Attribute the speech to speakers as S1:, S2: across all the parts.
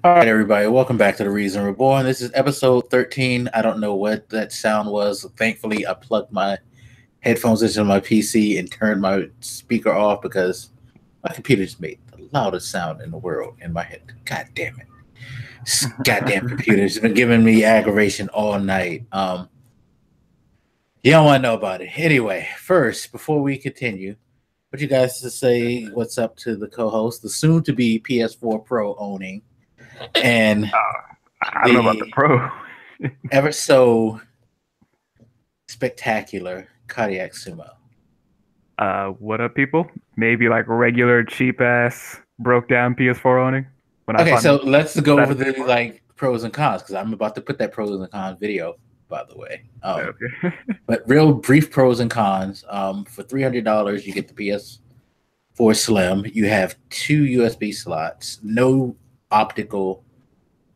S1: All right, everybody, welcome back to the Reason Reborn. This is episode 13. I don't know what that sound was. Thankfully, I plugged my headphones into my PC and turned my speaker off because my computer just made the loudest sound in the world in my head. God damn it. This goddamn computer's been giving me aggravation all night. You don't want to know about it. Anyway, first, before we continue, would you guys to say what's up to the co-host, the soon-to-be PS4 Pro owning, and
S2: I don't know about the pro.
S1: ever so spectacular cardiac sumo.
S2: What up, people? Maybe like regular cheap ass broke down PS4 owning.
S1: Okay, so let's go over
S2: that
S1: the pros and cons because I'm about to put that pros and cons video, by the way.
S2: Okay.
S1: But real brief pros and cons. For $300, you get the PS4 Slim. You have two USB slots, no optical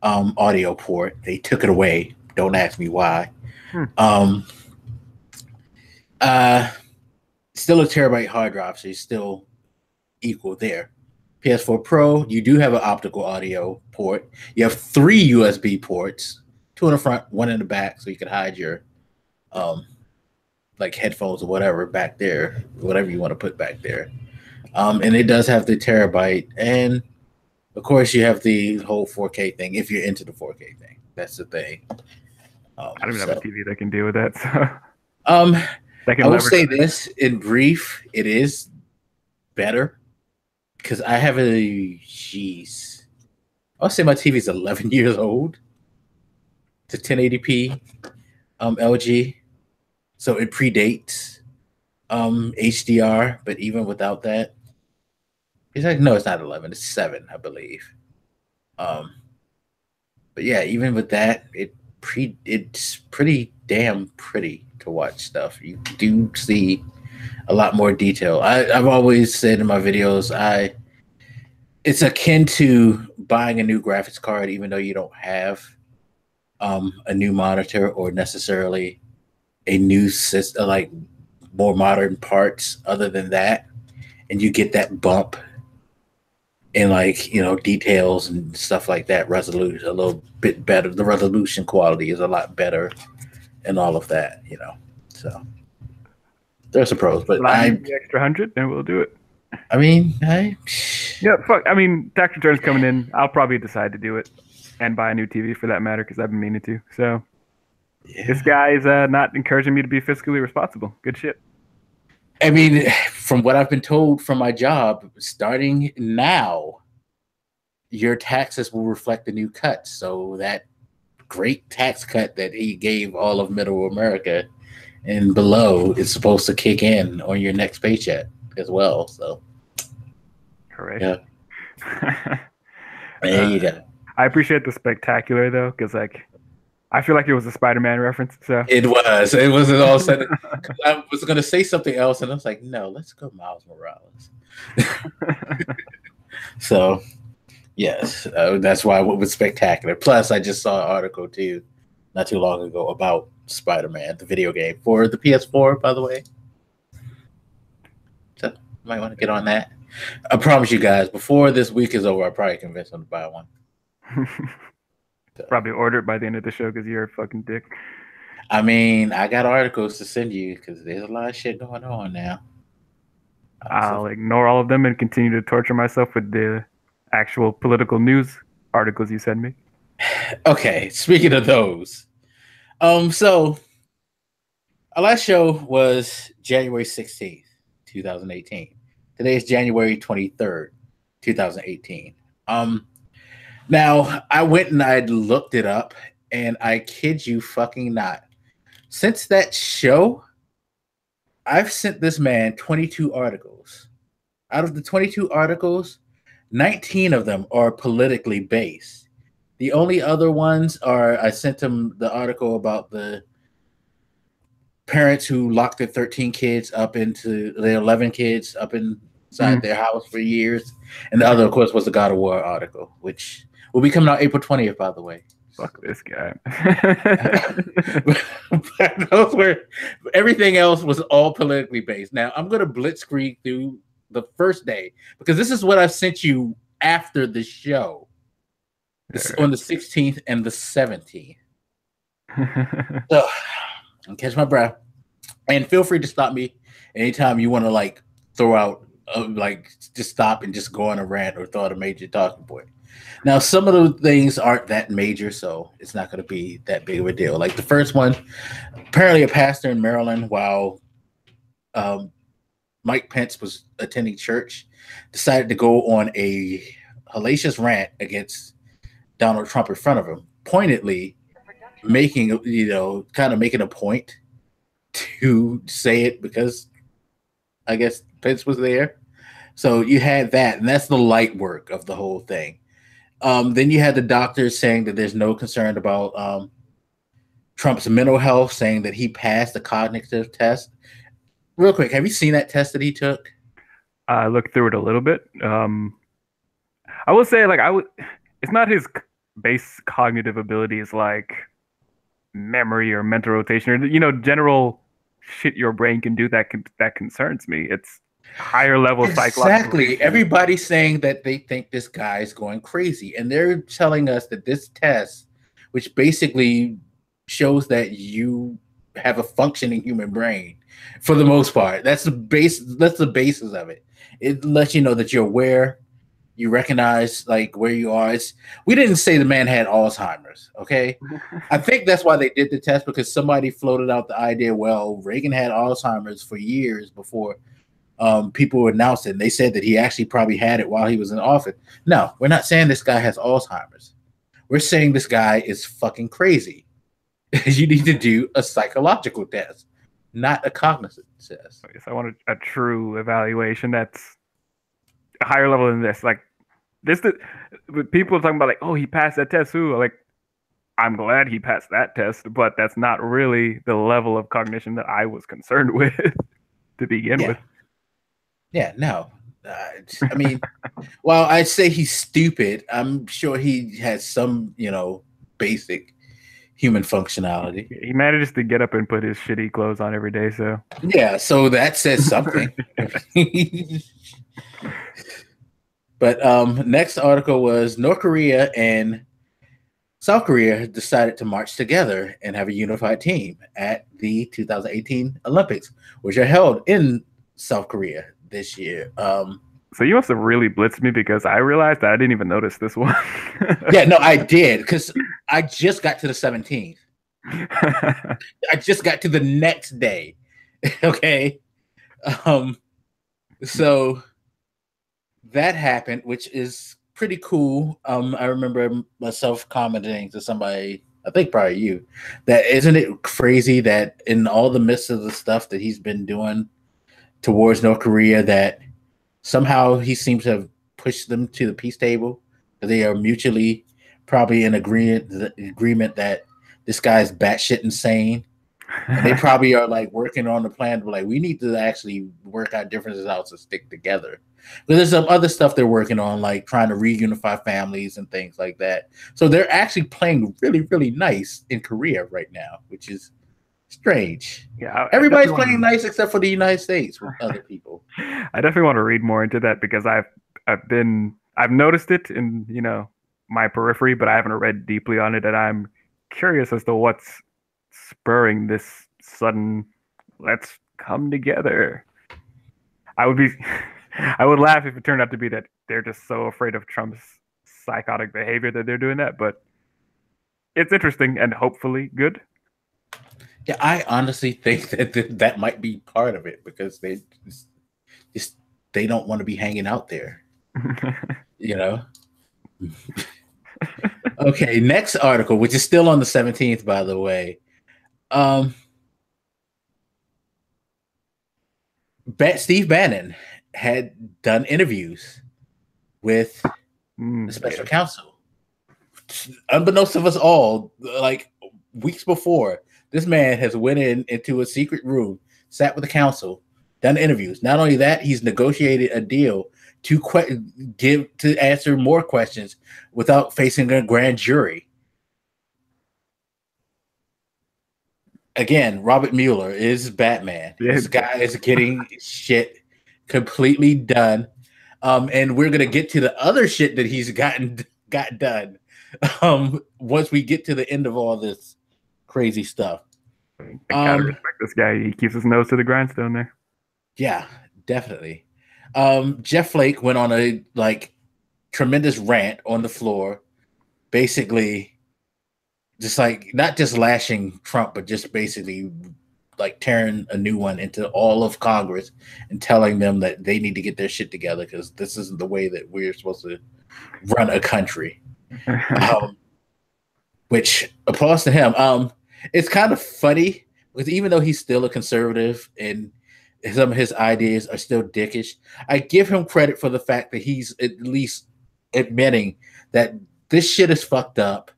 S1: audio port. They took it away. Don't ask me why. Still a terabyte hard drive, so you're still equal there. PS4 Pro, you do have an optical audio port. You have three USB ports, two in the front, one in the back, so you can hide your like headphones or whatever back there, whatever you want to put back there. And it does have the terabyte, and of course you have the whole 4K thing if you're into the 4K thing. That's the thing.
S2: I don't even have a TV that can deal with that. So
S1: I will say this in brief, it is better because I have I'll say my TV is 11 years old. It's a 1080p LG, so it predates HDR, but even without that, it's like, no, it's not 11, it's 7, I believe. But yeah, even with that, it's pretty damn pretty to watch stuff. You do see a lot more detail. I've always said in my videos, it's akin to buying a new graphics card, even though you don't have a new monitor or necessarily a new system, like more modern parts other than that, and you get that bump in details and stuff like that. Resolution a little bit better. The resolution quality is a lot better, and all of that. So there's some pros, but
S2: the extra 100 and we'll do it.
S1: I mean,
S2: fuck. I mean, tax returns coming in. I'll probably decide to do it and buy a new TV for that matter because I've been meaning to. So This guy is not encouraging me to be fiscally responsible. Good shit.
S1: I mean, from what I've been told from my job, starting now, your taxes will reflect the new cuts. So that great tax cut that he gave all of Middle America and below is supposed to kick in on your next paycheck as well. So,
S2: correct.
S1: Yeah. There you go.
S2: I appreciate the spectacular though, because I feel like it was a Spider-Man reference. So
S1: it wasn't all said. I was going to say something else, and I was like, no, let's go Miles Morales. So, yes, that's why it was spectacular. Plus, I just saw an article too, not too long ago, about Spider-Man, the video game for the PS4, by the way. So, you might want to get on that. I promise you guys, before this week is over, I'll probably convince them to buy one.
S2: So. Probably order it by the end of the show because you're a fucking dick.
S1: I mean, I got articles to send you because there's a lot of shit going on now.
S2: I'll ignore all of them and continue to torture myself with the actual political news articles you send me.
S1: Okay, speaking of those, so our last show was January 16th, 2018. Today is January 23rd, 2018. Now, I went and I looked it up, and I kid you fucking not. Since that show, I've sent this man 22 articles. Out of the 22 articles, 19 of them are politically based. The only other ones are, I sent him the article about the parents who locked their 13 kids up into their 11 kids up inside their house for years. And the other, of course, was the God of War article, which will be coming out April 20th, by the way.
S2: Fuck this guy.
S1: But those were, everything else was all politically based. Now, I'm going to blitzkrieg through the first day because this is what I sent you after the show. This on the 16th and the 17th. So, I'll catch my breath. And feel free to stop me anytime you want to like throw out, like just stop and just go on a rant or throw out a major talking point. Now, some of the things aren't that major, so it's not going to be that big of a deal. Like the first one, apparently a pastor in Maryland, while Mike Pence was attending church, decided to go on a hellacious rant against Donald Trump in front of him, pointedly making, kind of making a point to say it because I guess Pence was there. So you had that, and that's the light work of the whole thing. Then you had the doctors saying that there's no concern about Trump's mental health, saying that he passed the cognitive test. Real quick, have you seen that test that he took?
S2: I looked through it a little bit. I will say, like, it's not his base cognitive abilities like memory or mental rotation or general shit your brain can do that concerns me. It's higher level psychological.
S1: Exactly. Everybody's saying that they think this guy's going crazy, and they're telling us that this test, which basically shows that you have a functioning human brain for the most part. That's the basis of it. It lets you know that you're aware, you recognize like where you are. We didn't say the man had Alzheimer's, okay? I think that's why they did the test, because somebody floated out the idea, well, Reagan had Alzheimer's for years before people announced it. And they said that he actually probably had it while he was in office. No, we're not saying this guy has Alzheimer's. We're saying this guy is fucking crazy. You need to do a psychological test, not a cognitive test.
S2: Yes, I want a true evaluation that's a higher level than this. Like this, people are talking about like, oh, he passed that test. Ooh, like I'm glad he passed that test, but that's not really the level of cognition that I was concerned with to begin with.
S1: Yeah, no. I mean, while I'd say he's stupid, I'm sure he has some, basic human functionality.
S2: He manages to get up and put his shitty clothes on every day, so
S1: yeah, so that says something. But next article was North Korea and South Korea decided to march together and have a unified team at the 2018 Olympics, which are held in South Korea this year.
S2: So you must have really blitzed me, because I realized that I didn't even notice this one.
S1: Yeah, no, I did, because I just got to the 17th. I just got to the next day. Okay. So that happened, which is pretty cool. I remember myself commenting to somebody, I think probably you, that isn't it crazy that in all the midst of the stuff that he's been doing towards North Korea, that somehow he seems to have pushed them to the peace table. They are mutually probably in agreement that this guy's batshit insane. And they probably are like working on the plan to like, we need to actually work our differences out to stick together. But there's some other stuff they're working on, like trying to reunify families and things like that. So they're actually playing really, really nice in Korea right now, which is strange.
S2: Yeah,
S1: everybody's playing nice except for the United States with other people.
S2: I definitely want to read more into that, because I've noticed it in my periphery, but I haven't read deeply on it, and I'm curious as to what's spurring this sudden let's come together. I would laugh if it turned out to be that they're just so afraid of Trump's psychotic behavior that they're doing that, but it's interesting and hopefully good.
S1: Yeah, I honestly think that might be part of it, because they don't want to be hanging out there. Okay, next article, which is still on the 17th, by the way. Steve Bannon had done interviews with the special counsel. Unbeknownst of us all, like weeks before, this man has went into a secret room, sat with the counsel, done interviews. Not only that, he's negotiated a deal to answer more questions without facing a grand jury. Again, Robert Mueller is Batman. Yeah. This guy is getting shit completely done. And we're gonna get to the other shit that he's got done. Once we get to the end of all this crazy stuff.
S2: I gotta respect this guy. He keeps his nose to the grindstone there.
S1: Yeah, definitely. Jeff Flake went on a tremendous rant on the floor, basically just not just lashing Trump, but just basically tearing a new one into all of Congress and telling them that they need to get their shit together because this isn't the way that we're supposed to run a country. Which applause to him. It's kind of funny because even though he's still a conservative and some of his ideas are still dickish, I give him credit for the fact that he's at least admitting that this shit is fucked up.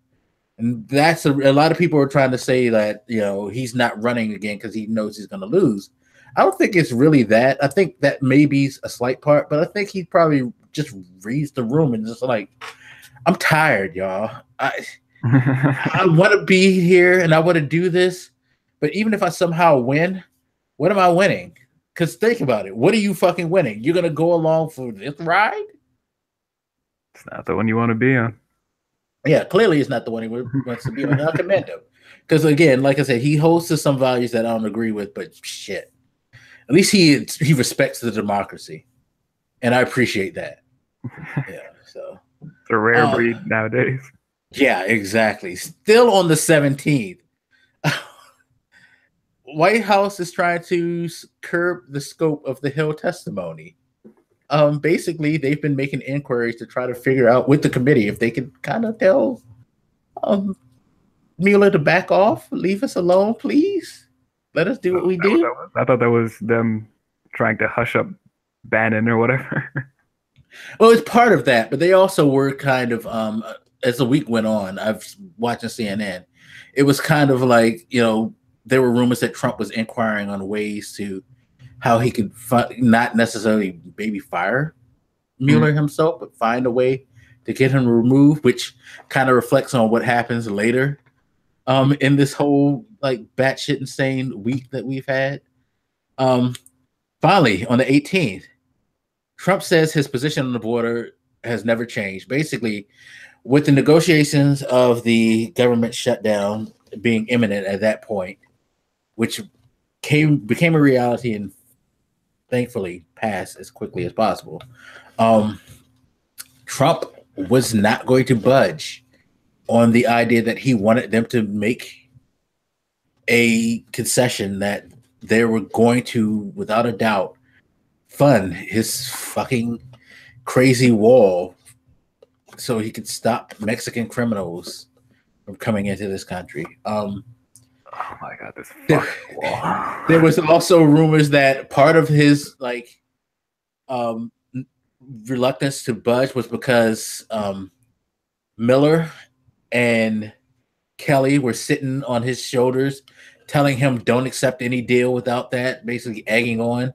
S1: And that's a lot of people are trying to say that, he's not running again because he knows he's going to lose. I don't think it's really that. I think that maybe a slight part, but I think he probably just reads the room and just I'm tired, y'all. I want to be here and I want to do this, but even if I somehow win, what am I winning? Because think about it. What are you fucking winning? You're going to go along for this ride?
S2: It's not the one you want to be on.
S1: Yeah, clearly it's not the one he wants to be on. I commend him. Because again, like I said, he holds to some values that I don't agree with, but shit. At least he respects the democracy. And I appreciate that. Yeah, so.
S2: It's a rare breed nowadays.
S1: Yeah, exactly. Still on the 17th. White House is trying to curb the scope of the Hill testimony. Basically, they've been making inquiries to try to figure out with the committee if they can kind of tell Mueller to back off, leave us alone, please. Let us do what we do.
S2: I thought that was them trying to hush up Bannon or whatever.
S1: Well, it's part of that, but they also were kind of, as the week went on, I've watching CNN. It was kind of there were rumors that Trump was inquiring on ways to how he could not necessarily maybe fire Mueller himself, but find a way to get him removed, which kind of reflects on what happens later in this whole batshit insane week that we've had. Finally, on the 18th, Trump says his position on the border has never changed. Basically, with the negotiations of the government shutdown being imminent at that point, which became a reality and thankfully passed as quickly as possible, Trump was not going to budge on the idea that he wanted them to make a concession that they were going to, without a doubt, fund his fucking crazy wall so he could stop Mexican criminals from coming into this country. Oh
S2: my God, this fucking wall.
S1: There was also rumors that part of his reluctance to budge was because Miller and Kelly were sitting on his shoulders telling him don't accept any deal without that, basically egging on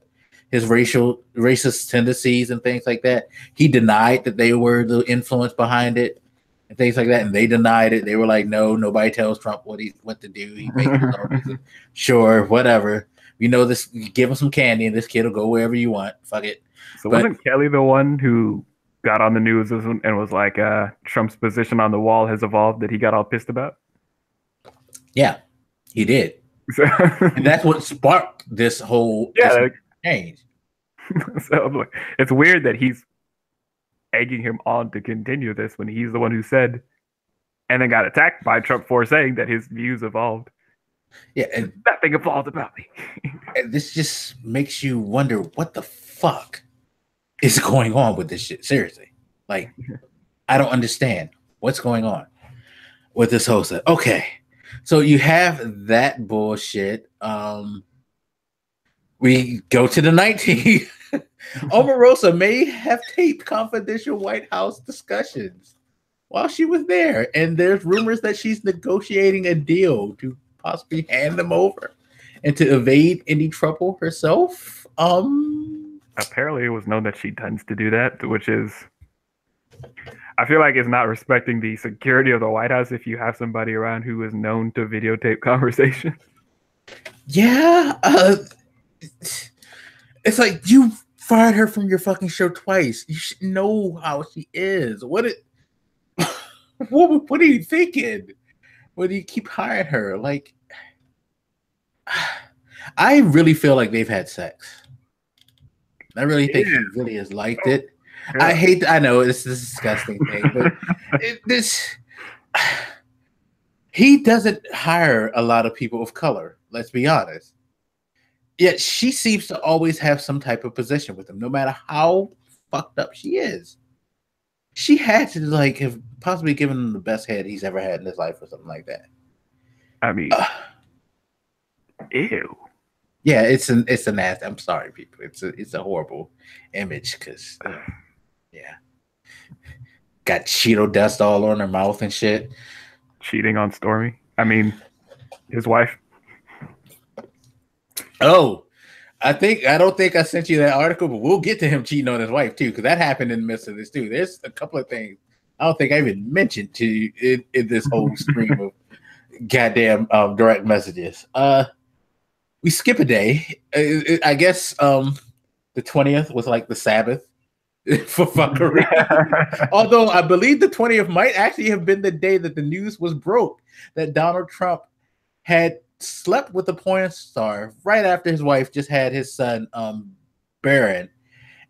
S1: his racist tendencies and things like that. He denied that they were the influence behind it and things like that, and they denied it. They were like, no, nobody tells Trump what to do. He makes his own reason. Sure, whatever. You know this, give him some candy and this kid will go wherever you want. Fuck it.
S2: So wasn't Kelly the one who got on the news and was like, Trump's position on the wall has evolved, that he got all pissed about?
S1: Yeah, he did. And that's what sparked this whole change.
S2: So it's weird that he's egging him on to continue this when he's the one who said and then got attacked by Trump for saying that his views evolved.
S1: Yeah, and
S2: nothing evolved about me.
S1: And this just makes you wonder what the fuck is going on with this shit. Seriously. I don't understand what's going on with this whole set. Okay. So you have that bullshit. We go to the 19th. Omarosa may have taped confidential White House discussions while she was there. And there's rumors that she's negotiating a deal to possibly hand them over and to evade any trouble herself.
S2: Apparently it was known that she tends to do that, which is, I feel like it's not respecting the security of the White House if you have somebody around who is known to videotape conversations.
S1: Yeah. It's like, you fired her from your fucking show twice. You should know how she is. What are you thinking? What do you keep hiring her? Like, I really feel like they've had sex. I really think he really has liked it.
S2: Yeah.
S1: I know it's this disgusting thing, but this he doesn't hire a lot of people of color. Let's be honest. Yet she seems to always have some type of position with him, no matter how fucked up she is. She had to like have possibly given him the best head he's ever had in his life, or something like that.
S2: I mean, ew.
S1: Yeah, it's a nasty. I'm sorry, people. It's a horrible image because yeah, got Cheeto dust all on her mouth and shit.
S2: Cheating on Stormy. I mean, his wife.
S1: Oh, I don't think I sent you that article, but we'll get to him cheating on his wife too, because that happened in the midst of this too. There's a couple of things I don't think I even mentioned to you in this whole stream of goddamn direct messages. We skip a day. I guess the 20th was like the Sabbath for fuckery. Although I believe the 20th might actually have been the day that the news was broke that Donald Trump had slept with a porn star right after his wife just had his son Barron,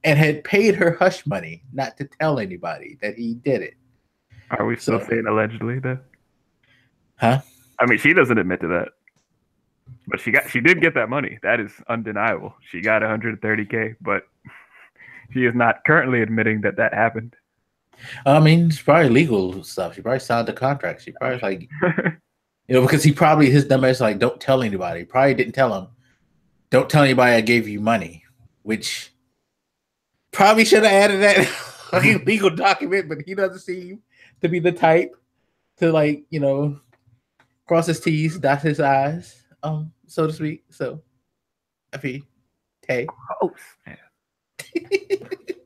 S1: and had paid her hush money not to tell anybody that he did it.
S2: Are we still saying allegedly though?
S1: Huh?
S2: I mean, she doesn't admit to that, but she did get that money. That is undeniable. She got 130K, but she is not currently admitting that happened.
S1: I mean, it's probably legal stuff. She probably signed the contract. She probably like, because his dumb ass like, don't tell anybody. Probably didn't tell him. Don't tell anybody I gave you money, which probably should have added that legal document, but he doesn't seem to be the type to like, cross his T's, dot his I's, so to speak. So,
S2: Oh,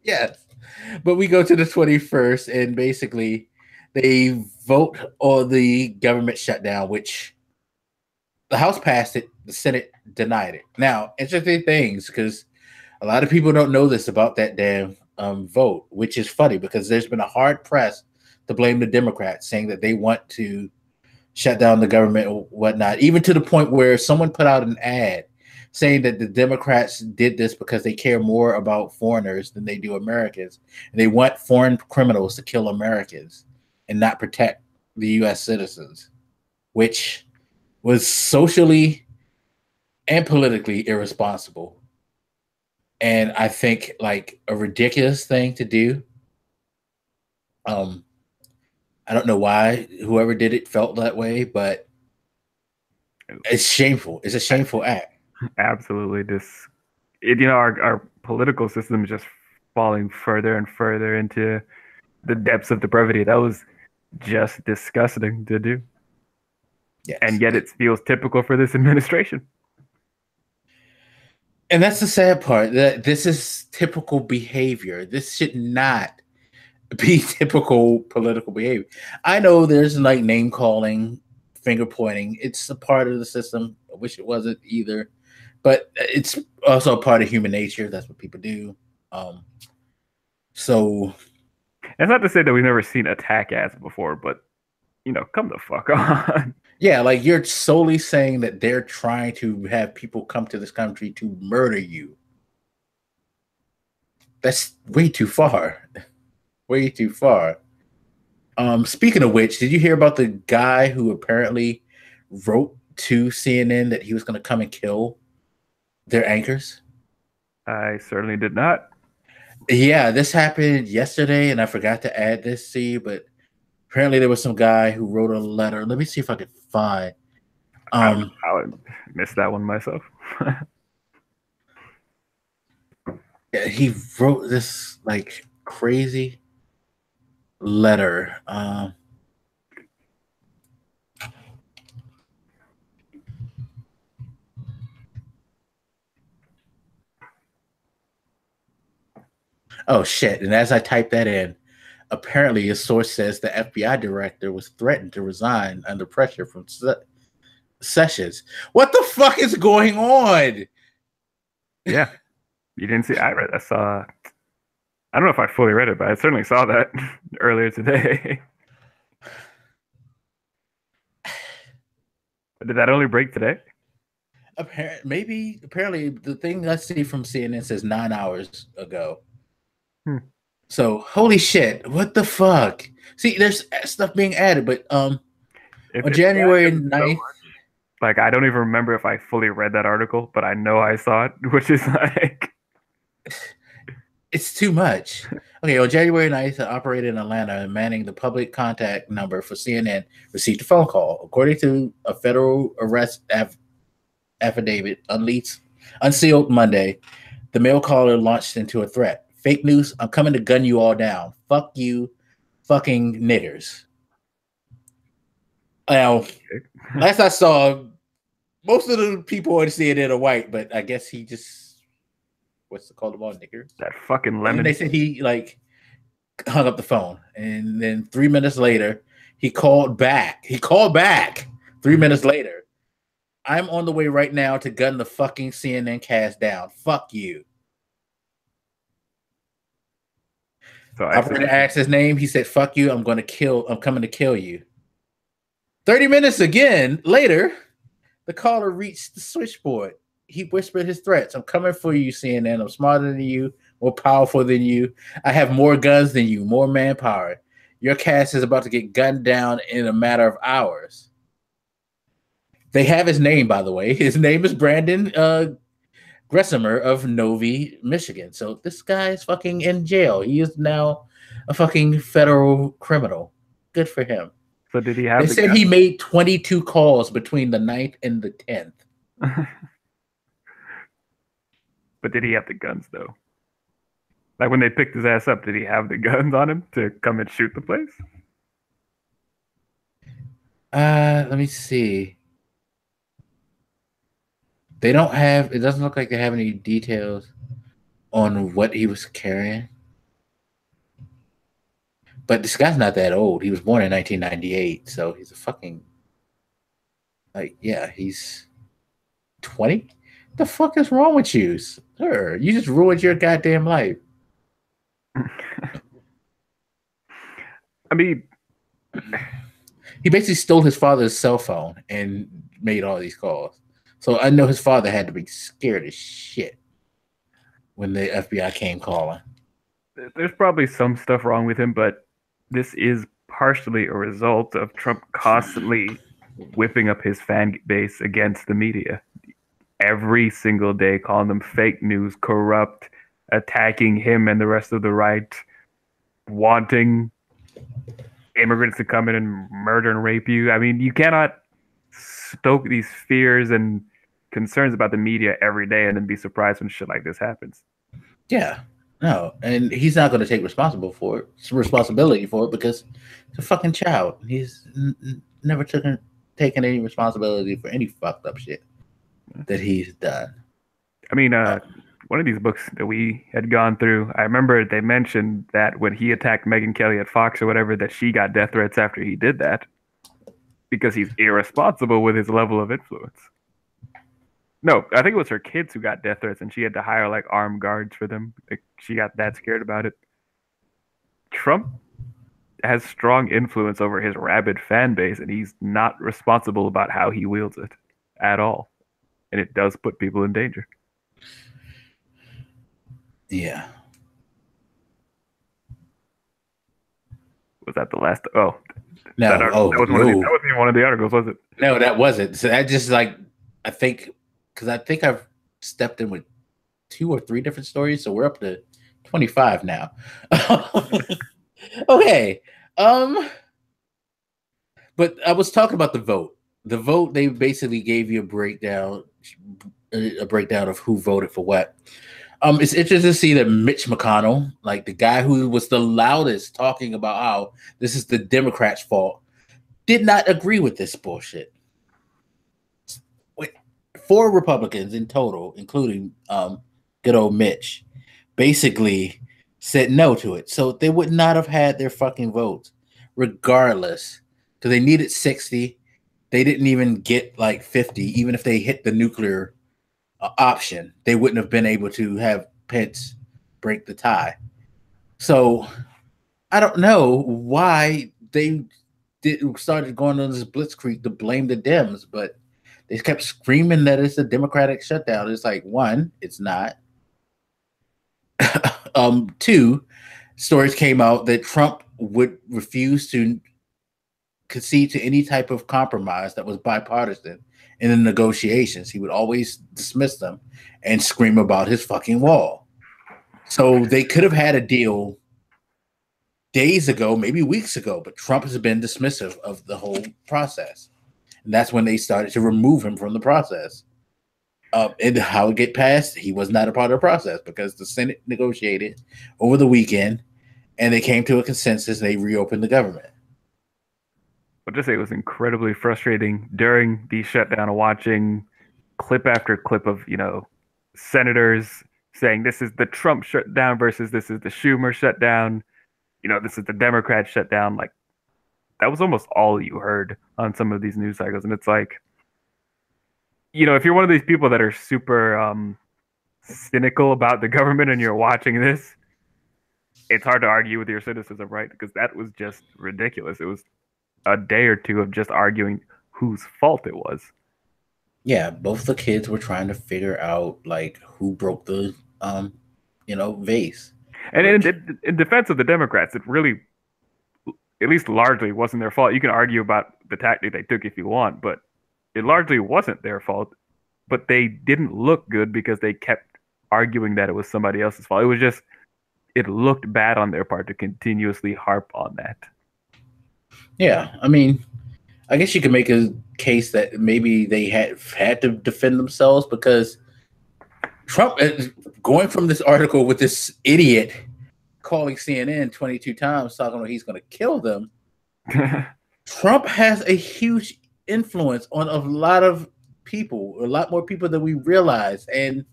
S1: yes. But we go to the 21st, and basically they vote on the government shutdown, which the House passed it, the Senate denied it. Now, interesting things, because a lot of people don't know this about that damn vote, which is funny because there's been a hard press to blame the Democrats, saying that they want to shut down the government or whatnot, even to the point where someone put out an ad saying that the Democrats did this because they care more about foreigners than they do Americans. And they want foreign criminals to kill Americans and not protect the U.S. citizens, which was socially and politically irresponsible. And I think like a ridiculous thing to do. I don't know why whoever did it felt that way, but it's shameful. It's a shameful act.
S2: Absolutely. Our political system is just falling further and further into the depths of depravity. That was just disgusting to do.
S1: Yes.
S2: And yet it feels typical for this administration.
S1: And that's the sad part, that this is typical behavior. This should not be typical political behavior. I know there's like name calling, finger pointing. It's a part of the system. I wish it wasn't either, but it's also a part of human nature. That's what people do. So
S2: it's not to say that we've never seen attack ads before, but come the fuck on.
S1: Yeah, like you're solely saying that they're trying to have people come to this country to murder you. That's way too far. Way too far. Speaking of which, did you hear about the guy who apparently wrote to CNN that he was going to come and kill their anchors?
S2: I certainly did not.
S1: Yeah, this happened yesterday, and I forgot to add this to you, but apparently there was some guy who wrote a letter. Let me see if I could find.
S2: I would miss that one myself.
S1: Yeah, he wrote this like crazy letter. Oh shit! And as I typed that in, apparently a source says the FBI director was threatened to resign under pressure from Sessions. What the fuck is going on?
S2: Yeah, you didn't see. I saw. I don't know if I fully read it, but I certainly saw that earlier today. Did that only break today?
S1: Apparently, the thing I see from CNN says 9 hours ago. So holy shit, what the fuck? See, there's stuff being added, but on January 9th,
S2: like I don't even remember if I fully read that article, but I know I saw it, which is like
S1: it's too much. Okay, on January 9th, an operator in Atlanta manning the public contact number for CNN received a phone call. According to a federal arrest affidavit unsealed Monday, the male caller launched into a threat. Fake news, I'm coming to gun you all down. Fuck you, fucking niggers. Now, last I saw, most of the people on CNN are white, but I guess he just, what's it called, about niggers?
S2: That fucking lemon.
S1: And they said he like hung up the phone, and then 3 minutes later, he called back. 3 minutes later. I'm on the way right now to gun the fucking CNN cast down. Fuck you. So operator asked his name. He said, fuck you. I'm coming to kill you. 30 minutes again later, the caller reached the switchboard. He whispered his threats. I'm coming for you, CNN. I'm smarter than you, more powerful than you. I have more guns than you, more manpower. Your cast is about to get gunned down in a matter of hours. They have his name, by the way. His name is Brandon Gressimer of Novi, Michigan. So this guy is fucking in jail. He is now a fucking federal criminal. Good for him.
S2: So did he have?
S1: They said he made 22 calls between the 9th and the 10th.
S2: But did he have the guns though? Like when they picked his ass up, did he have the guns on him to come and shoot the place?
S1: Let me see. They don't have, it doesn't look like they have any details on what he was carrying. But this guy's not that old. He was born in 1998, so he's a fucking, like, yeah, he's 20? The fuck is wrong with you, sir? You just ruined your goddamn life.
S2: I mean,
S1: he basically stole his father's cell phone and made all these calls. So I know his father had to be scared as shit when the FBI came calling.
S2: There's probably some stuff wrong with him, but this is partially a result of Trump constantly whipping up his fan base against the media. Every single day calling them fake news, corrupt, attacking him and the rest of the right, wanting immigrants to come in and murder and rape you. I mean, you cannot stoke these fears and concerns about the media every day and then be surprised when shit like this happens.
S1: Yeah, no, and he's not going to take responsibility for it because he's a fucking child. He's never taken any responsibility for any fucked up shit that he's done.
S2: I mean, one of these books that we had gone through, I remember they mentioned that when he attacked Megyn Kelly at Fox or whatever, that she got death threats after he did that because he's irresponsible with his level of influence. No, I think it was her kids who got death threats, and she had to hire like armed guards for them. Like, she got that scared about it. Trump has strong influence over his rabid fan base, and he's not responsible about how he wields it at all. And it does put people in danger.
S1: Yeah.
S2: Was that the last? Oh,
S1: no.
S2: That wasn't even one of the articles, was it?
S1: No, that wasn't. So that just like, I think I've stepped in with 2 or 3 different stories, so we're up to 25 now. Okay. But I was talking about the vote. The vote, they basically gave you a breakdown of who voted for what. It's interesting to see that Mitch McConnell, like the guy who was the loudest talking about how this is the Democrats' fault, did not agree with this bullshit. 4 Republicans in total, including good old Mitch, basically said no to it. So they would not have had their fucking votes, regardless, because they needed 60. They didn't even get like 50. Even if they hit the nuclear option, they wouldn't have been able to have Pence break the tie. So I don't know why they started going on this blitzkrieg to blame the Dems, but They kept screaming that it's a democratic shutdown. It's like, one, it's not. Two, stories came out that Trump would refuse to concede to any type of compromise that was bipartisan in the negotiations. He would always dismiss them and scream about his fucking wall. So they could have had a deal days ago, maybe weeks ago, but Trump has been dismissive of the whole process. And that's when they started to remove him from the process. And how it get passed, he was not a part of the process because the Senate negotiated over the weekend and they came to a consensus and they reopened the government.
S2: I'll just say it was incredibly frustrating during the shutdown, watching clip after clip of, senators saying this is the Trump shutdown versus this is the Schumer shutdown. This is the Democrat shutdown. Like, that was almost all you heard on some of these news cycles. And it's like, if you're one of these people that are super cynical about the government and you're watching this, it's hard to argue with your cynicism, right? Because that was just ridiculous. It was a day or two of just arguing whose fault it was.
S1: Yeah, both the kids were trying to figure out like who broke the vase.
S2: And in defense of the Democrats, it really, at least largely, wasn't their fault. You can argue about the tactic they took if you want, but it largely wasn't their fault. But they didn't look good because they kept arguing that it was somebody else's fault. It was just, it looked bad on their part to continuously harp on that.
S1: Yeah, I mean, I guess you could make a case that maybe they had to defend themselves because Trump, going from this article with this idiot calling CNN 22 times talking about he's going to kill them, Trump has a huge influence on a lot of people, a lot more people than we realize. And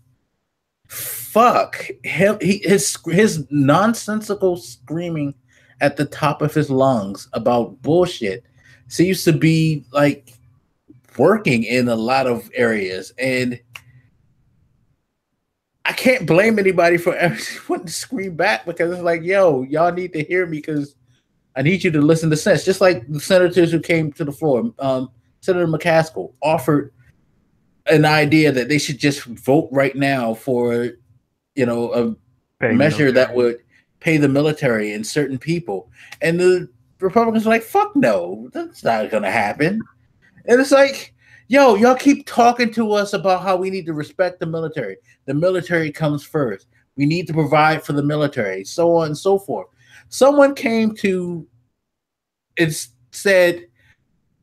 S1: fuck him, his nonsensical screaming at the top of his lungs about bullshit seems to be like working in a lot of areas. And I can't blame anybody for wanting to scream back because it's like, yo, y'all need to hear me because I need you to listen to sense. Just like the senators who came to the floor, Senator McCaskill offered an idea that they should just vote right now for, a measure that would pay the military and certain people. And the Republicans are like, fuck no, that's not going to happen. And it's like, yo, y'all keep talking to us about how we need to respect the military. The military comes first. We need to provide for the military, so on and so forth. Someone came to and said,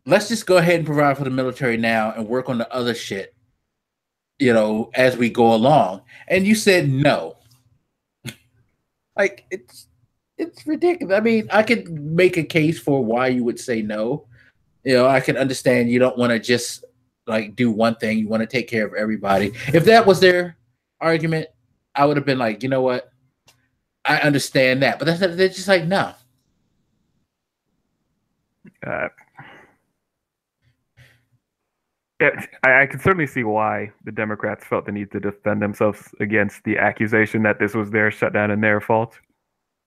S1: let's just go ahead and provide for the military now and work on the other shit, as we go along. And you said no. Like, it's ridiculous. I mean, I could make a case for why you would say no. I can understand you don't want to just like do one thing. You want to take care of everybody. If that was their argument, I would have been like, you know what? I understand that. But they're just like, no.
S2: Yeah, I can certainly see why the Democrats felt the need to defend themselves against the accusation that this was their shutdown and their fault,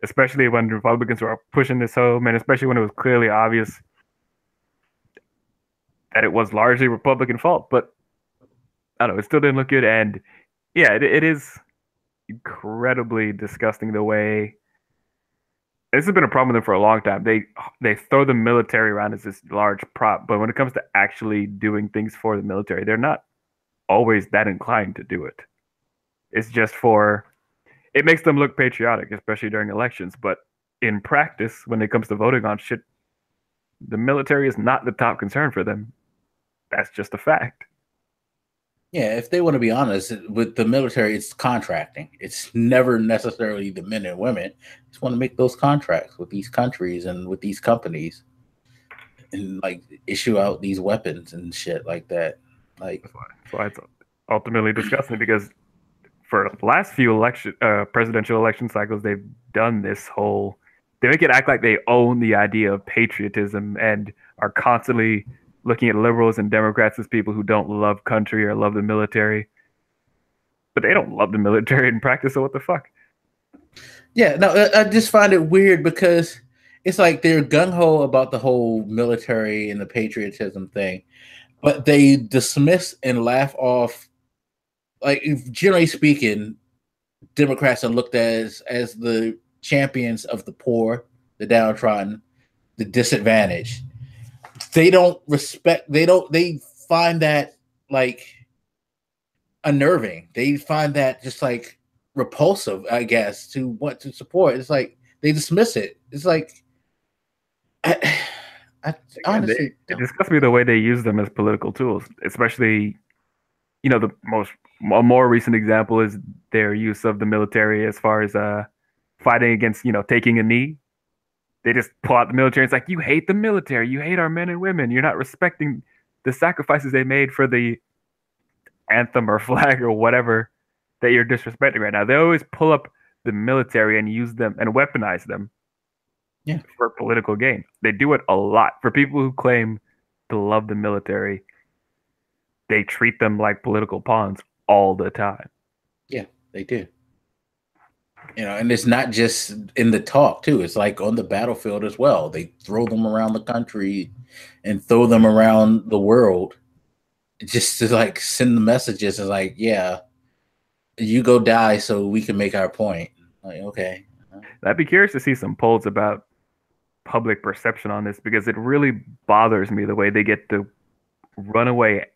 S2: especially when Republicans were pushing this home, and especially when it was clearly obvious that it was largely Republican fault. But I don't know, it still didn't look good. And yeah, it is incredibly disgusting the way. This has been a problem with them for a long time. They throw the military around as this large prop, but when it comes to actually doing things for the military, they're not always that inclined to do it. It's just it makes them look patriotic, especially during elections. But in practice, when it comes to voting on shit, the military is not the top concern for them. That's just a fact.
S1: Yeah, if they want to be honest, with the military, it's contracting. It's never necessarily the men and women. Just want to make those contracts with these countries and with these companies and like issue out these weapons and shit like that. Like,
S2: that's why it's ultimately disgusting because for the last few presidential election cycles, they've done this whole. They make it act like they own the idea of patriotism and are constantly looking at liberals and Democrats as people who don't love country or love the military. But they don't love the military in practice, so what the fuck?
S1: Yeah, no, I just find it weird because it's like they're gung-ho about the whole military and the patriotism thing. but they dismiss and laugh off. Like, generally speaking, Democrats are looked at as the champions of the poor, the downtrodden, the disadvantaged. They don't respect. They find that like unnerving. They find that just like repulsive, I guess, to want to support. It's like they dismiss it. It's like I honestly
S2: it disgusts me the way they use them as political tools, especially, the a more recent example is their use of the military as far as fighting against, taking a knee. They just pull out the military. It's like, you hate the military, you hate our men and women, you're not respecting the sacrifices they made for the anthem or flag or whatever that you're disrespecting right now. They always pull up the military and use them and weaponize them for political gain. They do it a lot. For people who claim to love the military, they treat them like political pawns all the time.
S1: Yeah, they do. And it's not just in the talk too. It's like on the battlefield as well. They throw them around the country and throw them around the world just to like send the messages. It's like, yeah, you go die so we can make our point. Like, okay.
S2: I'd be curious to see some polls about public perception on this, because it really bothers me the way they get to run away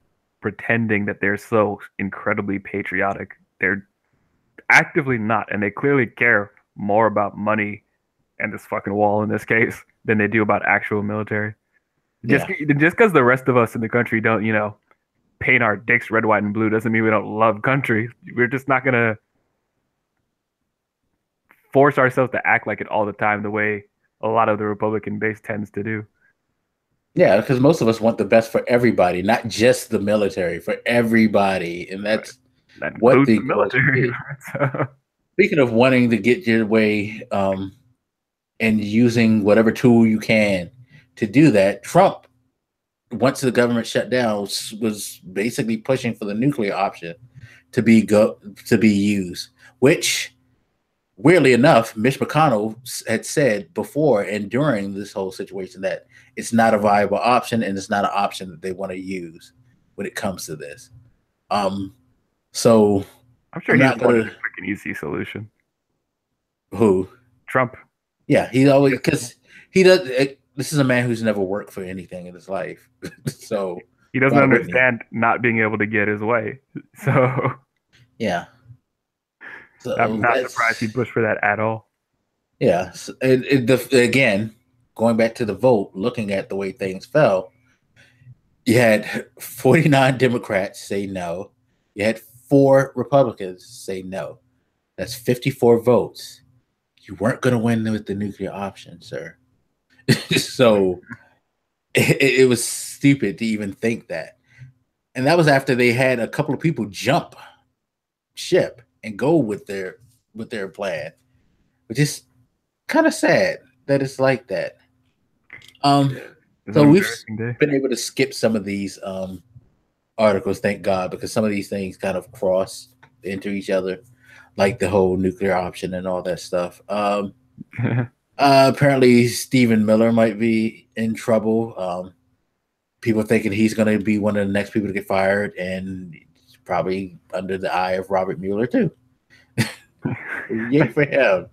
S2: pretending that they're so incredibly patriotic. They're actively not, and they clearly care more about money and this fucking wall in this case than they do about actual military. Just because the rest of us in the country don't, paint our dicks red, white, and blue doesn't mean we don't love country. We're just not gonna force ourselves to act like it all the time, the way a lot of the Republican base tends to do.
S1: Yeah, because most of us want the best for everybody, not just the military, for everybody, and that's
S2: right. That what the military.
S1: Speaking of wanting to get your way, and using whatever tool you can to do that, Trump, once the government shut down, was basically pushing for the nuclear option to be used, which, weirdly enough, Mitch McConnell had said before and during this whole situation that it's not a viable option and it's not an option that they want to use when it comes to this. So
S2: I'm sure he's wanted a quick and easy solution.
S1: Who?
S2: Trump.
S1: Yeah, he always, because he does. This is a man who's never worked for anything in his life, so
S2: he doesn't understand not being able to get his way. So
S1: yeah, so
S2: I'm not surprised he pushed for that at all.
S1: Yeah, again, going back to the vote, looking at the way things fell, you had 49 Democrats say no. You had 4 Republicans say no. That's 54 votes. You weren't going to win with the nuclear option, sir. So it was stupid to even think that. And that was after they had a couple of people jump ship and go with their plan, which is kind of sad that it's like that. So we've been able to skip some of these articles, thank God, because some of these things kind of cross into each other, like the whole nuclear option and all that stuff. Apparently Stephen Miller might be in trouble. People thinking he's going to be one of the next people to get fired, and probably under the eye of Robert Mueller too. Yay for him.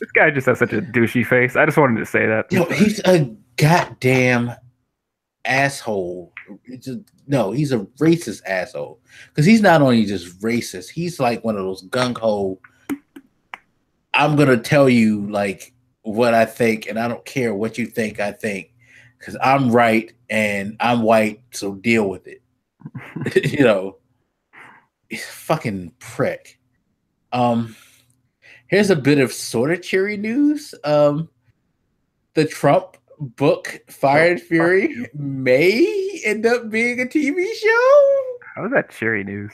S2: This guy just has such a douchey face. I just wanted to say that.
S1: He's a goddamn asshole. He's a racist asshole. Because he's not only just racist, he's like one of those gung-ho, I'm going to tell you like what I think, and I don't care what you think I think, because I'm right and I'm white, so deal with it. He's a fucking prick. Here's a bit of sort of cheery news. The Trump book, Fire and Fury, may end up being a TV show.
S2: How is that cheery news?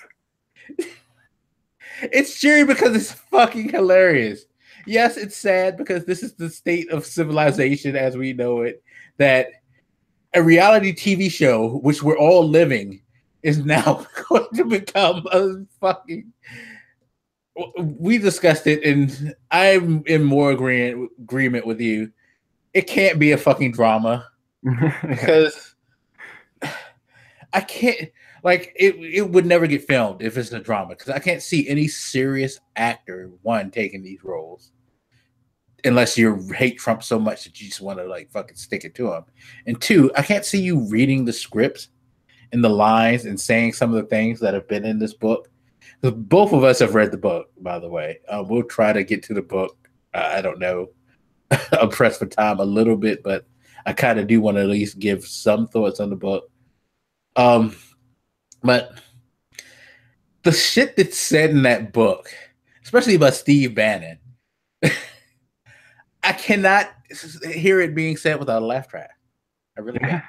S1: It's cheery because it's fucking hilarious. Yes, it's sad because this is the state of civilization as we know it, that a reality TV show, which we're all living, is now going to become a fucking... We discussed it, and I'm in more agreement with you. It can't be a fucking drama because I can't like it. It would never get filmed if it's a drama because I can't see any serious actor taking these roles unless you hate Trump so much that you just want to like fucking stick it to him. And two, I can't see you reading the scripts and the lines and saying some of the things that have been in this book. Both of us have read the book, by the way. We'll try to get to the book. I don't know. I'm pressed for time a little bit, but I kind of do want to at least give some thoughts on the book. But the shit that's said in that book, especially about Steve Bannon, I cannot hear it being said without a laugh track. I really can't.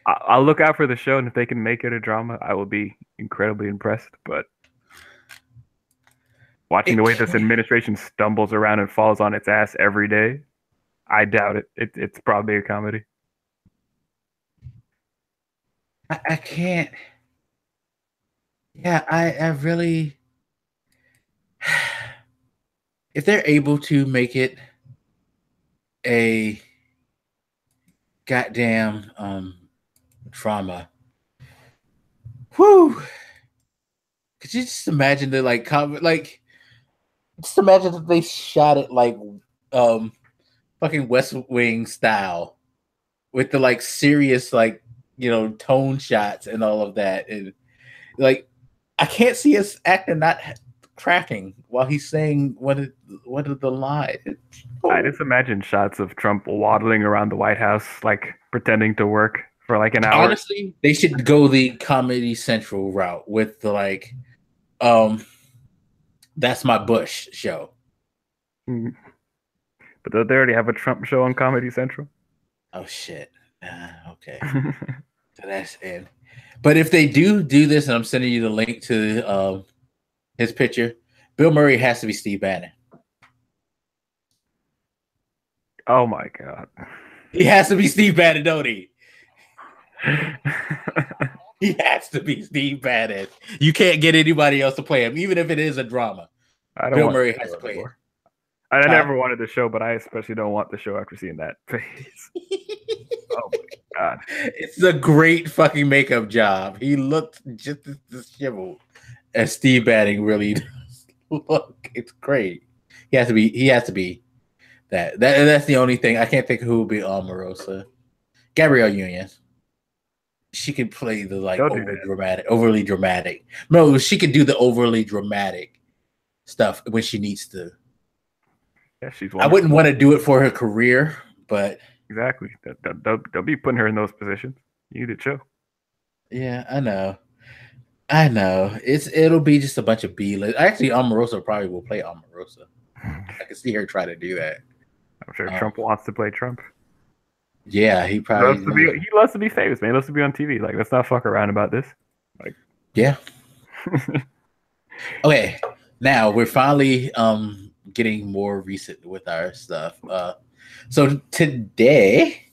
S2: I'll look out for the show, and if they can make it a drama, I will be incredibly impressed. But watching the way this administration stumbles around and falls on its ass every day, I doubt it. It's probably a comedy.
S1: I can't. Yeah, I really. If they're able to make it a goddamn drama, whew. Could you just imagine the like comment like just imagine that they shot it like fucking West Wing style with the like serious like tone shots and all of that, and like I can't see his actor not cracking while he's saying what are the lines.
S2: I just imagine shots of Trump waddling around the White House like pretending to work for like an hour.
S1: Honestly, they should go the Comedy Central route with the like That's My Bush show.
S2: But they already have a Trump show on Comedy Central.
S1: Oh shit. Okay. So that's it. But if they do this, and I'm sending you the link to his picture, Bill Murray has to be Steve Bannon.
S2: Oh my god.
S1: He has to be Steve Bannon, don't he? He has to be Steve Bannon. You can't get anybody else to play him, even if it is a drama. Bill Murray has to play him.
S2: I never wanted the show, but I especially don't want the show after seeing that face. Oh my god.
S1: It's a great fucking makeup job. He looked just as disheveled as Steve Bannon really does. Look, it's great. He has to be that. That's the only thing. I can't think of who would be Omarosa. Gabrielle Union. She could play the like overly dramatic. No, she could do the overly dramatic stuff when she needs to.
S2: Yeah, she's.
S1: I wouldn't want to do it for her career, but
S2: exactly, they'll be putting her in those positions. You need to chill.
S1: Yeah, I know. It'll be just a bunch of B-list. Actually, Omarosa probably will play Omarosa. I can see her try to do that.
S2: I'm sure Trump wants to play Trump.
S1: Yeah, he probably
S2: he loves to be famous, man. He loves to be on TV. Like, let's not fuck around about this. Like,
S1: yeah. Okay, now we're finally getting more recent with our stuff. So today,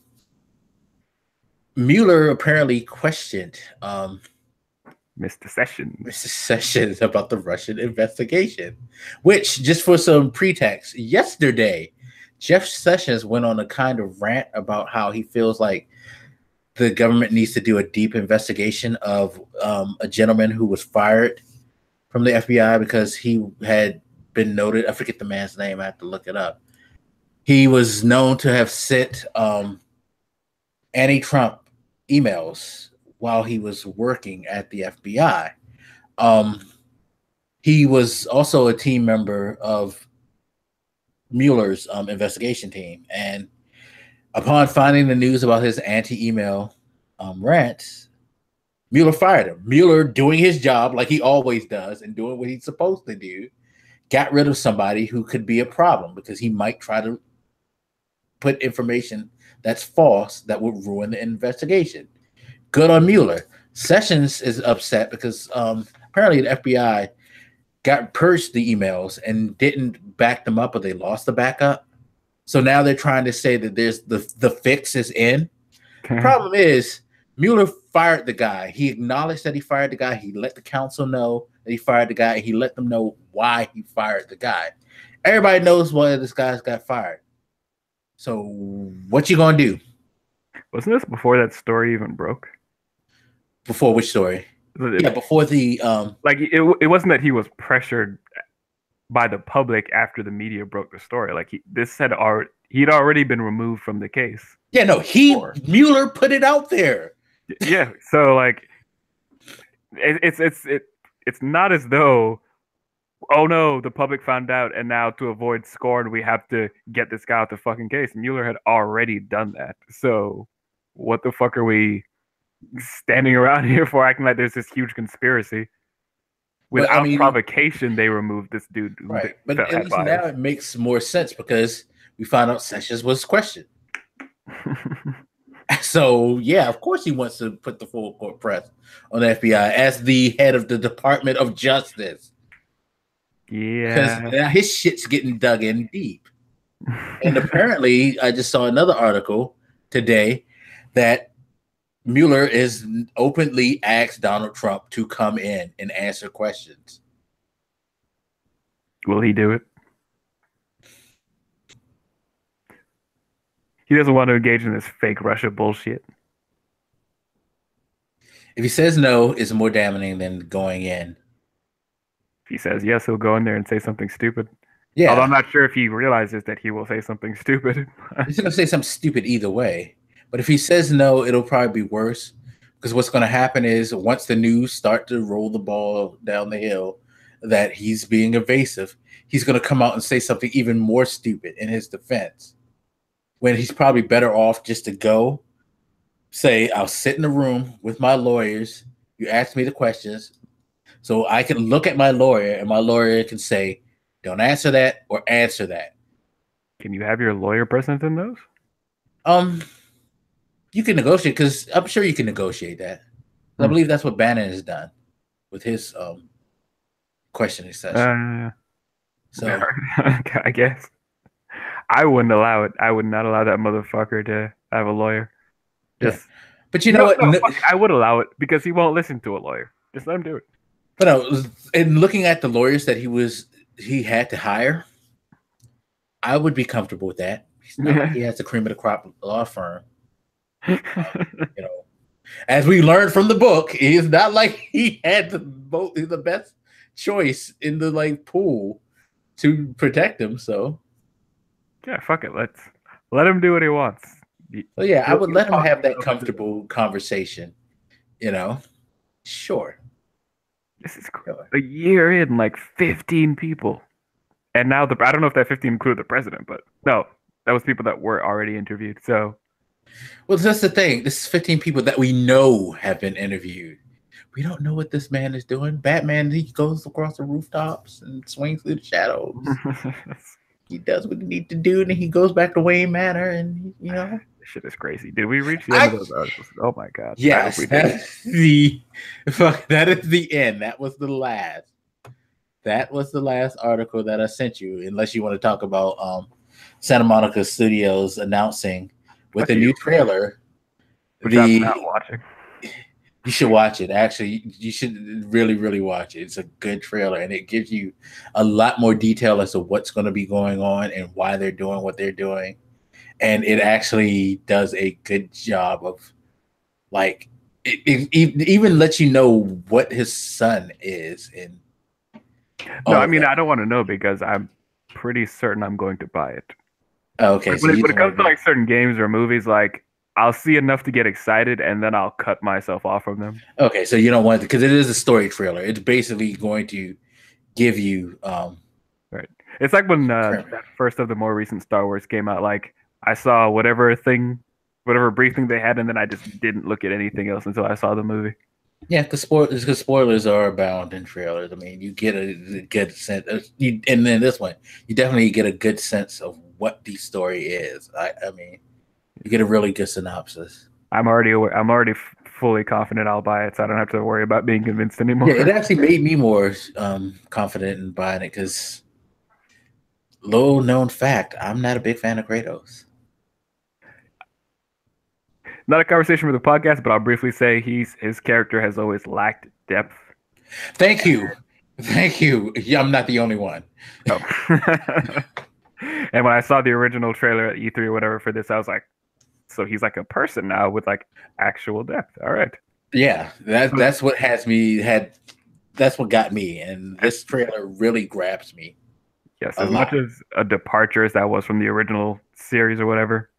S1: Mueller apparently questioned
S2: Mr.
S1: Sessions about the Russian investigation, which, just for some pretext, yesterday, Jeff Sessions went on a kind of rant about how he feels like the government needs to do a deep investigation of a gentleman who was fired from the FBI because he had been noted. I forget the man's name. I have to look it up. He was known to have sent anti-Trump emails while he was working at the FBI. He was also a team member of Mueller's investigation team. And upon finding the news about his anti-email rants, Mueller fired him. Mueller, doing his job like he always does and doing what he's supposed to do, got rid of somebody who could be a problem because he might try to put information that's false that would ruin the investigation. Good on Mueller. Sessions is upset because apparently the FBI purged the emails and didn't back them up, or they lost the backup. So now they're trying to say that there's the fix is in. The problem is Mueller fired the guy. He acknowledged that he fired the guy. He let the council know that he fired the guy. And he let them know why he fired the guy. Everybody knows why this guy's got fired. So what you gonna do?
S2: Wasn't this before that story even broke?
S1: Before which story? Yeah,
S2: It-
S1: before the
S2: Like it wasn't that he was pressured by the public after the media broke the story. Like he'd already been removed from the case.
S1: yeah, no,
S2: Before.
S1: Mueller put it out there.
S2: Yeah, so like it's not as though, oh no, the public found out, and now to avoid scorn, we have to get this guy out the fucking case. Mueller had already done that. So what the fuck are we standing around here for, acting like there's this huge conspiracy?
S1: But I
S2: Without
S1: mean,
S2: provocation, they removed this dude who
S1: right. But at
S2: had
S1: least now
S2: bias.
S1: it makes more sense because we found out Sessions was questioned. So yeah, of course he wants to put the full court press on the FBI as the head of the Department of Justice. Because
S2: Yeah.
S1: now his shit's getting dug in deep. And apparently, I just saw another article today that Mueller is openly asked Donald Trump to come in and answer questions.
S2: Will he do it? He doesn't want to engage in this fake Russia bullshit.
S1: If he says no, it's more damning than going in.
S2: If he says yes, he'll go in there and say something stupid.
S1: Yeah.
S2: Although I'm not sure if he realizes that he will say something stupid.
S1: He's going to say something stupid either way. But if he says no, it'll probably be worse. Because what's going to happen is once the news start to roll the ball down the hill that he's being evasive, he's going to come out and say something even more stupid in his defense. When he's probably better off just to go say, I'll sit in the room with my lawyers. You ask me the questions. So I can look at my lawyer and my lawyer can say, don't answer that or answer that.
S2: Can you have your lawyer present in those?
S1: You can negotiate because I'm sure you can negotiate that. I believe that's what Bannon has done with his questioning session. So
S2: I guess I wouldn't allow it. I would not allow that motherfucker to have a lawyer. Just,
S1: yeah. But you know what?
S2: No, I would allow it because he won't listen to a lawyer. Just let him do it.
S1: But no, in looking at the lawyers that he had to hire, I would be comfortable with that. He's not like he has the cream of the crop law firm. You know, as we learned from the book, it's not like he had the best choice in the like pool to protect him. So
S2: yeah, fuck it. Let him do what he wants.
S1: So yeah, I would let him have that comfortable conversation. You know, sure.
S2: This is a year in, like 15 people, and now I don't know if that 15 included the president, but no, that was people that were already interviewed. So,
S1: well, that's the thing. This is 15 people that we know have been interviewed. We don't know what this man is doing. Batman, he goes across the rooftops and swings through the shadows. He does what he needs to do, and then he goes back to Wayne Manor, and you know.
S2: This shit is crazy. Did we reach the end of those articles? Oh my god!
S1: Yes, that is the end. That was the last. That was the last article that I sent you. Unless you want to talk about Santa Monica Studios announcing with a new trailer.
S2: Which I'm not watching.
S1: You should watch it. Actually, you should really, really watch it. It's a good trailer, and it gives you a lot more detail as to what's going to be going on and why they're doing what they're doing. And it actually does a good job of, like, it even lets you know what his son is. And
S2: no, I mean, I don't want to know because I'm pretty certain I'm going to buy it.
S1: Okay,
S2: like, when it comes to like certain games or movies, like I'll see enough to get excited, and then I'll cut myself off from them.
S1: Okay, so you don't want it because it is a story trailer. It's basically going to give you
S2: right. It's like when that first of the more recent Star Wars came out. Like I saw whatever briefing they had, and then I just didn't look at anything else until I saw the movie.
S1: Yeah, because spoilers are abound in trailers. I mean, you get a good sense, and then this one, you definitely get a good sense of what the story is. I mean, you get a really good synopsis.
S2: I'm already fully confident I'll buy it, so I don't have to worry about being convinced anymore.
S1: Yeah, it actually made me more confident in buying it because, low known fact, I'm not a big fan of Kratos.
S2: Not a conversation for the podcast, but I'll briefly say his character has always lacked depth.
S1: Thank you. Yeah, I'm not the only one.
S2: Oh. And when I saw the original trailer at E3 or whatever for this, I was like, So he's like a person now with like actual depth. All right.
S1: Yeah, that's what has me had. That's what got me, and this trailer really grabs me.
S2: Yes,
S1: A
S2: as much
S1: lot.
S2: as a departure as that was from the original series or whatever,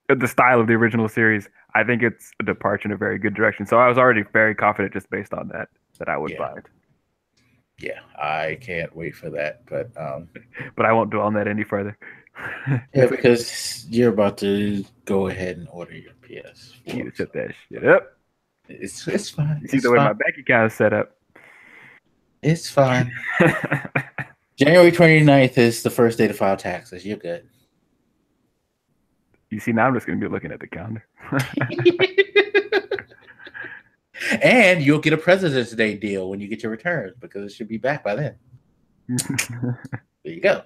S2: the style of the original series, I think it's a departure in a very good direction. So I was already very confident just based on that I would
S1: Yeah,
S2: buy it.
S1: yeah, I can't wait for that. But
S2: But I won't dwell on that any further.
S1: yeah, because you're about to go ahead and order your
S2: You
S1: PS4. So
S2: set that shit up.
S1: it's fine.
S2: You see
S1: It's
S2: the way my
S1: fine.
S2: bank account is set up.
S1: It's fine. January 29th is the first day to file taxes. You're good.
S2: You see, now I'm just going to be looking at the calendar.
S1: And you'll get a President's Day deal when you get your returns because it should be back by then. There you go.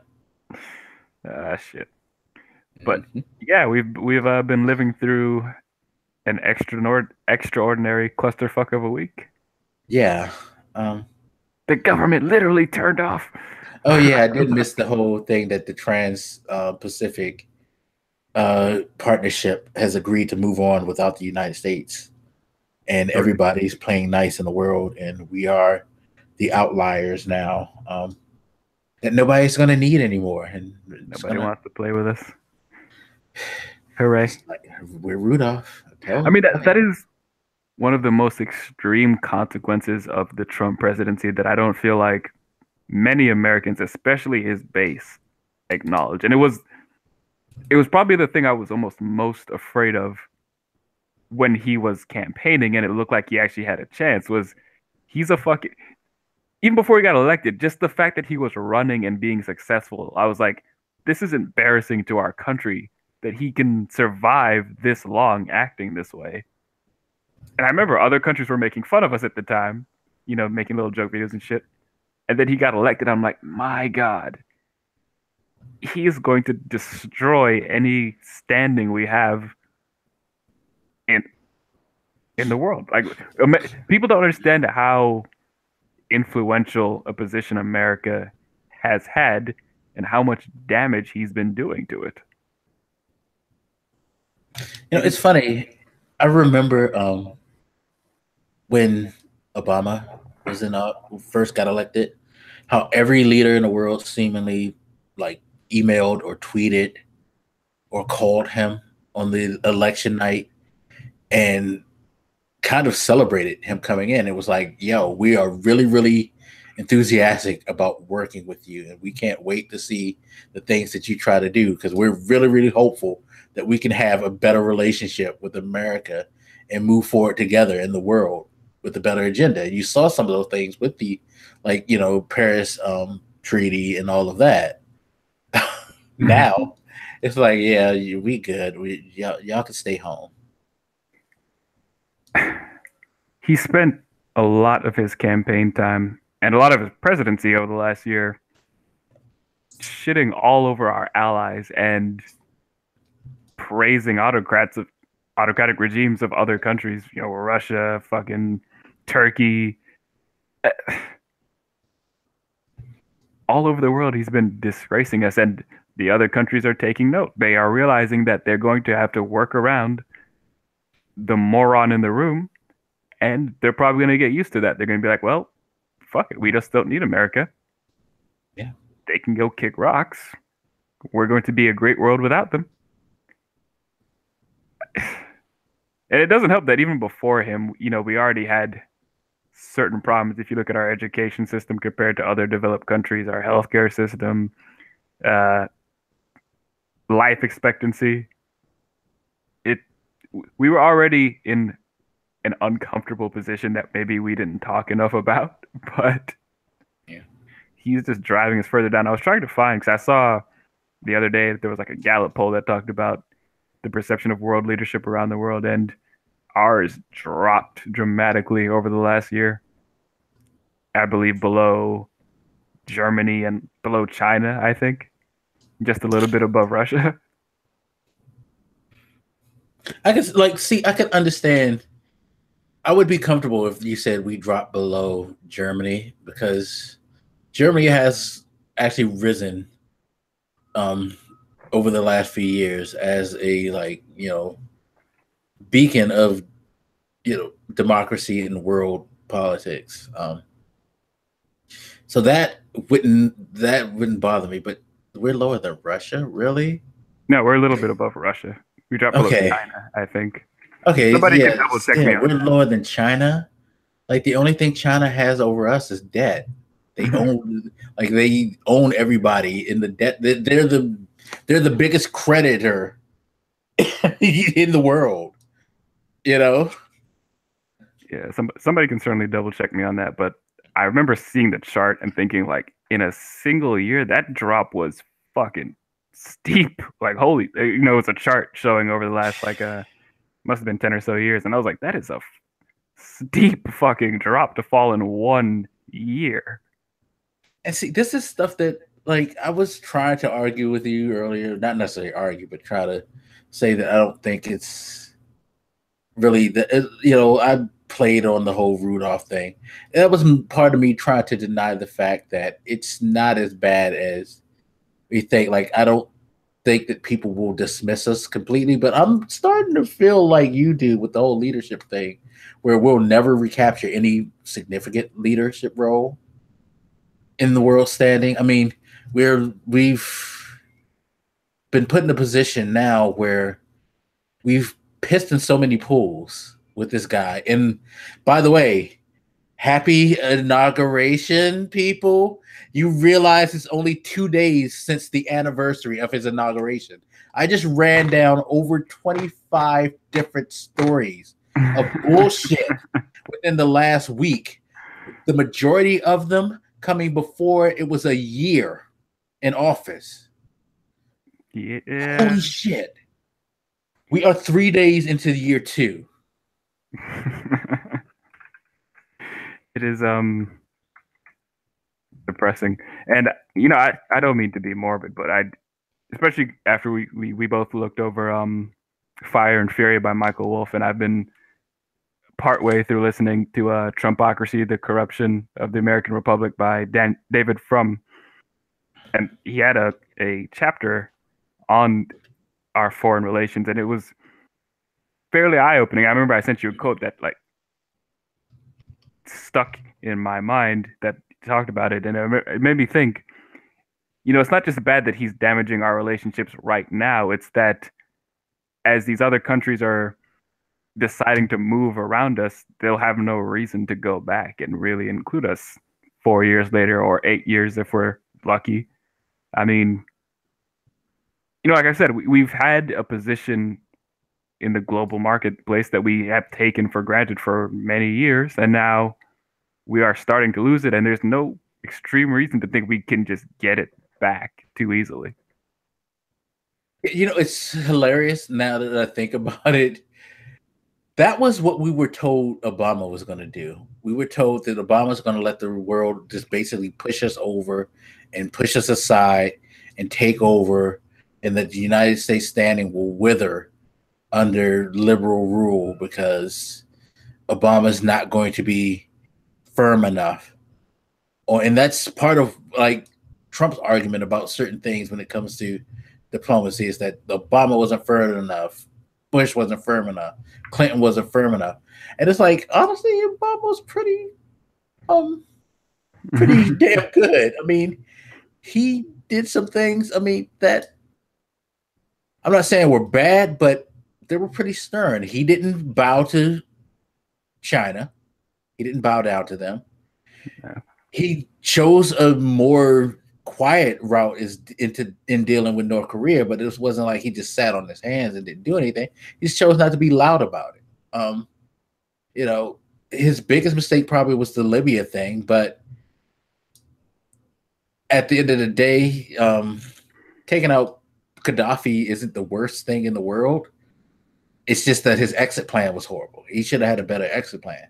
S2: Shit. But yeah, we've been living through an extraordinary clusterfuck of a week.
S1: Yeah.
S2: The government literally turned off.
S1: Oh yeah, I did miss the whole thing that the Trans Pacific partnership has agreed to move on without the United States, and everybody's playing nice in the world, and we are the outliers now that nobody's going to need anymore, and
S2: Nobody wants to play with us. Hooray!
S1: Like, we're Rudolph.
S2: I mean, that is one of the most extreme consequences of the Trump presidency that I don't feel like many Americans, especially his base, acknowledge. And it was probably the thing I was almost most afraid of when he was campaigning and it looked like he actually had a chance was he's a fucking even before he got elected, just the fact that he was running and being successful, I was like, this is embarrassing to our country that he can survive this long acting this way. And I remember other countries were making fun of us at the time, making little joke videos and shit. And then he got elected. I'm like, my God, he is going to destroy any standing we have in the world. Like, people don't understand how influential a position America has had and how much damage he's been doing to it.
S1: It's funny. I remember when Obama was first got elected, how every leader in the world seemingly like emailed or tweeted or called him on the election night and kind of celebrated him coming in. It was like, yo, we are really, really enthusiastic about working with you, and we can't wait to see the things that you try to do because we're really, really hopeful that we can have a better relationship with America and move forward together in the world with a better agenda. You saw some of those things with the Paris treaty and all of that. Now it's like, yeah, we good. Y'all can stay home.
S2: He spent a lot of his campaign time and a lot of his presidency over the last year shitting all over our allies and praising autocratic regimes of other countries, Russia, fucking Turkey. All over the world, he's been disgracing us, and the other countries are taking note. They are realizing that they're going to have to work around the moron in the room, and they're probably going to get used to that. They're going to be like, well, fuck it. We just don't need America.
S1: Yeah.
S2: They can go kick rocks. We're going to be a great world without them. And it doesn't help that even before him, we already had certain problems. If you look at our education system compared to other developed countries, our healthcare system, life expectancy, we were already in an uncomfortable position that maybe we didn't talk enough about, but
S1: yeah,
S2: he's just driving us further down. I was trying to find, because I saw the other day that there was like a Gallup poll that talked about the perception of world leadership around the world, and ours dropped dramatically over the last year. I believe below Germany and below China, I think. Just a little bit above Russia.
S1: I can understand. I would be comfortable if you said we dropped below Germany because Germany has actually risen over the last few years as a beacon of democracy and world politics. So that wouldn't bother me, but we're lower than Russia, really?
S2: No, we're a little bit above Russia. We dropped below
S1: Okay.
S2: China, I think.
S1: Okay,
S2: Somebody
S1: yeah,
S2: can double check me on
S1: we're
S2: that.
S1: lower than China. Like the only thing China has over us is debt. They own everybody in the debt. They're the biggest creditor in the world. You know?
S2: Yeah, somebody can certainly double check me on that, but I remember seeing the chart and thinking like in a single year that drop was fucking steep. Like holy, it's a chart showing over the last must have been 10 or so years, and I was like, that is a steep fucking drop to fall in 1 year.
S1: And see, this is stuff that I was trying to argue with you earlier, not necessarily argue, but try to say that I don't think it's really I played on the whole Rudolph thing. That was part of me trying to deny the fact that it's not as bad as we think. Like, I don't think that people will dismiss us completely, but I'm starting to feel like you do with the whole leadership thing, where we'll never recapture any significant leadership role in the world standing. I mean, we've been put in a position now where we've pissed in so many pools with this guy. And by the way, happy inauguration, people. You realize it's only 2 days since the anniversary of his inauguration. I just ran down over 25 different stories of bullshit within the last week. The majority of them coming before it was a year in office.
S2: Yeah.
S1: Holy shit. We are 3 days into the year 2.
S2: It is depressing. And I don't mean to be morbid, but especially after we both looked over Fire and Fury by Michael Wolff, and I've been partway through listening to Trumpocracy, The Corruption of the American Republic by David Frum. And he had a chapter on our foreign relations, and it was fairly eye-opening. I remember I sent you a quote that stuck in my mind that talked about it, and it made me think, it's not just bad that he's damaging our relationships right now, it's that as these other countries are deciding to move around us, they'll have no reason to go back and really include us 4 years later or 8 years if we're lucky. I mean, like I said, we've had a position in the global marketplace that we have taken for granted for many years, and now we are starting to lose it, and there's no extreme reason to think we can just get it back too easily.
S1: It's hilarious now that I think about it. That was what we were told Obama was going to do. We were told that Obama's going to let the world just basically push us over and push us aside and take over, and that the United States standing will wither under liberal rule because Obama's not going to be firm enough. And that's part of Trump's argument about certain things when it comes to diplomacy, is that Obama wasn't firm enough, Bush wasn't firm enough, Clinton wasn't firm enough. And it's like, honestly, Obama was pretty damn good. I mean, he did some things, that I'm not saying were bad, but they were pretty stern. He didn't bow to China. He didn't bow down to them.
S2: Yeah.
S1: He chose a more quiet route in dealing with North Korea, but it wasn't like he just sat on his hands and didn't do anything. He just chose not to be loud about it. His biggest mistake probably was the Libya thing, but at the end of the day, taking out Gaddafi isn't the worst thing in the world. It's just that his exit plan was horrible. He should have had a better exit plan.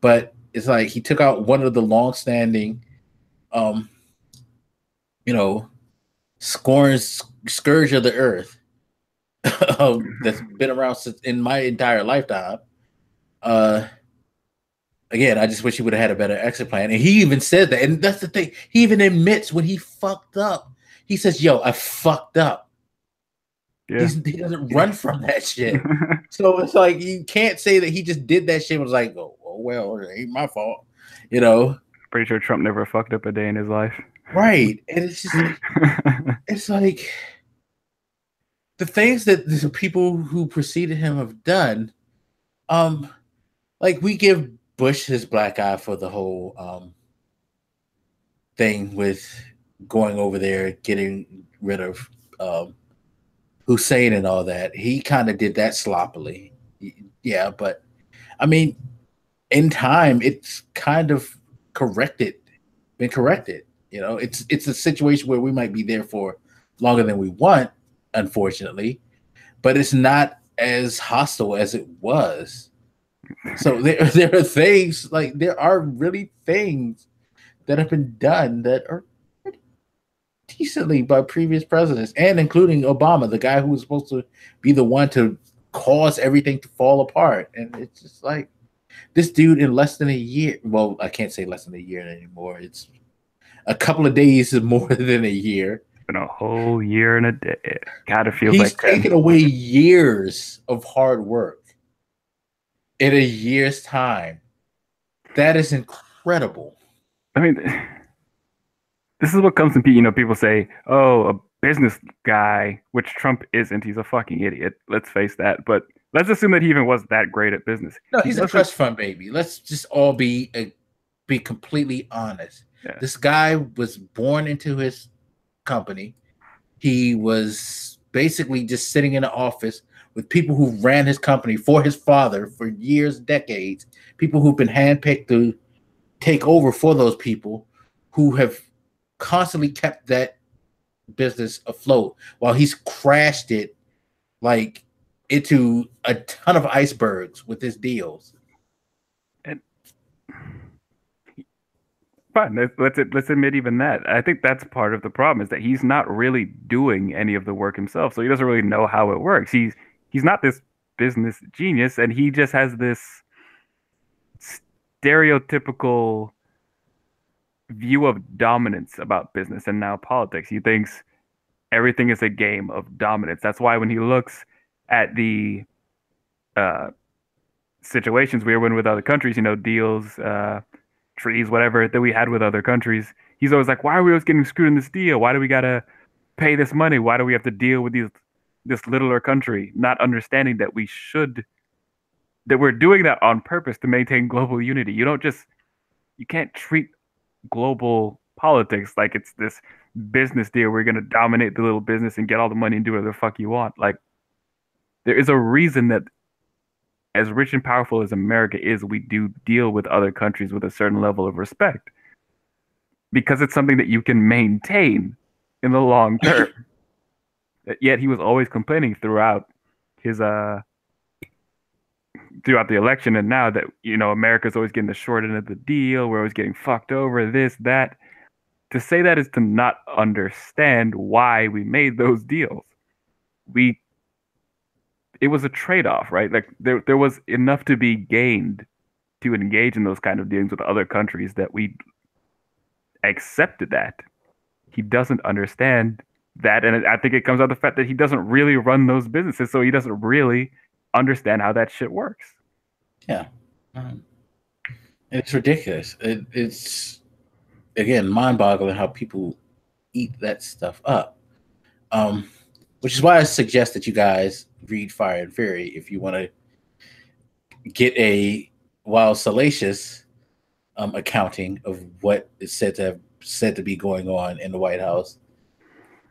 S1: But it's like he took out one of the long-standing, scourge of the earth that's been around since in my entire lifetime. Again, I just wish he would have had a better exit plan. And he even said that. And that's the thing. He even admits when he fucked up. He says, yo, I fucked up.
S2: Yeah.
S1: He doesn't run from that shit. So it's like you can't say that he just did that shit and was like, oh well, it ain't my fault, you know?
S2: Pretty sure Trump never fucked up a day in his life.
S1: Right. And it's like the things that the people who preceded him have done, um, like we give Bush his black eye for the whole thing with going over there, getting rid of Hussein and all that. He kind of did that sloppily. Yeah, but I mean, in time, it's kind of been corrected. You know, it's a situation where we might be there for longer than we want, unfortunately, but it's not as hostile as it was. So there are things like there are really things that have been done that are decently by previous presidents, and including Obama, the guy who was supposed to be the one to cause everything to fall apart. And it's just like this dude in less than a year. Well, I can't say less than a year anymore. It's a couple of days is more than a year.
S2: Been a whole year and a day. God, it feels
S1: He's
S2: like 10.
S1: taken away years of hard work in a year's time. That is incredible.
S2: I mean, this is what comes from people say, "Oh, a business guy," which Trump isn't. He's a fucking idiot. Let's face that. But let's assume that he even was that great at business.
S1: No, he's a trust fund baby. Let's just all be completely honest.
S2: Yeah.
S1: This guy was born into his company. He was basically just sitting in an office with people who ran his company for his father for years, decades, people who've been handpicked to take over for those people who have constantly kept that business afloat while he's crashed it like into a ton of icebergs with his deals.
S2: And fine, let's admit even that. I think that's part of the problem is that he's not really doing any of the work himself, so he doesn't really know how it works. He's not this business genius, and he just has this stereotypical view of dominance about business and now politics. He thinks everything is a game of dominance. That's why when he looks at the situations we were in with other countries, deals, treaties, whatever that we had with other countries, he's always like, why are we always getting screwed in this deal? Why do we gotta pay this money? Why do we have to deal with this littler country? Not understanding that we're doing that on purpose to maintain global unity. You can't treat global politics like it's this business deal where you're going to dominate the little business and get all the money and do whatever the fuck you want. Like, there is a reason that as rich and powerful as America is, we do deal with other countries with a certain level of respect because it's something that you can maintain in the long term. Yet he was always complaining throughout his throughout the election and now that America's always getting the short end of the deal, we're always getting fucked over, this, that. To say that is to not understand why we made those deals. It was a trade-off, right? Like there was enough to be gained to engage in those kind of dealings with other countries that we accepted that. He doesn't understand that, and I think it comes out of the fact that he doesn't really run those businesses, so he doesn't really understand how that shit works.
S1: Yeah. It's ridiculous. It's again mind-boggling how people eat that stuff up. Which is why I suggest that you guys read Fire and Fury if you want to get a while salacious accounting of what is said to be going on in the White House.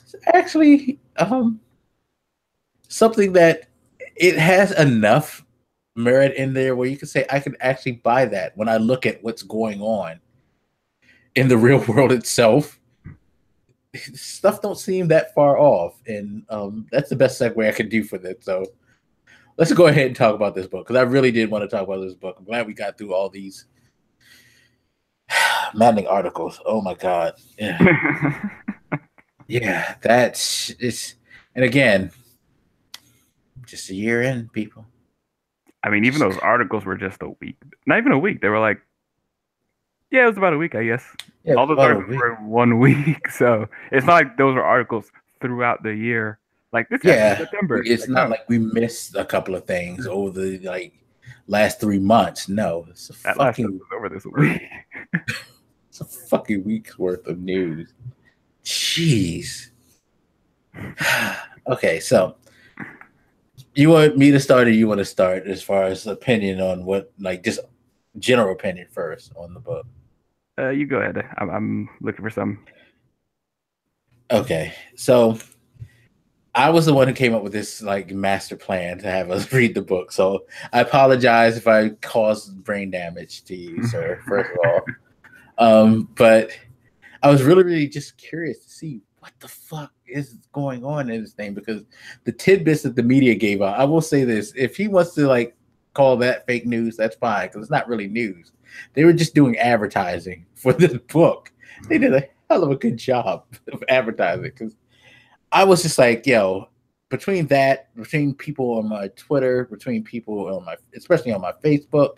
S1: It's actually something that it has enough merit in there where you can say I can actually buy that when I look at what's going on in the real world itself. Stuff don't seem that far off, and that's the best segue I could do for this. So let's go ahead and talk about this book because I really did want to talk about this book. I'm glad we got through all these maddening articles. Oh my god, yeah, yeah, that's it's. And again, just a year in, people.
S2: I mean, even those articles were just a week. Not even a week. They were like, yeah, it was about a week, I guess.
S1: Yeah,
S2: all those articles were 1 week, so it's not like those were articles throughout the year. Like this happened in
S1: Yeah,
S2: September.
S1: it's
S2: Like,
S1: not
S2: no,
S1: like we missed a couple of things over the last 3 months. No,
S2: that last stuff was over this week.
S1: it's a fucking week's worth of news. Jeez. Okay, so you want me to start, or you want to start as far as opinion on what, like, just general opinion first on the book?
S2: You go ahead. I'm looking for some.
S1: Okay, so I was the one who came up with this like master plan to have us read the book. So I apologize if I caused brain damage to you, sir. First of all, but I was really, really just curious to see what the fuck is going on in this thing, because the tidbits that the media gave out. I will say this: if he wants to like call that fake news, that's fine, because it's not really news. They were just doing advertising for this book. They did a hell of a good job of advertising, because I was just like, yo, between that, between people on my Twitter, between people on my, especially on my Facebook,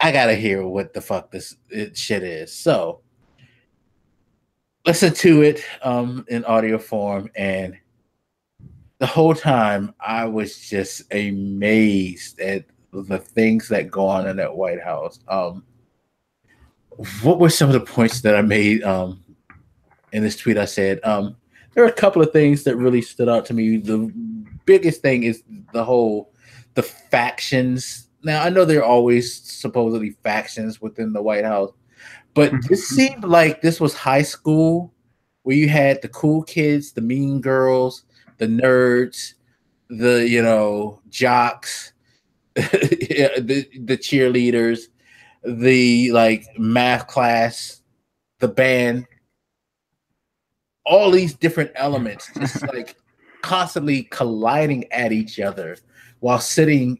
S1: I gotta hear what the fuck this shit is. So listen to it in audio form, and the whole time I was just amazed at the things that go on in that White House. What were some of the points that I made in this tweet? I said there are a couple of things that really stood out to me. The biggest thing is the factions. Now I know there are always supposedly factions within the White House, but this seemed like this was high school, where you had the cool kids, the mean girls, the nerds, the jocks, the cheerleaders, the like math class, the band, all these different elements just like constantly colliding at each other while sitting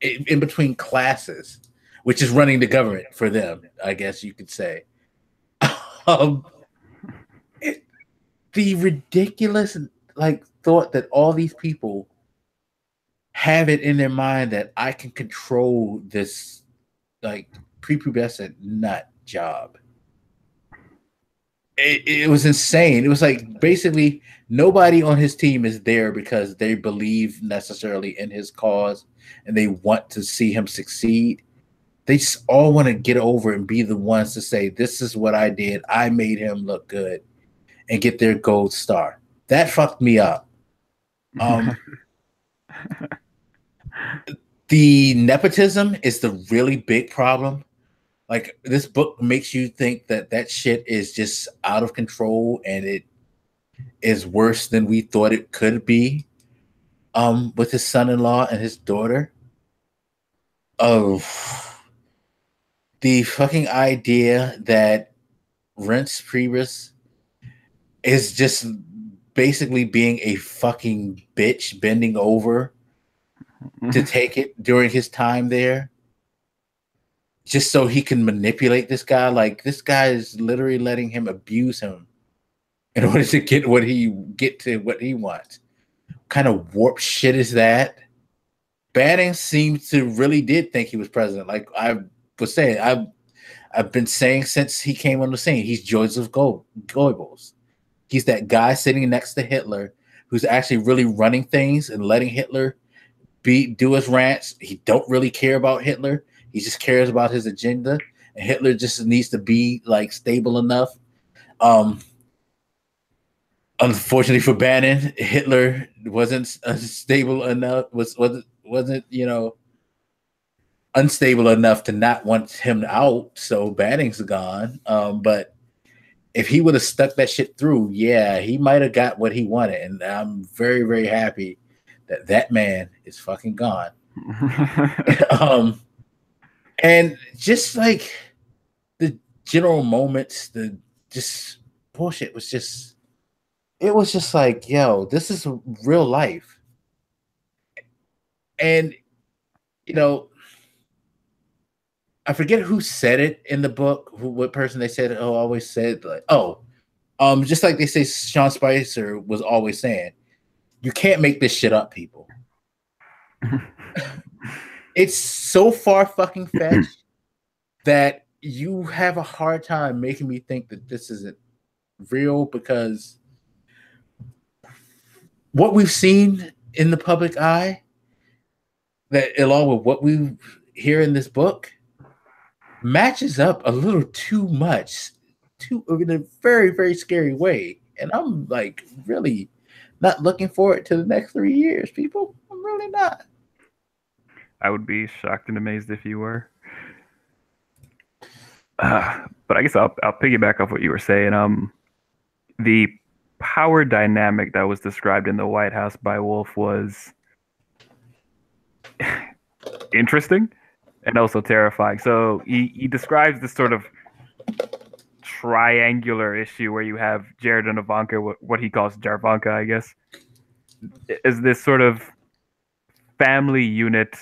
S1: in between classes, which is running the government for them, I guess you could say. um, the ridiculous like thought that all these people have it in their mind that I can control this like prepubescent nut job. It was insane. It was like basically nobody on his team is there because they believe necessarily in his cause and they want to see him succeed. They just all want to get over and be the ones to say, this is what I did. I made him look good, and get their gold star. That fucked me up. The nepotism is the really big problem. Like, this book makes you think that that shit is just out of control, and it is worse than we thought it could be. With his son-in-law and his daughter. Oh, the fucking idea that Reince Priebus is just basically being a fucking bitch, bending over to take it during his time there, just so he can manipulate this guy. Like, this guy is literally letting him abuse him in order to get what he wants. What kind of warped shit is that? Banning seems to really did think he was president. Like I was saying, I've been saying since he came on the scene, he's Joseph Goebbels. He's that guy sitting next to Hitler who's actually really running things and letting Hitler do his rants. He don't really care about Hitler. He just cares about his agenda. And Hitler just needs to be like stable enough. Unfortunately for Bannon, Hitler wasn't stable enough. Wasn't unstable enough to not want him out. So Banning's gone. But if he would have stuck that shit through, yeah, he might have got what he wanted. And I'm very, very happy that that man is fucking gone. And just like the general moments, the just bullshit was just, it was just like, yo, this is real life. And, I forget who said it in the book, what person they said, always said, like, just like they say Sean Spicer was always saying, you can't make this shit up, people. It's so far fucking fetched that you have a hard time making me think that this isn't real, because what we've seen in the public eye, that along with what we hear in this book, matches up a little too much, too in a very, very scary way. And I'm like really not looking forward to the next 3 years, people. I'm really not.
S2: I would be shocked and amazed if you were. But I guess I'll piggyback off what you were saying. The power dynamic that was described in the White House by Wolf was interesting and also terrifying. So he describes this sort of triangular issue where you have Jared and Ivanka, what he calls Jarvanka, I guess, is this sort of family unit,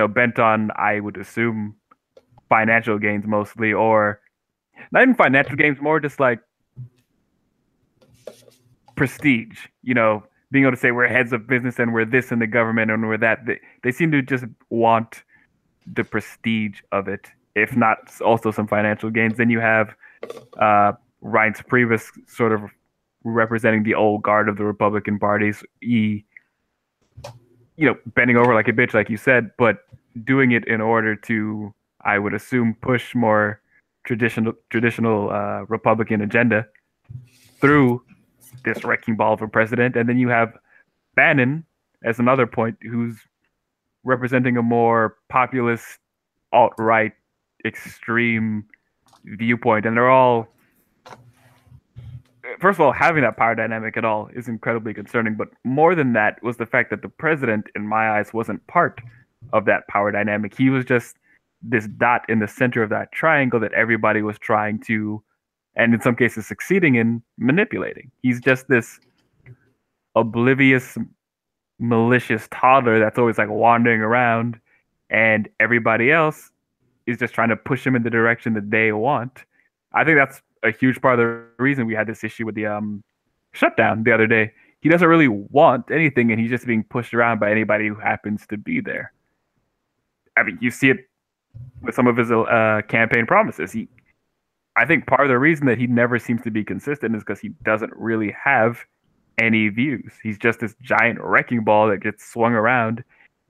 S2: bent on, I would assume, financial gains mostly, or not even financial gains, more just like prestige, being able to say we're heads of business and we're this in the government and we're that. They seem to just want the prestige of it, if not also some financial gains. Then you have Reince Priebus sort of representing the old guard of the Republican parties. Bending over like a bitch, like you said, but doing it in order to, I would assume, push more traditional Republican agenda through this wrecking ball of a president. And then you have Bannon as another point, who's representing a more populist, alt-right, extreme viewpoint. And they're all, first of all, having that power dynamic at all is incredibly concerning. But more than that was the fact that the president, in my eyes, wasn't part of that power dynamic. He was just this dot in the center of that triangle that everybody was trying to, and in some cases succeeding in, manipulating. He's just this oblivious, malicious toddler that's always like wandering around, and everybody else is just trying to push him in the direction that they want. I think that's a huge part of the reason we had this issue with the shutdown the other day. He doesn't really want anything, and he's just being pushed around by anybody who happens to be there. I mean, you see it with some of his campaign promises. I think part of the reason that he never seems to be consistent is because he doesn't really have any views. He's just this giant wrecking ball that gets swung around,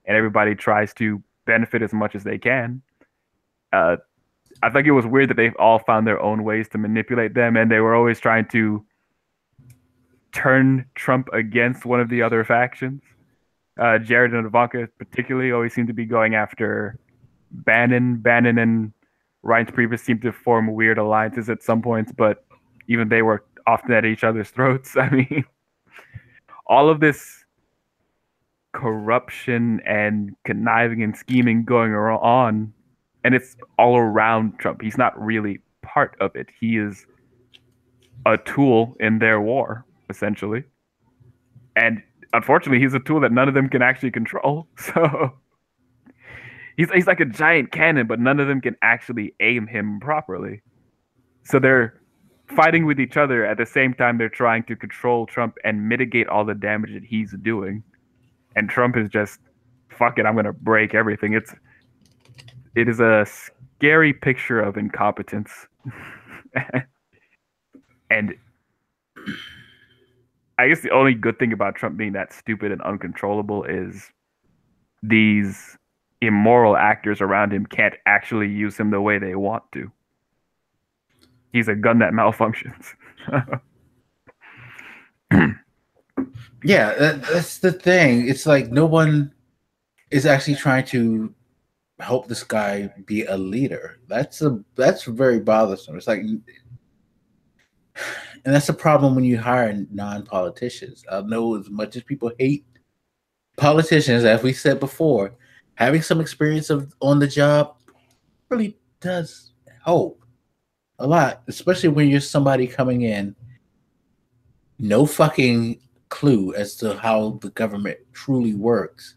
S2: and everybody tries to benefit as much as they can. I think it was weird that they've all found their own ways to manipulate them, and they were always trying to turn Trump against one of the other factions. Jared and Ivanka particularly always seem to be going after Bannon. Bannon and Reince Priebus seem to form weird alliances at some points, but even they were often at each other's throats. I mean, all of this corruption and conniving and scheming going on, and it's all around Trump. He's not really part of it. He is a tool in their war, essentially. And unfortunately, he's a tool that none of them can actually control. So he's like a giant cannon, but none of them can actually aim him properly. So they're fighting with each other at the same time they're trying to control Trump and mitigate all the damage that he's doing. And Trump is just, fuck it, I'm going to break everything. It is a scary picture of incompetence. And I guess the only good thing about Trump being that stupid and uncontrollable is these immoral actors around him can't actually use him the way they want to. He's a gun that malfunctions.
S1: Yeah, that's the thing. It's like no one is actually trying to help this guy be a leader. That's very bothersome. It's like, and that's the problem when you hire non-politicians. I know as much as people hate politicians, as we said before, having some experience on the job really does help a lot, especially when you're somebody coming in, no fucking clue as to how the government truly works.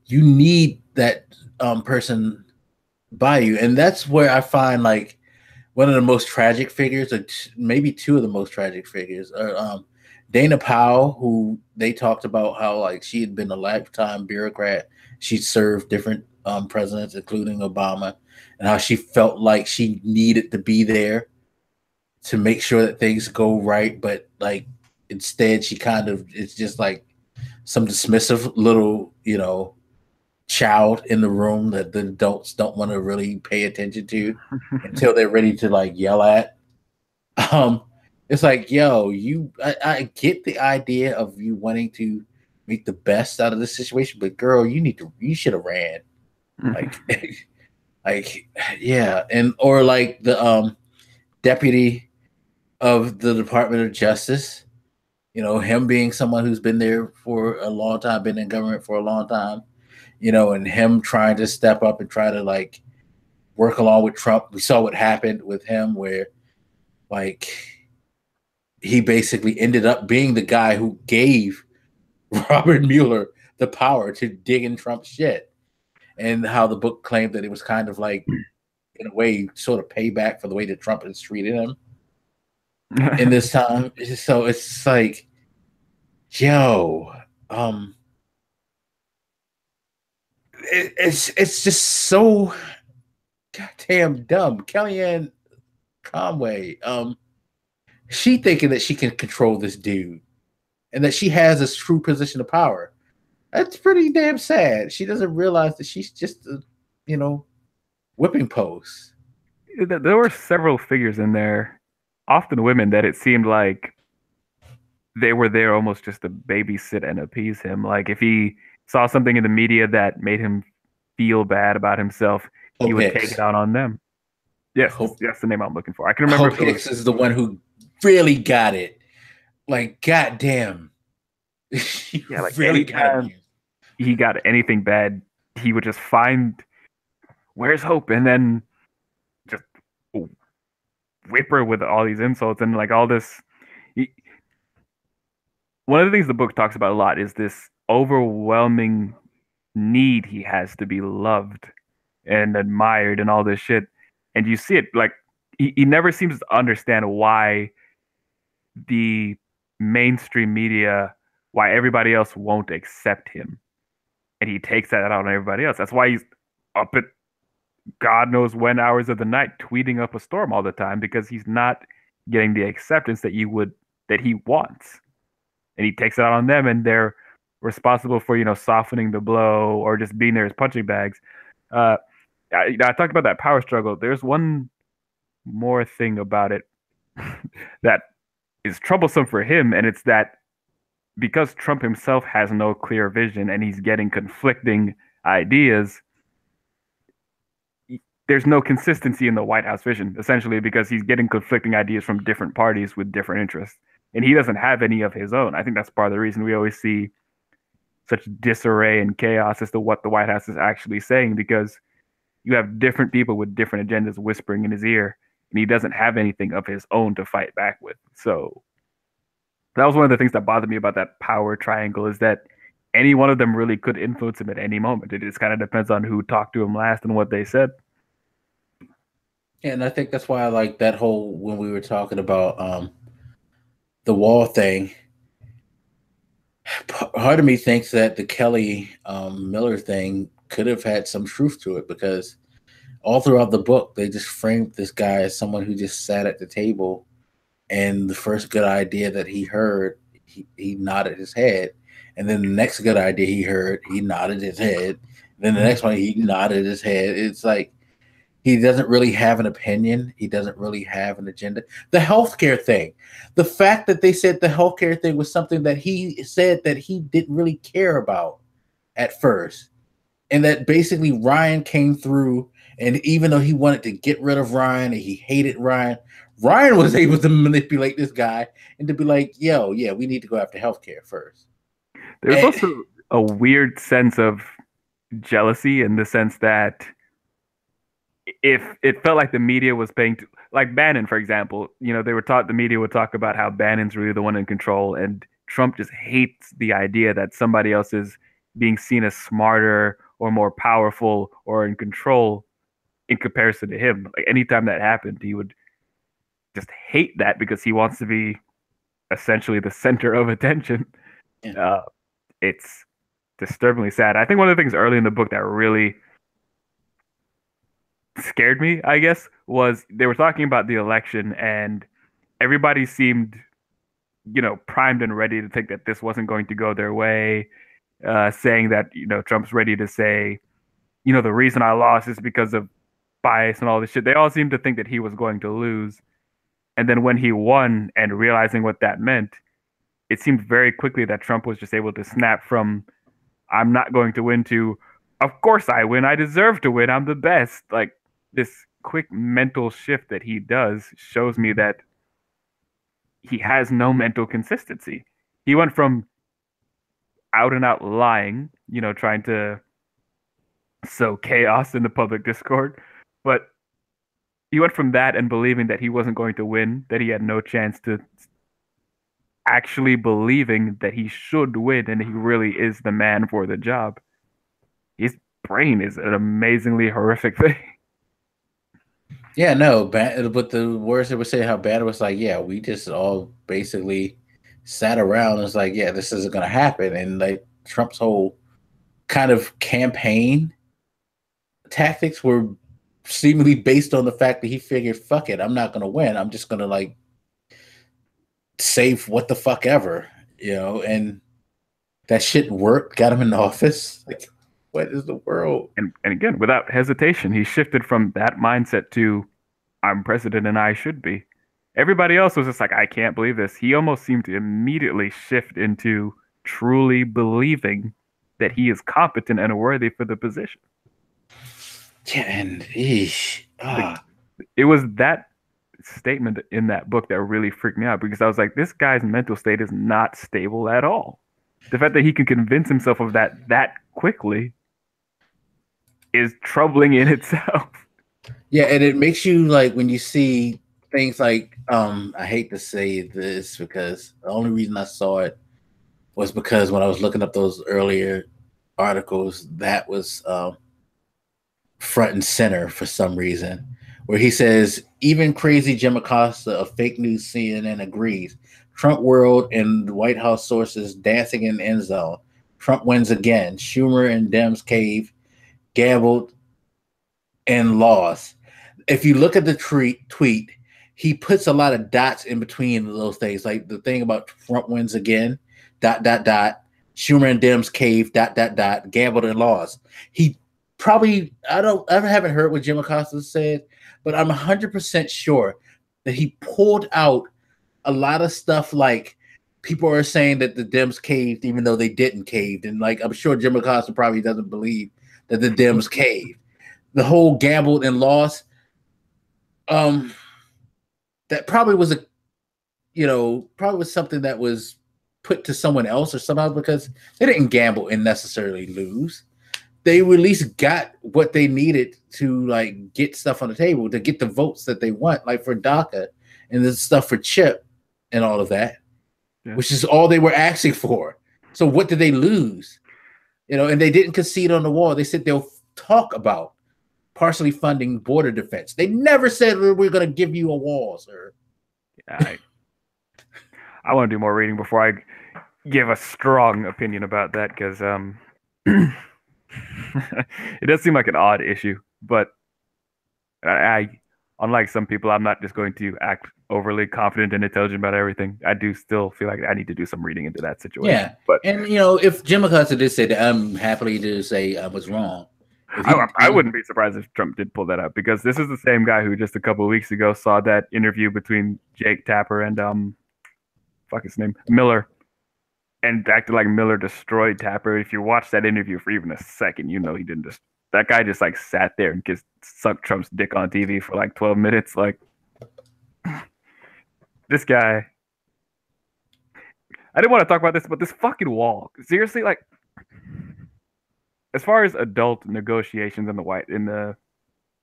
S1: You need that person by you, and that's where I find like one of the most tragic figures, or maybe two of the most tragic figures, are Dana Powell, who they talked about how like she had been a lifetime bureaucrat. She served different presidents, including Obama, and how she felt like she needed to be there to make sure that things go right. But like instead she kind of it's just like some dismissive little, child in the room that the adults don't want to really pay attention to until they're ready to like yell at. Um, it's like, yo, I get the idea of you wanting to make the best out of the situation, but girl, you should have ran. Like, like, yeah, and or like the deputy of the Department of Justice, him being someone who's been there for a long time, been in government for a long time, and him trying to step up and try to like work along with Trump. We saw what happened with him where like he basically ended up being the guy who gave Robert Mueller the power to dig in Trump's shit. And how the book claimed that it was kind of like, in a way, sort of payback for the way that Trump has treated him in this time. So it's like, yo, it's just so goddamn dumb. Kellyanne Conway, she thinking that she can control this dude and that she has a true position of power. That's pretty damn sad. She doesn't realize that she's just a, whipping post.
S2: There were several figures in there, often women, that it seemed like they were there almost just to babysit and appease him. Like if he saw something in the media that made him feel bad about himself, he would take it out on them. Yes, that's the name I'm looking for. I can remember.
S1: Hope Hicks is the one who really got it. Like, goddamn.
S2: Yeah, like really anytime he got anything bad, he would just find where's Hope, and then just whip her with all these insults and like all this. One of the things the book talks about a lot is this overwhelming need he has to be loved and admired and all this shit. And you see it like he never seems to understand why the mainstream media, why everybody else won't accept him. And he takes that out on everybody else. That's why he's up at God knows when hours of the night tweeting up a storm all the time, because he's not getting the acceptance that he wants. And he takes it out on them, and they're responsible for, softening the blow or just being there as punching bags. I talked about that power struggle. There's one more thing about it that is troublesome for him, and it's that because Trump himself has no clear vision and he's getting conflicting ideas, there's no consistency in the White House vision, essentially because he's getting conflicting ideas from different parties with different interests. And he doesn't have any of his own. I think that's part of the reason we always see such disarray and chaos as to what the White House is actually saying, because you have different people with different agendas whispering in his ear, and he doesn't have anything of his own to fight back with. So that was one of the things that bothered me about that power triangle, is that any one of them really could influence him at any moment. It just kind of depends on who talked to him last and what they said.
S1: Yeah, and I think that's why I like that whole, when we were talking about the wall thing, part of me thinks that the Kelly Miller thing could have had some truth to it, because all throughout the book, they just framed this guy as someone who just sat at the table, and the first good idea that he heard, he nodded his head. And then the next good idea he heard, he nodded his head. Then the next one, he nodded his head. It's like, he doesn't really have an opinion. He doesn't really have an agenda. The healthcare thing, the fact that they said the healthcare thing was something that he said that he didn't really care about at first. And that basically Ryan came through, and even though he wanted to get rid of Ryan and he hated Ryan, Ryan was able to manipulate this guy and to be like, yo, yeah, we need to go after healthcare first.
S2: There's also a weird sense of jealousy, in the sense that if it felt like the media was paying to, like Bannon, for example, they were taught, the media would talk about how Bannon's really the one in control, and Trump just hates the idea that somebody else is being seen as smarter or more powerful or in control in comparison to him. Like anytime that happened, he would just hate that, because he wants to be essentially the center of attention. Yeah. It's disturbingly sad. I think one of the things early in the book that really scared me, I guess, was they were talking about the election, and everybody seemed primed and ready to think that this wasn't going to go their way, saying that, Trump's ready to say, the reason I lost is because of bias and all this shit. They all seemed to think that he was going to lose. And then when he won and realizing what that meant, it seemed very quickly that Trump was just able to snap from, I'm not going to win, to, of course I win. I deserve to win. I'm the best. Like, this quick mental shift that he does shows me that he has no mental consistency. He went from out and out lying, trying to sow chaos in the public discord, but he went from that and believing that he wasn't going to win, that he had no chance, to actually believing that he should win and he really is the man for the job. His brain is an amazingly horrific thing.
S1: Yeah, no, but the words they would say how bad it was, like, yeah, we just all basically sat around and was like, yeah, this isn't gonna happen. And like Trump's whole kind of campaign tactics were seemingly based on the fact that he figured, fuck it, I'm not gonna win. I'm just gonna like say what the fuck ever, and that shit worked, got him in the office. Like, what is the world?
S2: And again, without hesitation, he shifted from that mindset to, I'm president and I should be. Everybody else was just like, I can't believe this. He almost seemed to immediately shift into truly believing that he is competent and worthy for the position.
S1: Yeah, and
S2: it was that statement in that book that really freaked me out, because I was like, this guy's mental state is not stable at all. The fact that he can convince himself of that quickly is troubling in itself.
S1: Yeah, and it makes you like, when you see things like, I hate to say this because the only reason I saw it was because when I was looking up those earlier articles, that was front and center for some reason, where he says, even crazy Jim Acosta of fake news CNN agrees. Trump world and White House sources dancing in the end zone. Trump wins again. Schumer and Dems cave, gambled, and lost. If you look at the tweet, he puts a lot of dots in between those things. Like the thing about Trump wins again, ... Schumer and Dems cave, ... gambled and lost. He probably, I haven't heard what Jim Acosta said, but I'm 100% sure that he pulled out a lot of stuff, like people are saying that the Dems caved even though they didn't cave. And like, I'm sure Jim Acosta probably doesn't believe that the Dems caved. The whole gambled and lost, that probably was probably was something that was put to someone else or somehow, because they didn't gamble and necessarily lose. They at least got what they needed to like get stuff on the table, to get the votes that they want, like for DACA and the stuff for CHIP and all of that, which is all they were asking for. So what did they lose? And they didn't concede on the wall. They said they'll talk about partially funding border defense. They never said we're going to give you a wall, sir.
S2: Yeah, I want to do more reading before I give a strong opinion about that, because it does seem like an odd issue, but unlike some people, I'm not just going to act overly confident and intelligent about everything. I do still feel like I need to do some reading into that situation.
S1: Yeah, but and if Jim Acosta did say that, I'm happily to say I was wrong.
S2: I wouldn't be surprised if Trump did pull that up, because this is the same guy who just a couple of weeks ago saw that interview between Jake Tapper and fuck his name, Miller, and acted like Miller destroyed Tapper. If you watch that interview for even a second, he didn't just. That guy just like sat there and just sucked Trump's dick on TV for like 12 minutes. Like, this guy. I didn't want to talk about this, but this fucking wall. Seriously, like, as far as adult negotiations in the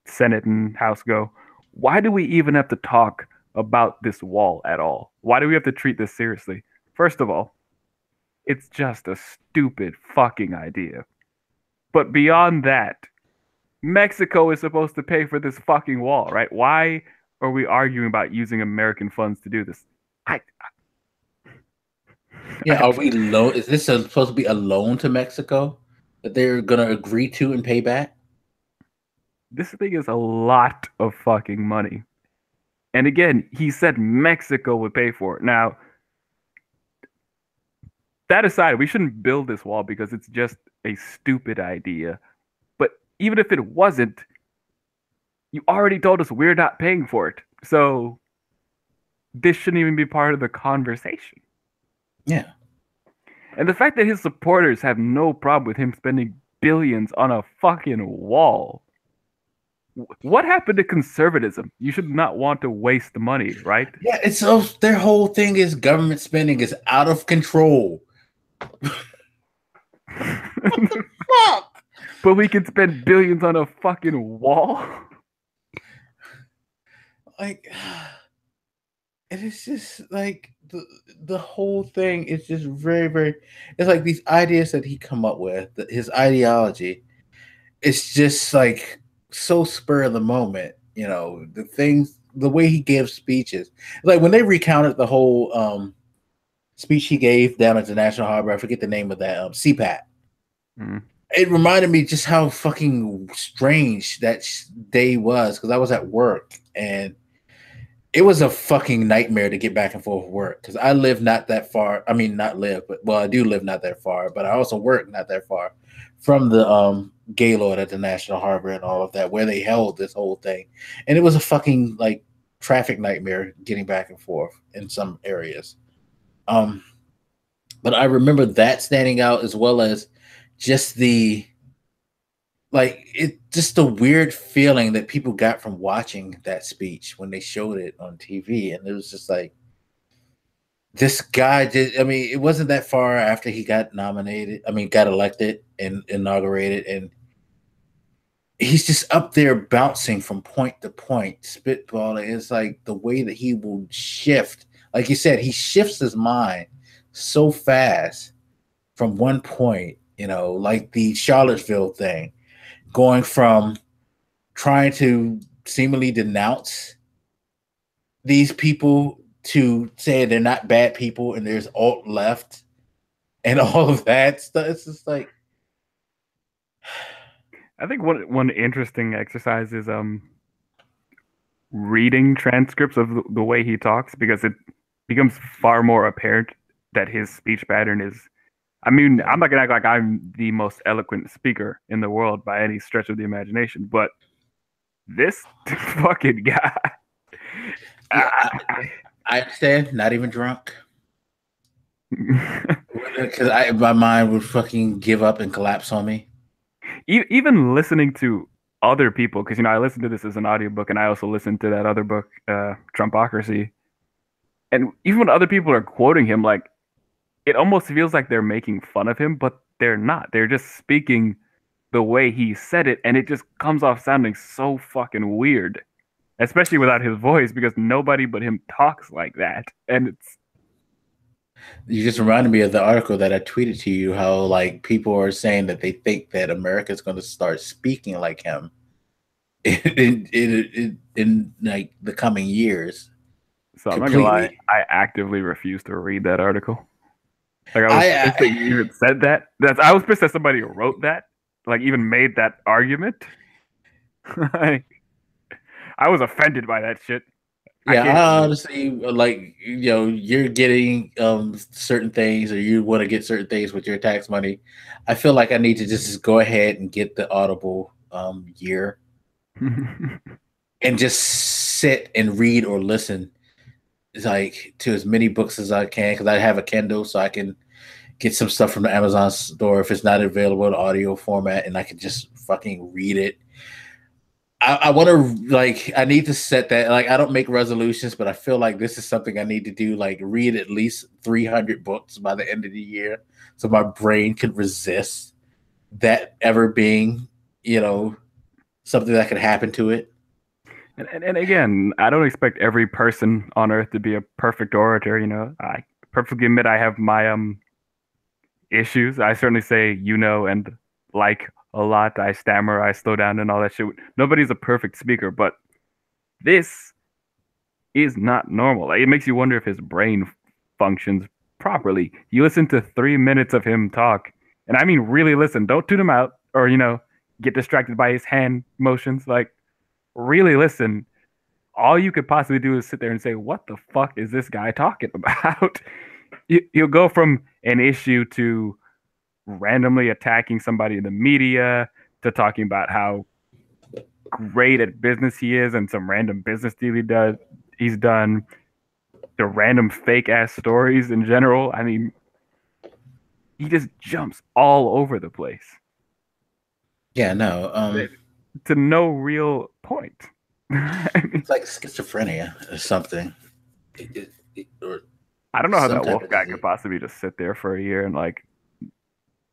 S2: Senate and House go, why do we even have to talk about this wall at all? Why do we have to treat this seriously? First of all, it's just a stupid fucking idea. But beyond that, Mexico is supposed to pay for this fucking wall, right? Why are we arguing about using American funds to do this?
S1: Are we loan? Is this supposed to be a loan to Mexico that they're gonna agree to and pay back?
S2: This thing is a lot of fucking money. And again, he said Mexico would pay for it. Now, that aside, we shouldn't build this wall because it's just a stupid idea. But even if it wasn't, you already told us we're not paying for it. So this shouldn't even be part of the conversation.
S1: Yeah.
S2: And the fact that his supporters have no problem with him spending billions on a fucking wall. What happened to conservatism? You should not want to waste the money, right?
S1: Yeah, it's so their whole thing is government spending is out of control. Fuck.
S2: But we can spend billions on a fucking wall.
S1: Like, and it's just like the whole thing is just very, very. It's like these ideas that he come up with, his ideology. It's just like so spur of the moment. You know, the things, the way he gives speeches. Like when they recounted the whole speech he gave down at the National Harbor. I forget the name of that CPAT.
S2: Mm.
S1: It reminded me just how fucking strange that day was because I was at work and it was a fucking nightmare to get back and forth work because I live not that far. I mean, not live, but well, I do live not that far, but I also work not that far from the Gaylord at the National Harbor and all of that, where they held this whole thing, and it was a fucking like traffic nightmare getting back and forth in some areas. But I remember that standing out as well as just the just the weird feeling that people got from watching that speech when they showed it on TV. And it was just like, this guy did. I mean, it wasn't that far after he got nominated. I mean, got elected and inaugurated. And he's just up there bouncing from point to point, spitballing. It's like the way that he will shift. Like you said, he shifts his mind so fast from one point, you know, like the Charlottesville thing, going from trying to seemingly denounce these people to say they're not bad people and there's alt left and all of that stuff. It's just like,
S2: I think one interesting exercise is reading transcripts of the way he talks because it becomes far more apparent that his speech pattern is. I mean, I'm not gonna act like I'm the most eloquent speaker in the world by any stretch of the imagination, but this fucking guy.
S1: yeah, I understand. Not even drunk. Because my mind would fucking give up and collapse on me.
S2: Even listening to other people, because I listened to this as an audiobook and I also listened to that other book, Trumpocracy. And even when other people are quoting him, like it almost feels like they're making fun of him, but they're not. They're just speaking the way he said it, and it just comes off sounding so fucking weird. Especially without his voice, because nobody but him talks like that. And it's
S1: You just reminded me of the article that I tweeted to you, how like people are saying that they think that America's going to start speaking like him in like the coming years.
S2: so I'm not gonna lie,
S1: Completely.
S2: I actively refuse to read that article. Like I was pissed that you even said that. I was pissed that somebody wrote that, like even made that argument. Like, I was offended by that shit.
S1: Yeah, I honestly like, you're getting certain things or you want to get certain things with your tax money. I feel like I need to just go ahead and get the Audible year and just sit and read or listen like to as many books as I can because I have a Kindle, so I can get some stuff from the Amazon store if it's not available in audio format, and I can just fucking read it. I want to I need to set that. Like, I don't make resolutions, but I feel like this is something I need to do. Like, read at least 300 books by the end of the year, so my brain could resist that ever being, something that could happen to it.
S2: And again, I don't expect every person on earth to be a perfect orator. I perfectly admit I have my issues. I certainly say and like a lot. I stammer, I slow down, and all that shit. Nobody's a perfect speaker, but this is not normal. Like, it makes you wonder if his brain functions properly. You listen to 3 minutes of him talk, and I mean really listen. Don't tune him out or get distracted by his hand motions. Like, really listen. All you could possibly do is sit there and say, "What the fuck is this guy talking about?" he'll go from an issue to randomly attacking somebody in the media to talking about how great at business he is and some random business deal he's done, the random fake ass stories in general. I mean, he just jumps all over the place.
S1: Yeah, no.
S2: To no real point. I mean,
S1: It's like schizophrenia or something. Or
S2: I don't know how
S1: some
S2: that
S1: type
S2: wolf
S1: of
S2: guy could
S1: disease.
S2: possibly just sit there for a year and like.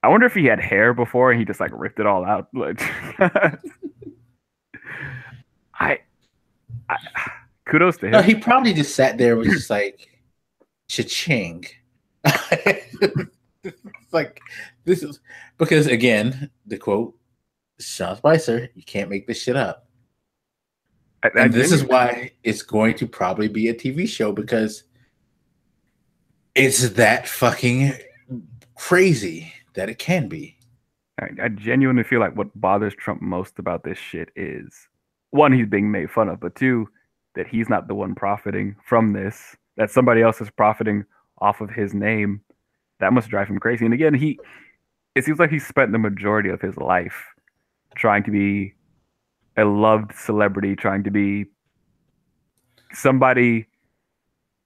S2: I wonder if he had hair before and he just like ripped it all out. Like, I, I, kudos to
S1: No,
S2: him.
S1: he probably just sat there and was just like, cha-ching. It's like, this is because, again, the quote, Sean Spicer, you can't make this shit up.
S2: I
S1: And this is
S2: genuinely,
S1: why it's going to probably be a TV show because it's that fucking crazy that it can be.
S2: I genuinely feel like what bothers Trump most about this shit is one, he's being made fun of, but two, that he's not the one profiting from this. That somebody else is profiting off of his name. That must drive him crazy. And again, it seems like he spent the majority of his life trying to be a loved celebrity, trying to be somebody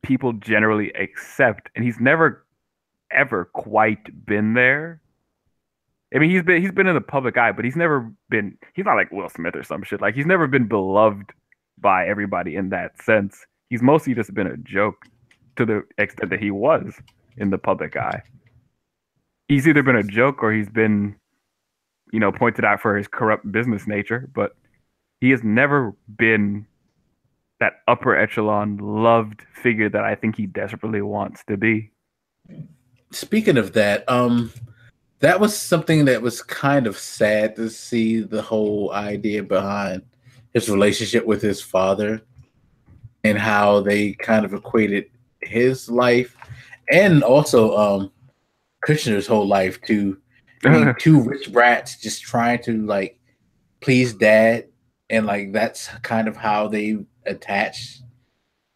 S2: people generally accept, and he's never ever quite been there. I mean, he's been in the public eye, but he's not like Will Smith or some shit. Like he's never been beloved by everybody in that sense. He's mostly just been a joke to the extent that he was in the public eye. He's either been a joke or he's been, pointed out for his corrupt business nature, but he has never been that upper echelon loved figure that I think he desperately wants to be.
S1: Speaking of that, that was something that was kind of sad to see the whole idea behind his relationship with his father and how they kind of equated his life and also Kushner's whole life to being two rich brats just trying to like please dad, and like that's kind of how they attached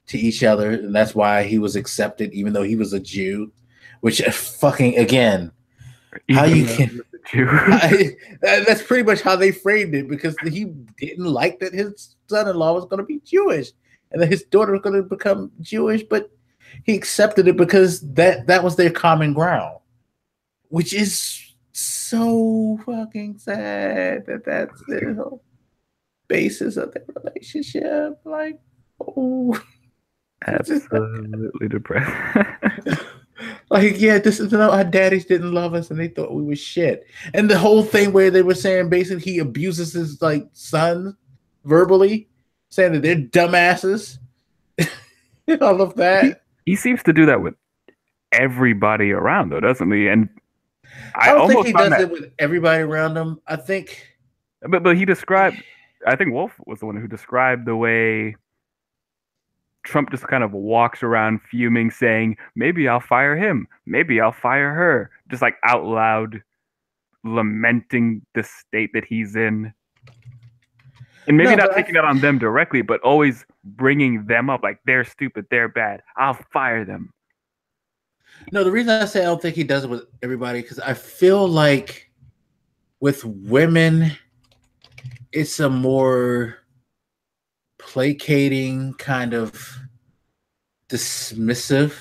S1: to each other, and that's why he was accepted even though he was a Jew, which fucking again, how
S2: Even
S1: you
S2: though
S1: can that's pretty much how they framed it because he didn't like that his son-in-law was going to be Jewish and that his daughter was going to become Jewish, but he accepted it because that was their common ground, which is so fucking sad that that's the whole basis of their relationship. Like, oh,
S2: absolutely depressed.
S1: like, yeah, this is our daddies didn't love us and they thought we was shit. And the whole thing where they were saying basically he abuses his like son verbally, saying that they're dumbasses. All of that.
S2: He seems to do that with everybody around, though, doesn't he? And
S1: I
S2: I
S1: don't think
S2: almost
S1: he
S2: found
S1: does
S2: that,
S1: it with everybody around him. I think,
S2: but he described. I think Wolf was the one who described the way Trump just kind of walks around fuming, saying, "Maybe I'll fire him. Maybe I'll fire her," just like out loud lamenting the state that he's in. And maybe
S1: no,
S2: not
S1: but
S2: taking it on them directly, but always bringing them up like they're stupid, they're bad. I'll fire them.
S1: no, the reason I say I don't think he does it with everybody because I feel like with women, it's a more placating kind of dismissive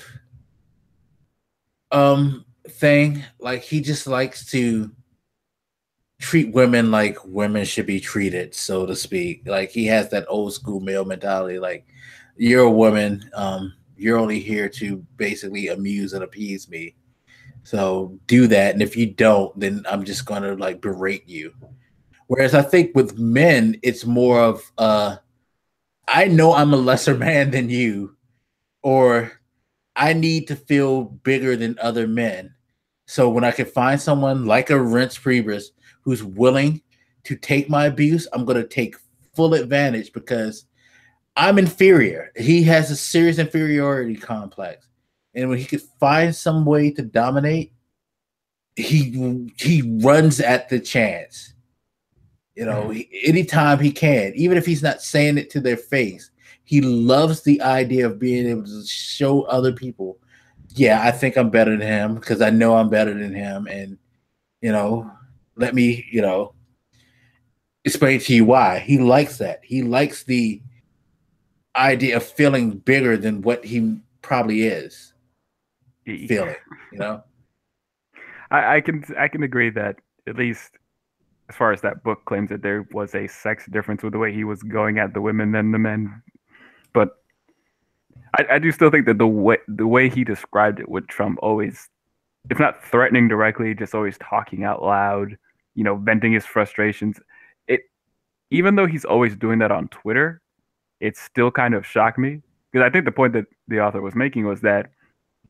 S1: thing. Like he just likes to treat women like women should be treated, so to speak. Like he has that old school male mentality. Like you're a woman, you're only here to basically amuse and appease me. So do that, and if you don't, then I'm just gonna like berate you. Whereas I think with men, it's more of I know I'm a lesser man than you, or I need to feel bigger than other men. So when I can find someone like a Reince Priebus who's willing to take my abuse, I'm going to take full advantage because I'm inferior. He has a serious inferiority complex. And when he could find some way to dominate, he runs at the chance. You know, anytime he can, even if he's not saying it to their face, he loves the idea of being able to show other people yeah, I think I'm better than him because I know I'm better than him, and let me explain to you why he likes that. He likes the idea of feeling bigger than what he probably is feeling. You know.
S2: I can agree that, at least as far as that book claims, that there was a sex difference with the way he was going at the women than the men. But I do still think that the way he described it with Trump, always, if not threatening directly, just always talking out loud, venting his frustrations. It Even though he's always doing that on Twitter, it still kind of shocked me, because I think the point that the author was making was that,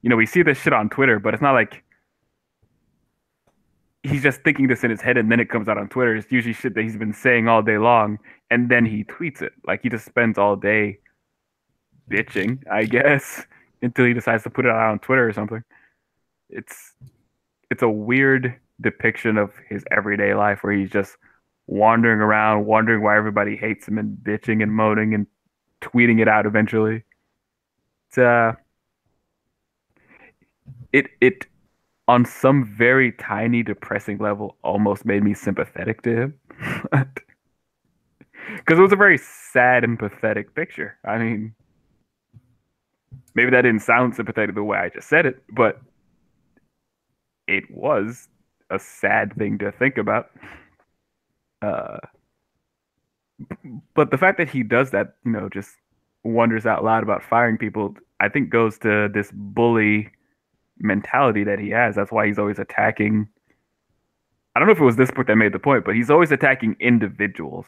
S2: we see this shit on Twitter, but it's not like he's just thinking this in his head and then it comes out on Twitter. It's usually shit that he's been saying all day long and then he tweets it. Like, he just spends all day bitching, I guess, until he decides to put it out on Twitter or something. It's it's a weird depiction of his everyday life where he's just wandering around, wondering why everybody hates him, and bitching and moaning and tweeting it out eventually. It's it on some very tiny depressing level almost made me sympathetic to him. Because it was a very sad and pathetic picture. I mean, maybe that didn't sound sympathetic the way I just said it, but it was a sad thing to think about. Uh, but the fact that he does that, just wonders out loud about firing people, I think goes to this bully mentality that he has. That's why he's always attacking. I don't know if it was this book that made the point, but he's always attacking individuals,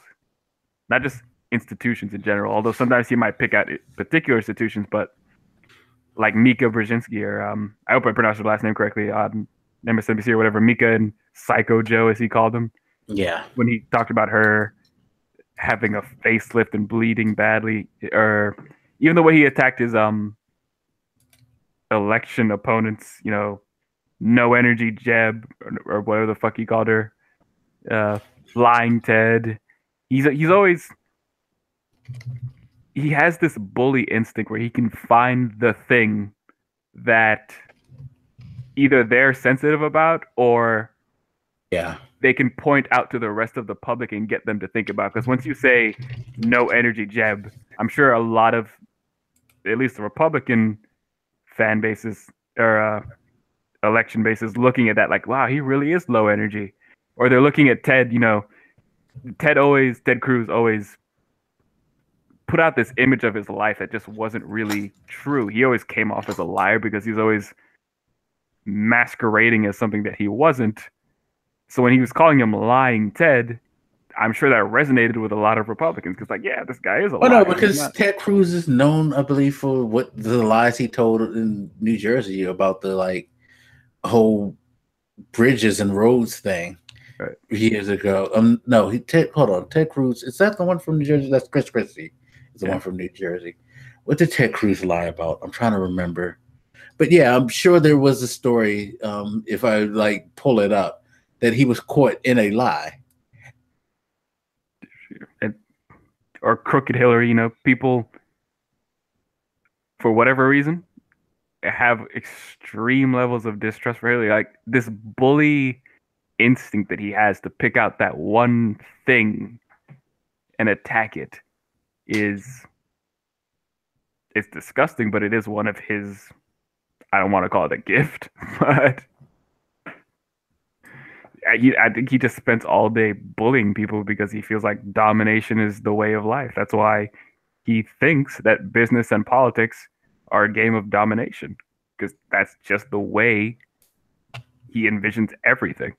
S2: not just institutions in general. Although sometimes he might pick out particular institutions, but like Mika Brzezinski, or I hope I pronounced her last name correctly, on MSNBC or whatever, Mika and Psycho Joe, as he called him.
S1: Yeah.
S2: When he talked about her having a facelift and bleeding badly, or even the way he attacked his election opponents, no energy Jeb, or whatever the fuck he called her, lying Ted. He's always, he has this bully instinct where he can find the thing that either they're sensitive about, or
S1: Yeah.
S2: they can point out to the rest of the public and get them to think about. Because once you say no energy Jeb, I'm sure a lot of, at least the Republican fan bases, or election bases, looking at that like, wow, he really is low energy. Or they're looking at Ted, Ted Cruz always put out this image of his life that just wasn't really true. He always came off as a liar because he's always masquerading as something that he wasn't. So when he was calling him lying Ted, I'm sure that resonated with a lot of Republicans, because, like, yeah, this guy is a liar.
S1: No, because Ted Cruz is known, I believe, for what the lies he told in New Jersey about the whole bridges and roads thing years ago. No, hold on, Ted Cruz, is that the one from New Jersey? That's Chris Christie. Is the one from New Jersey. What did Ted Cruz lie about? I'm trying to remember. But yeah, I'm sure there was a story, if I pull it up, that he was caught in a lie.
S2: Or Crooked Hillary, people, for whatever reason, have extreme levels of distrust for Hillary. Like, this bully instinct that he has to pick out that one thing and attack it it's disgusting, but it is one of his, I don't want to call it a gift, but I think he just spends all day bullying people because he feels like domination is the way of life. That's why he thinks that business and politics are a game of domination, because that's just the way he envisions everything.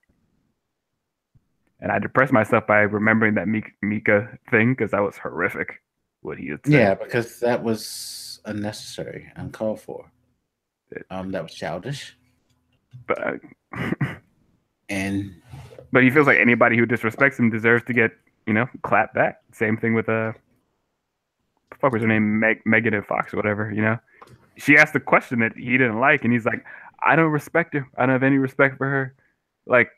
S2: And I depressed myself by remembering that Mika thing, because that was horrific, what he had said.
S1: Yeah, because that was unnecessary, uncalled for. That was childish.
S2: But
S1: but
S2: he feels like anybody who disrespects him deserves to get, clapped back. Same thing with fuck was her name, Megan Fox or whatever. She asked a question that he didn't like, and he's like, I don't respect her. I don't have any respect for her. Like,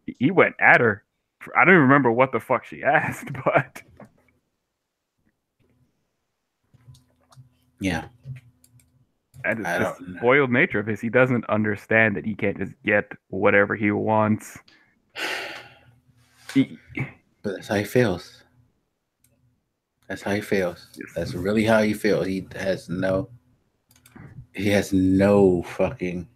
S2: he went at her. I don't even remember what the fuck she asked, but
S1: yeah.
S2: And it's
S1: I
S2: this
S1: don't know.
S2: spoiled nature of his. He doesn't understand that he can't just get whatever he wants. He,
S1: But that's how he feels. That's how he feels. That's really how he feels. He has no fucking.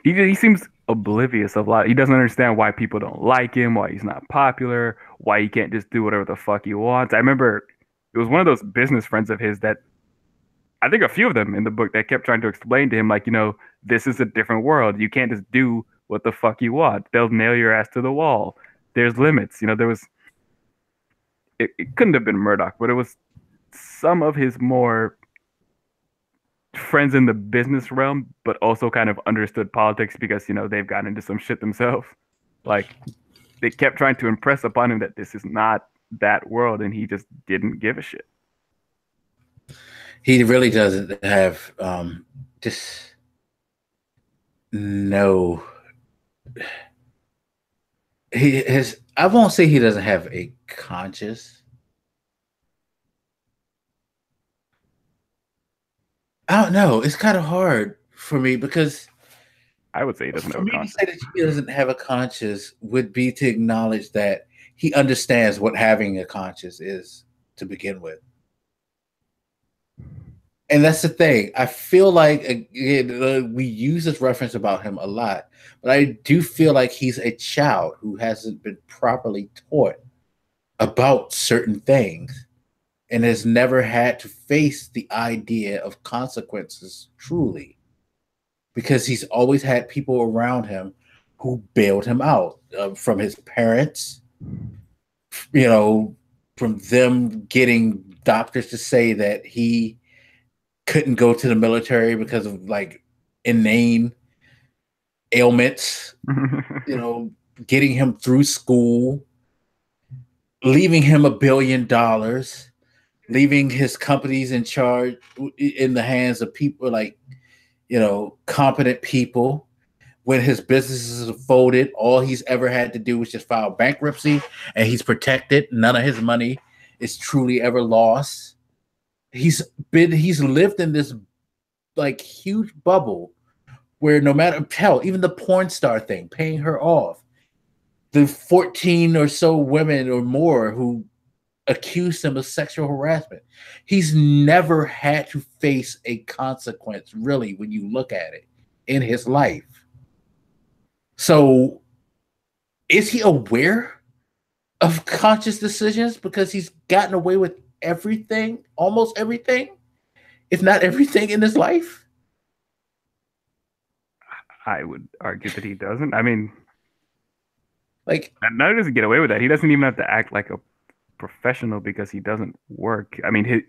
S2: he seems oblivious of a lot. He doesn't understand why people don't like him, why he's not popular, why he can't just do whatever the fuck he wants. I remember it was one of those business friends of his that I think a few of them in the book that kept trying to explain to him, like, this is a different world. You can't just do what the fuck you want. They'll nail your ass to the wall. There's limits. There was, it couldn't have been Murdoch, but it was some of his more friends in the business realm, but also kind of understood politics because, they've gotten into some shit themselves. Like, they kept trying to impress upon him that this is not that world, and he just didn't give a shit.
S1: He really doesn't have just no. I won't say he doesn't have a conscience. I don't know. It's kind of hard for me because
S2: I would say he doesn't
S1: for
S2: have a
S1: me to
S2: conscience.
S1: say that he doesn't have a conscience would be to acknowledge that he understands what having a conscience is to begin with. And that's the thing. I feel like, again, we use this reference about him a lot, but I do feel like he's a child who hasn't been properly taught about certain things and has never had to face the idea of consequences truly, because he's always had people around him who bailed him out, from his parents, from them getting doctors to say that he couldn't go to the military because of like inane ailments, getting him through school, leaving him $1 billion, leaving his companies in the hands of people like, competent people. When his businesses have folded, all he's ever had to do was just file bankruptcy, and he's protected. None of his money is truly ever lost. He's lived in this like huge bubble where no matter, hell, even the porn star thing, paying her off, the 14 or so women or more who accused him of sexual harassment, he's never had to face a consequence, really, when you look at it, in his life. So is he aware of conscious decisions because he's gotten away with everything, almost everything, if not everything in his life?
S2: I would argue that he doesn't. I mean,
S1: like,
S2: not only does he get away with that, he doesn't even have to act like a professional because he doesn't work. I mean,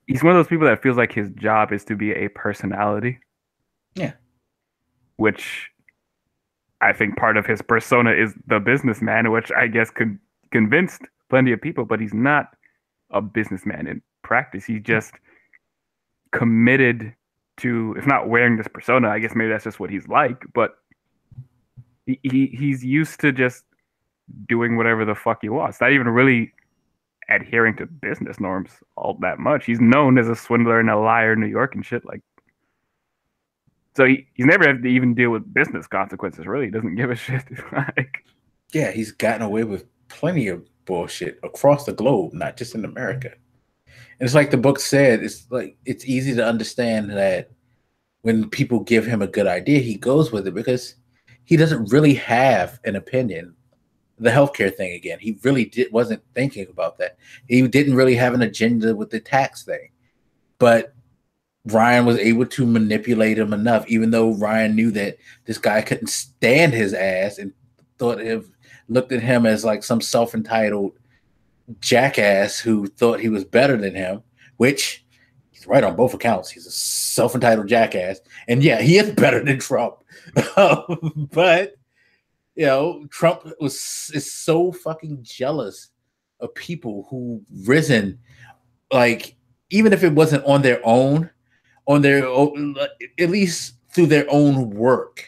S2: he's one of those people that feels like his job is to be a personality.
S1: Yeah.
S2: Which I think part of his persona is the businessman, which I guess could convinced plenty of people, but he's not a businessman in practice. He's just committed to, if not wearing this persona, I guess maybe that's just what he's like, but he's used to just doing whatever the fuck he wants, not even really adhering to business norms all that much. He's known as a swindler and a liar in New York and shit. Like, so he's never had to even deal with business consequences, really. He doesn't give a shit. Like,
S1: yeah, he's gotten away with plenty of bullshit across the globe, not just in America. And it's like the book said, it's like it's easy to understand that when people give him a good idea, he goes with it because he doesn't really have an opinion. The healthcare thing again, he really wasn't thinking about that. He didn't really have an agenda with the tax thing, but Ryan was able to manipulate him enough, even though Ryan knew that this guy couldn't stand his ass and looked at him as like some self-entitled jackass who thought he was better than him, which he's right on both accounts. He's a self-entitled jackass. And yeah, he is better than Trump. But Trump is so fucking jealous of people who risen, like, even if it wasn't on their own, at least through their own work.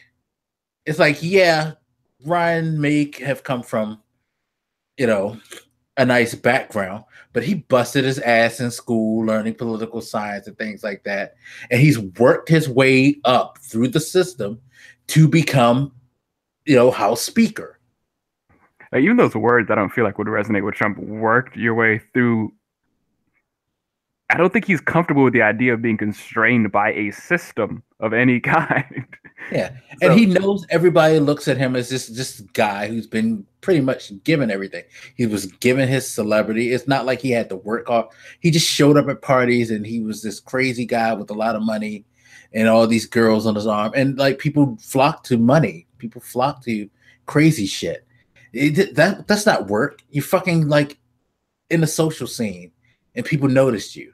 S1: It's like, yeah, Ryan may have come from, a nice background, but he busted his ass in school learning political science and things like that. And he's worked his way up through the system to become, House Speaker.
S2: Even those words I don't feel like would resonate with Trump. Worked your way through. I don't think he's comfortable with the idea of being constrained by a system of any kind.
S1: Yeah. And he knows everybody looks at him as this guy who's been pretty much given everything. He was given his celebrity. It's not like he had to work hard. He just showed up at parties and he was this crazy guy with a lot of money and all these girls on his arm. And like people flock to money. People flock to crazy shit. That's not work. You fucking like in the social scene and people noticed you.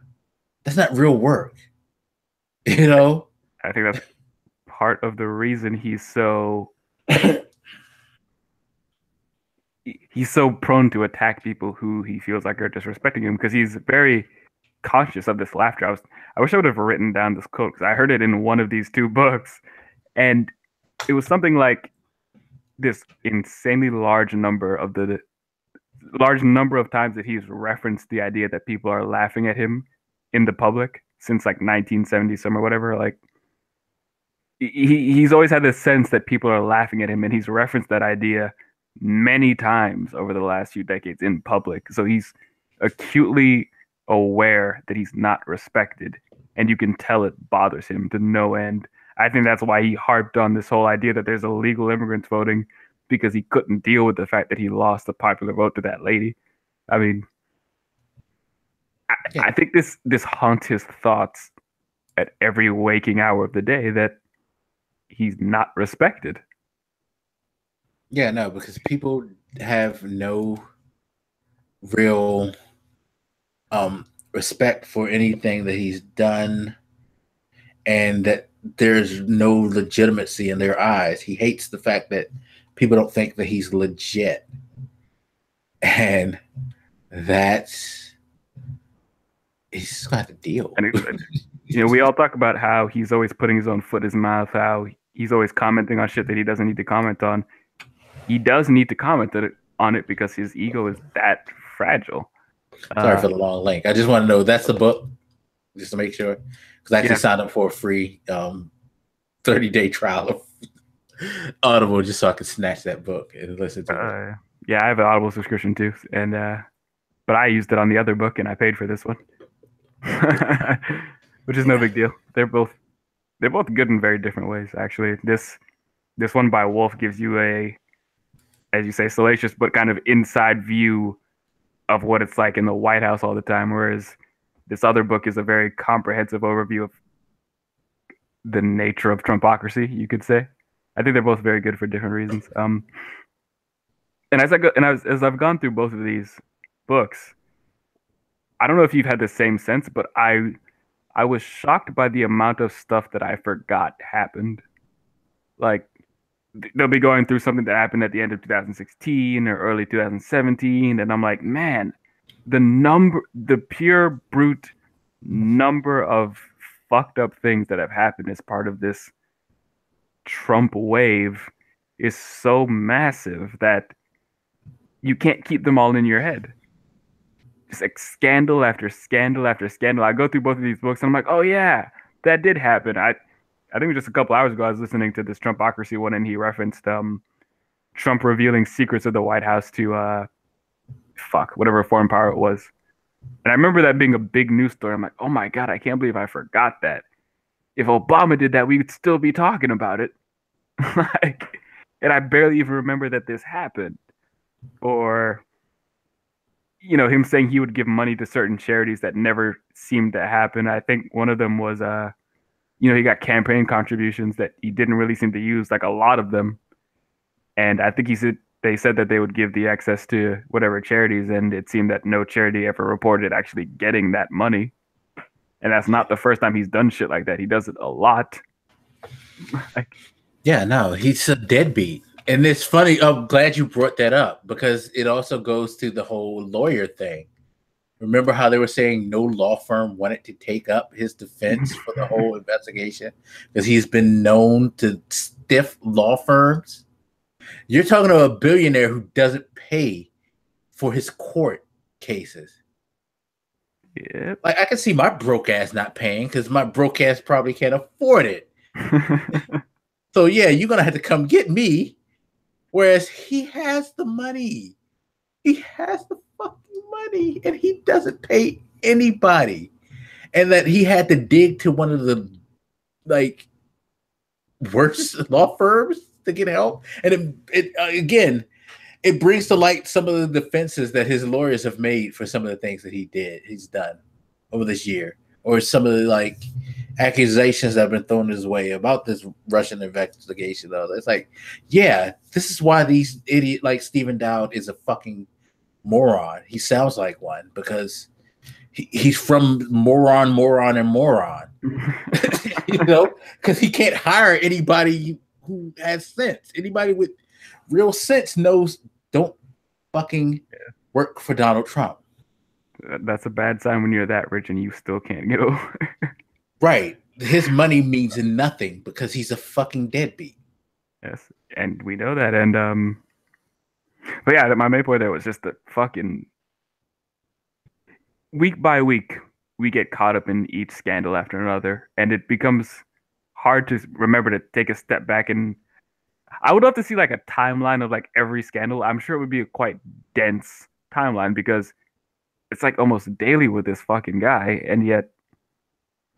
S1: That's not real work.
S2: I think that's part of the reason he's so prone to attack people who he feels like are disrespecting him, because he's very conscious of this laughter. I wish I would have written down this quote, because I heard it in one of these two books, and it was something like this insanely large number of times that he's referenced the idea that people are laughing at him in the public since like 1970 some or whatever. Like he's always had this sense that people are laughing at him, and he's referenced that idea many times over the last few decades in public. So he's acutely aware that he's not respected, and you can tell it bothers him to no end. I think that's why he harped on this whole idea that there's illegal immigrants voting, because he couldn't deal with the fact that he lost the popular vote to that lady. I mean, I think this haunts his thoughts at every waking hour of the day, that he's not respected.
S1: Yeah, no, because people have no real respect for anything that he's done, and that there's no legitimacy in their eyes. He hates the fact that people don't think that he's legit. And he's just got to deal.
S2: And we all talk about how he's always putting his own foot in his mouth, how he's always commenting on shit that he doesn't need to comment on. He does need to comment on it because his ego is that fragile.
S1: Sorry for the long link. I just want to know that's the book, just to make sure, because I actually signed up for a free 30-day trial of Audible just so I could snatch that book and listen to it.
S2: Yeah, I have an Audible subscription too, and but I used it on the other book and I paid for this one, which is no big deal. They're both good in very different ways. Actually, this one by Wolf gives you a, as you say, salacious but kind of inside view of what it's like in the White House all the time, whereas this other book is a very comprehensive overview of the nature of Trumpocracy, you could say. I think they're both very good for different reasons. And as I've gone through both of these books, I don't know if you've had the same sense, but I was shocked by the amount of stuff that I forgot happened. Like, they'll be going through something that happened at the end of 2016 or early 2017, and I'm like, man, the pure brute number of fucked up things that have happened as part of this Trump wave is so massive that you can't keep them all in your head. Just like scandal after scandal after scandal. I go through both of these books and I'm like, oh yeah, that did happen. I think it was just a couple hours ago I was listening to this Trumpocracy one, and he referenced Trump revealing secrets of the White House to whatever foreign power it was. And I remember that being a big news story. I'm like, oh my God, I can't believe I forgot that. If Obama did that, we would still be talking about it. And I barely even remember that this happened. Or, him saying he would give money to certain charities that never seemed to happen. I think one of them was, he got campaign contributions that he didn't really seem to use, like a lot of them. And I think they said that they would give the excess to whatever charities, and it seemed that no charity ever reported actually getting that money. And that's not the first time he's done shit like that. He does it a lot.
S1: Yeah, no, he's a deadbeat. And it's funny. I'm glad you brought that up, because it also goes to the whole lawyer thing. Remember how they were saying no law firm wanted to take up his defense for the whole investigation because he's been known to stiff law firms? You're talking to a billionaire who doesn't pay for his court cases.
S2: Yep.
S1: Like I can see my broke ass not paying because my broke ass probably can't afford it. So yeah, you're gonna have to come get me. Whereas he has the money. He has the fucking money and he doesn't pay anybody. And that he had to dig to one of the like worst law firms to get help. And again, it brings to light some of the defenses that his lawyers have made for some of the things that he's done over this year, or some of the like accusations that have been thrown his way about this Russian investigation. Though it's like, yeah, this is why these idiot like Stephen Dowd is a fucking moron. He sounds like one because he's from moron, and moron. You know, because he can't hire anybody who has sense. Anybody with real sense knows don't fucking work for Donald Trump.
S2: That's a bad sign when you're that rich and you still can't get over.
S1: Right. His money means nothing because he's a fucking deadbeat.
S2: Yes, and we know that. And but yeah, my main point there was just that fucking week by week we get caught up in each scandal after another, and it becomes hard to remember to take a step back. And I would love to see like a timeline of like every scandal. I'm sure it would be a quite dense timeline because it's like almost daily with this fucking guy, and yet,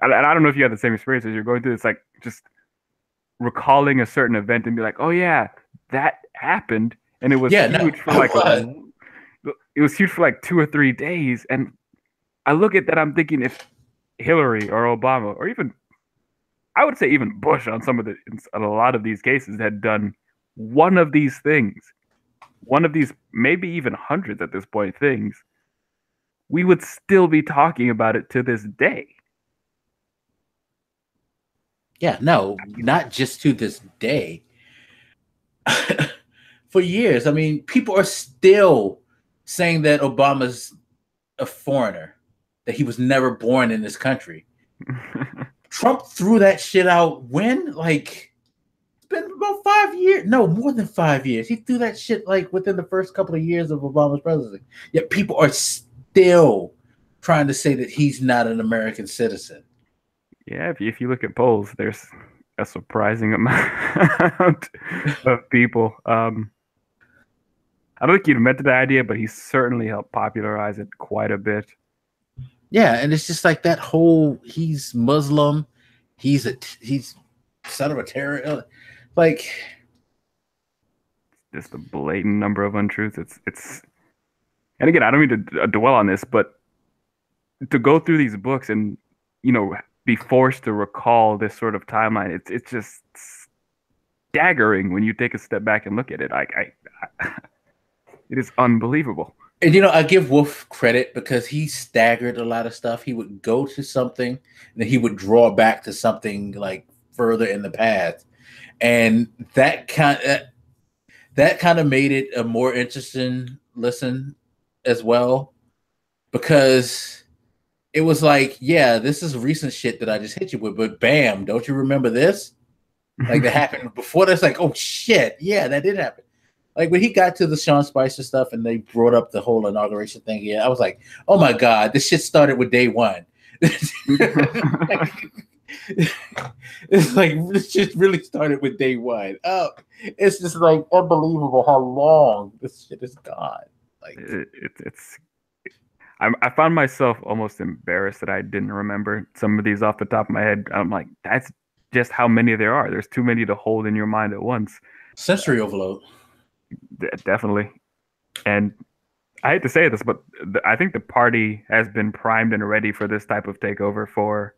S2: and I don't know if you have the same experience as you're going through. It's like just recalling a certain event and be like, oh yeah, that happened, and it was huge for like it was huge for like 2 or 3 days, and I look at that, I'm thinking if Hillary or Obama or even I would say even Bush on a lot of these cases had done one of these things, one of these maybe even hundreds at this point things, we would still be talking about it to this day.
S1: Yeah, no, not just to this day. For years, I mean, people are still saying that Obama's a foreigner, that he was never born in this country. Trump threw that shit out when? Like, it's been about 5 years. No, more than 5 years. He threw that shit like within the first couple of years of Obama's presidency. Yet people are still trying to say that he's not an American citizen.
S2: Yeah, if you look at polls, there's a surprising amount of people. I don't think he invented the idea, but he certainly helped popularize it quite a bit.
S1: Yeah, and it's just like that whole he's Muslim, he's son of a terror, like
S2: just a blatant number of untruths. It's and again, I don't mean to dwell on this, but to go through these books and be forced to recall this sort of timeline, it's just staggering when you take a step back and look at it. It is unbelievable.
S1: And I give Wolf credit because he staggered a lot of stuff. He would go to something, and then he would draw back to something like further in the past, and that kind of made it a more interesting listen as well, because it was like, yeah, this is recent shit that I just hit you with, but bam, don't you remember this? Like that happened before. That's like, oh shit, yeah, that did happen. Like when he got to the Sean Spicer stuff and they brought up the whole inauguration thing, yeah, I was like, oh my god, this shit started with day one. It's like this shit really started with day one. Oh, it's just like unbelievable how long this shit has gone. Like
S2: I found myself almost embarrassed that I didn't remember some of these off the top of my head. I'm like, that's just how many there are. There's too many to hold in your mind at once.
S1: Sensory overload.
S2: Definitely. And I hate to say this, but I think the party has been primed and ready for this type of takeover for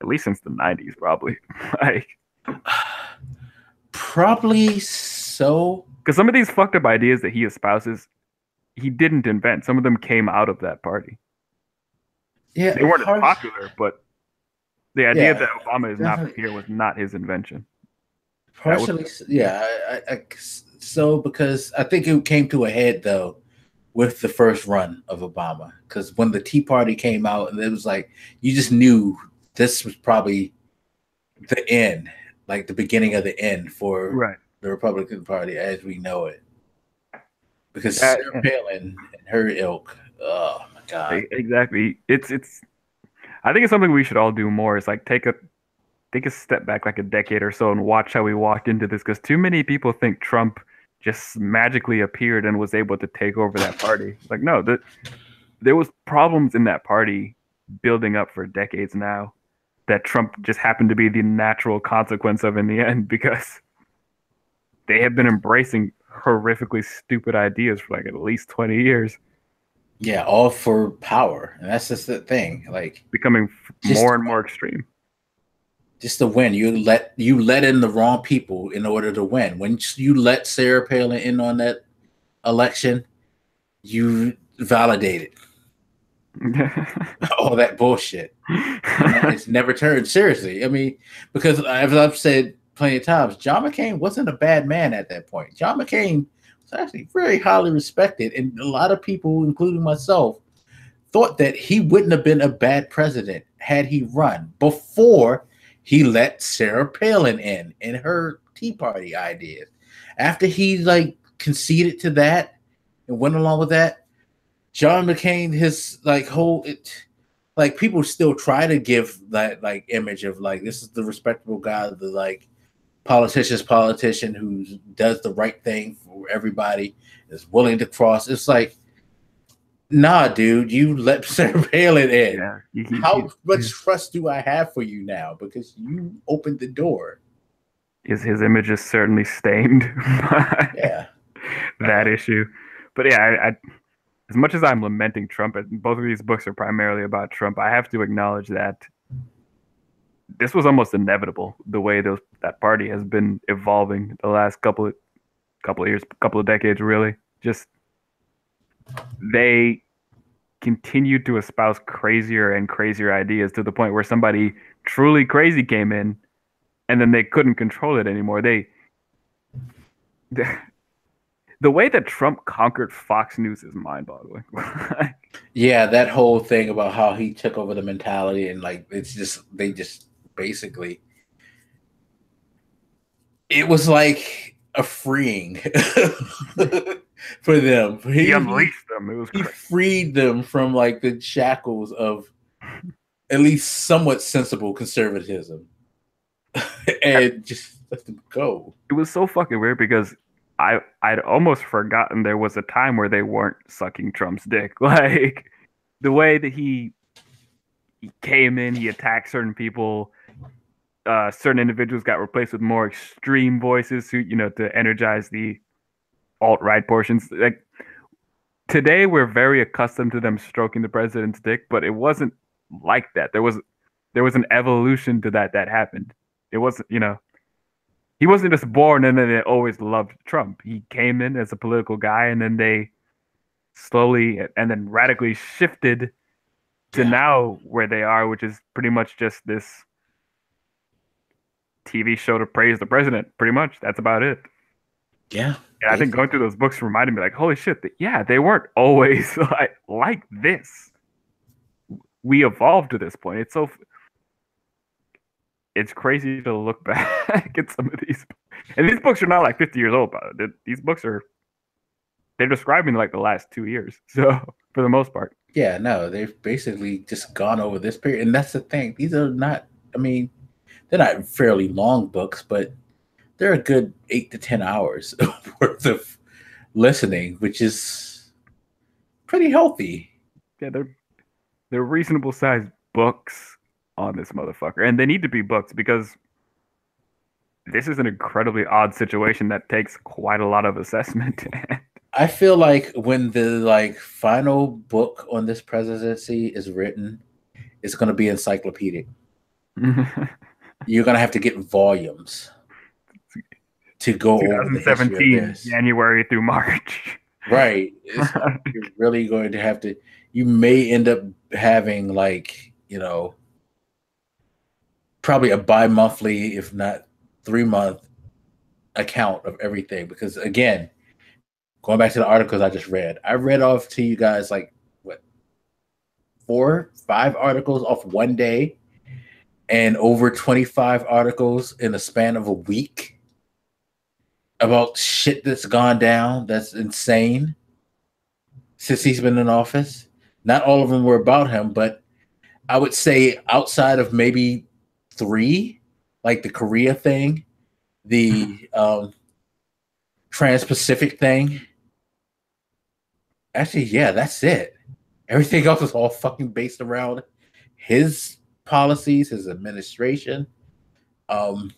S2: at least since the 90s, probably. Like,
S1: probably so.
S2: Because some of these fucked up ideas that he espouses, he didn't invent. Some of them came out of that party.
S1: Yeah,
S2: they weren't as popular, but the idea that Obama is not here was not his invention.
S1: Partially, so because I think it came to a head though with the first run of Obama, because when the Tea Party came out, and it was like you just knew this was probably the end, like the beginning of the end for the Republican Party as we know it. because Sarah Palin and her ilk. Oh my god.
S2: Exactly. It's. I think it's something we should all do more. Is like take a step back like a decade or so and watch how we walked into this, because too many people think Trump just magically appeared and was able to take over that party. Like, no, there was problems in that party building up for decades now that Trump just happened to be the natural consequence of in the end, because they have been embracing horrifically stupid ideas for like at least 20 years.
S1: Yeah, all for power. And that's just the thing. Like
S2: becoming more and more extreme.
S1: Just to win. You let in the wrong people in order to win. When you let Sarah Palin in on that election, you validated all that bullshit. It's never turned seriously. I mean, because as I've said plenty of times, John McCain wasn't a bad man at that point. John McCain was actually very highly respected, and a lot of people, including myself, thought that he wouldn't have been a bad president had he run before he let Sarah Palin in and her Tea Party ideas. After he like conceded to that and went along with that, John McCain, his like whole like people still try to give that like image of like this is the respectable guy, the like politician who does the right thing for everybody, is willing to cross. It's like, nah, dude, you let Sarah Palin in.
S2: Yeah.
S1: How much trust do I have for you now? Because you opened the door.
S2: His image is certainly stained
S1: by
S2: that issue. But yeah, I as much as I'm lamenting Trump, both of these books are primarily about Trump, I have to acknowledge that this was almost inevitable, the way that party has been evolving the last couple of years, couple of decades, really. Just they continued to espouse crazier and crazier ideas to the point where somebody truly crazy came in and then they couldn't control it anymore. The way that Trump conquered Fox News is mind-boggling.
S1: Yeah, that whole thing about how he took over the mentality and like they just basically it was like a freeing for them.
S2: He unleashed them. It was
S1: he freed them from like the shackles of at least somewhat sensible conservatism and just let them go.
S2: It was so fucking weird because I'd almost forgotten there was a time where they weren't sucking Trump's dick. Like the way that he came in, he attacked certain people. Certain individuals got replaced with more extreme voices, who to energize the alt-right portions. Like today, we're very accustomed to them stroking the president's dick, but it wasn't like that. There was an evolution to that happened. It wasn't, he wasn't just born and then they always loved Trump. He came in as a political guy, and then they slowly and then radically shifted to now where they are, which is pretty much just this TV show to praise the president. Pretty much, that's about it.
S1: Yeah.
S2: And I think going through those books reminded me, like, holy shit, they weren't always like this. We evolved to this point. It's crazy to look back at some of these. And these books are not like 50 years old, but these books they're describing like the last 2 years. So for the most part.
S1: Yeah, no, they've basically just gone over this period. And that's the thing. These are not, they're not fairly long books, but they're a good 8 to 10 hours worth of listening, which is pretty healthy.
S2: Yeah, they're reasonable sized books on this motherfucker, and they need to be books because this is an incredibly odd situation that takes quite a lot of assessment.
S1: I feel like when the final book on this presidency is written, it's going to be encyclopedic. You're going to have to get volumes to go over the
S2: 2017 January through March.
S1: Right. You're really going to have to. You may end up having probably a bi-monthly, if not 3-month account of everything. Because again, going back to the articles I just read, I read off to you guys 4, 5 articles off one day and over 25 articles in the span of a week about shit that's gone down. That's insane. since he's been in office. Not all of them were about him, but I would say outside of maybe three, like the Korea thing, the Trans-Pacific thing. Actually, yeah, that's it. Everything else is all fucking based around his policies, his administration. Um,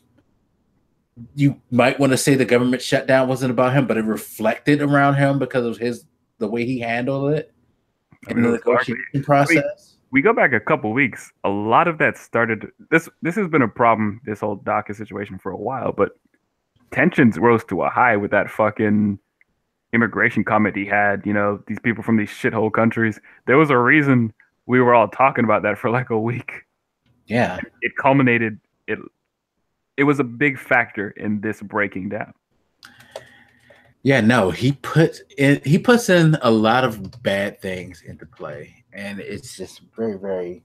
S1: you might want to say the government shutdown wasn't about him, but it reflected around him because of the way he handled it
S2: I
S1: in
S2: mean, it
S1: the
S2: was largely.
S1: negotiation process.
S2: We go back a couple weeks. A lot of that started. This has been a problem. This whole DACA situation for a while, but tensions rose to a high with that fucking immigration comment he had. You know, these people from these shithole countries. There was a reason we were all talking about that for like a week.
S1: Yeah,
S2: It culminated. It was a big factor in this breaking down.
S1: yeah, no, he puts in a lot of bad things into play, and it's just very, very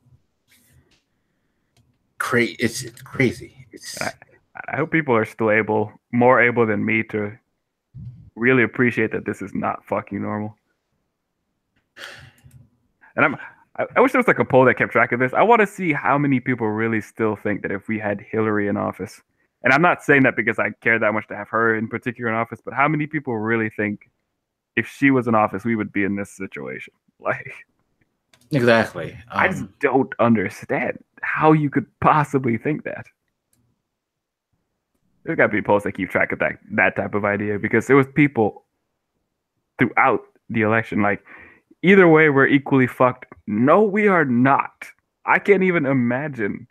S1: crazy. It's crazy.
S2: I hope people are still more able than me, to really appreciate that this is not fucking normal. And I wish there was like a poll that kept track of this. I want to see how many people really still think that if we had Hillary in office, and I'm not saying that because I care that much to have her in particular in office, but how many people really think if she was in office, we would be in this situation? Like,
S1: exactly.
S2: I just don't understand how you could possibly think that. There's got to be polls that keep track of that type of idea, because there was people throughout the election like, either way, we're equally fucked. No, we are not. I can't even imagine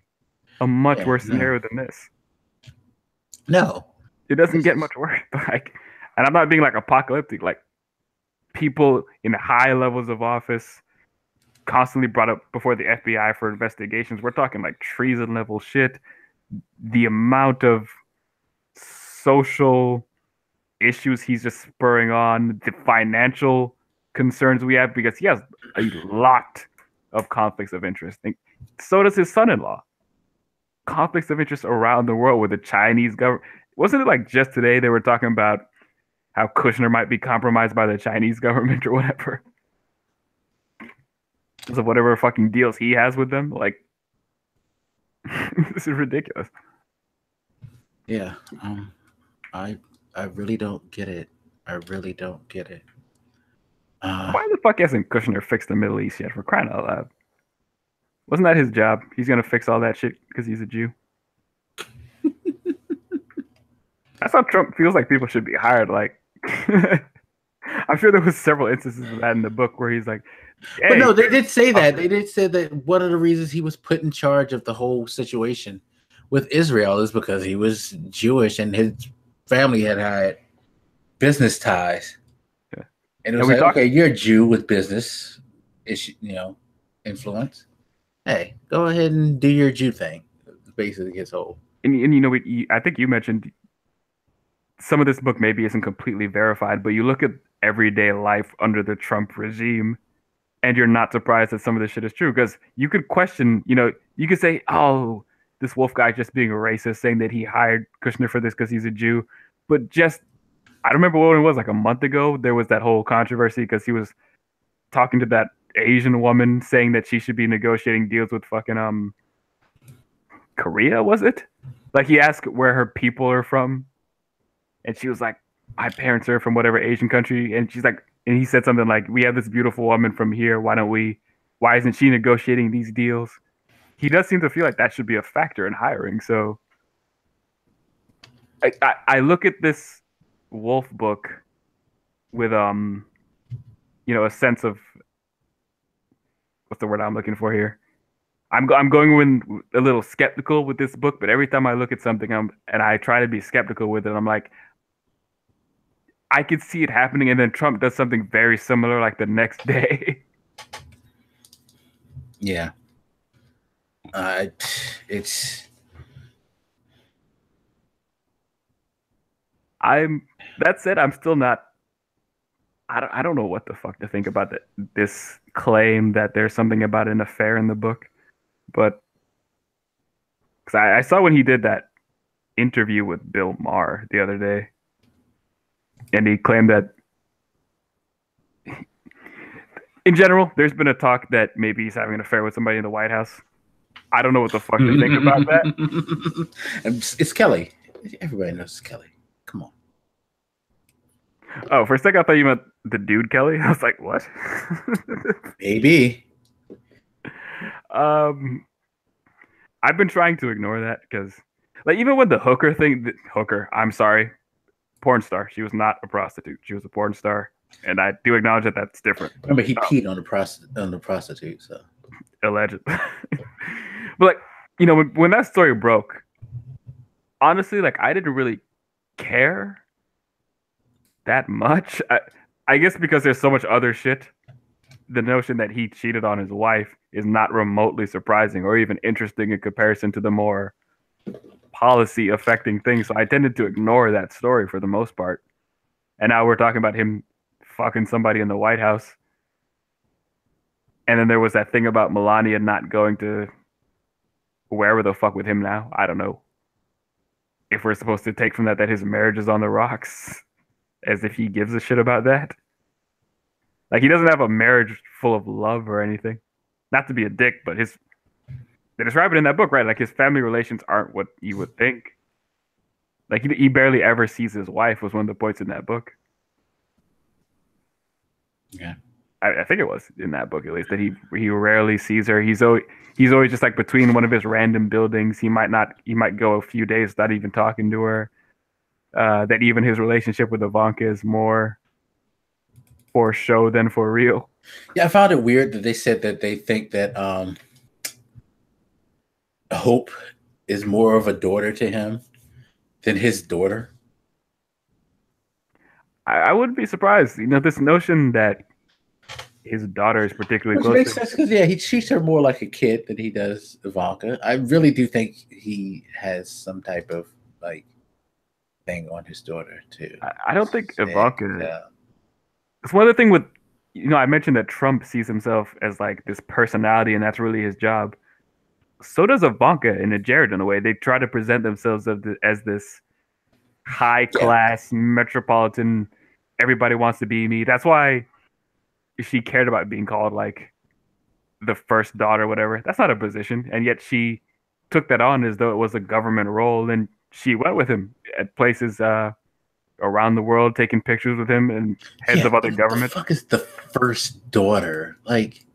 S2: a much worse scenario than this.
S1: No,
S2: it doesn't get much worse. Like, and I'm not being like apocalyptic. Like, people in high levels of office constantly brought up before the FBI for investigations. We're talking like treason level shit. The amount of social issues he's just spurring on, the financial concerns we have, because he has a lot of conflicts of interest. And so does his son-in-law. Conflicts of interest around the world with the Chinese government. Wasn't it like just today they were talking about how Kushner might be compromised by the Chinese government or whatever, because of whatever fucking deals he has with them? Like, this is ridiculous.
S1: Yeah, I really don't get it. I really don't get it.
S2: Why the fuck hasn't Kushner fixed the Middle East yet, for crying out loud? Wasn't that his job? He's gonna fix all that shit because he's a Jew. That's how Trump feels like people should be hired. Like, I'm sure there was several instances of that in the book where he's like, hey,
S1: but no, they did say that. They did say that one of the reasons he was put in charge of the whole situation with Israel is because he was Jewish and his family had business ties. Yeah. And it was okay, you're a Jew with business issue, influence. Hey, go ahead and do your Jew thing. Basically, his whole.
S2: And you know, I think you mentioned some of this book maybe isn't completely verified, but you look at everyday life under the Trump regime, and you're not surprised that some of this shit is true, because you could question, you could say, oh, this Wolf guy just being a racist, saying that he hired Kushner for this because he's a Jew. But I don't remember what it was, like a month ago, there was that whole controversy because he was talking to that Asian woman saying that she should be negotiating deals with fucking Korea, was it? Like, he asked where her people are from, and she was like, my parents are from whatever Asian country, and she's like, and he said something like, we have this beautiful woman from here, why isn't she negotiating these deals? He does seem to feel like that should be a factor in hiring. So I look at this Wolf book with a sense of, what's the word I'm looking for here? I'm going with a little skeptical with this book, but every time I look at something and I try to be skeptical with it, I'm like, I could see it happening, and then Trump does something very similar like the next day.
S1: Yeah. That
S2: said, I'm still not. I don't know what the fuck to think about this claim that there's something about an affair in the book, but because I saw when he did that interview with Bill Maher the other day, and he claimed that In general, there's been a talk that maybe he's having an affair with somebody in the White House. I don't know what the fuck to think about that.
S1: It's Kelly. Everybody knows it's Kelly. Come on.
S2: Oh, for a second I thought you meant the dude Kelly. I was like, what?
S1: Maybe.
S2: I've been trying to ignore that because, like, even with the hooker thing, I'm sorry, porn star. She was not a prostitute. She was a porn star, and I do acknowledge that that's different.
S1: Remember, he peed on the prostitute. So
S2: allegedly, but like, you know, when that story broke, honestly, like, I didn't really care that much. I guess because there's so much other shit. The notion that he cheated on his wife is not remotely surprising or even interesting in comparison to the more policy affecting things. So I tended to ignore that story for the most part. And now we're talking about him fucking somebody in the White House. And then there was that thing about Melania not going to wherever the fuck with him now. I don't know if we're supposed to take from that his marriage is on the rocks, as if he gives a shit about that. Like, he doesn't have a marriage full of love or anything. Not to be a dick, but they describe it in that book, right? Like, his family relations aren't what you would think. Like, he barely ever sees his wife was one of the points in that book.
S1: Yeah.
S2: I think it was in that book, at least, that he rarely sees her. He's always just like between one of his random buildings. He might go a few days without even talking to her. That even his relationship with Ivanka is more for show than for real.
S1: Yeah, I found it weird that they said that they think that Hope is more of a daughter to him than his daughter.
S2: I wouldn't be surprised. You know, this notion that his daughter is particularly close.
S1: Which makes sense because he treats her more like a kid than he does Ivanka. I really do think he has some type of like thing on his daughter too.
S2: I don't think Ivanka. It's one other thing with, you know, I mentioned that Trump sees himself as like this personality, and that's really his job. So does Ivanka and Jared in a way. They try to present themselves as this high class metropolitan. Everybody wants to be me. That's why she cared about being called like the first daughter, whatever. That's not a position, and yet she took that on as though it was a government role, and she went with him at places around the world, taking pictures with him and heads of other governments.
S1: What the fuck is the first daughter? Like,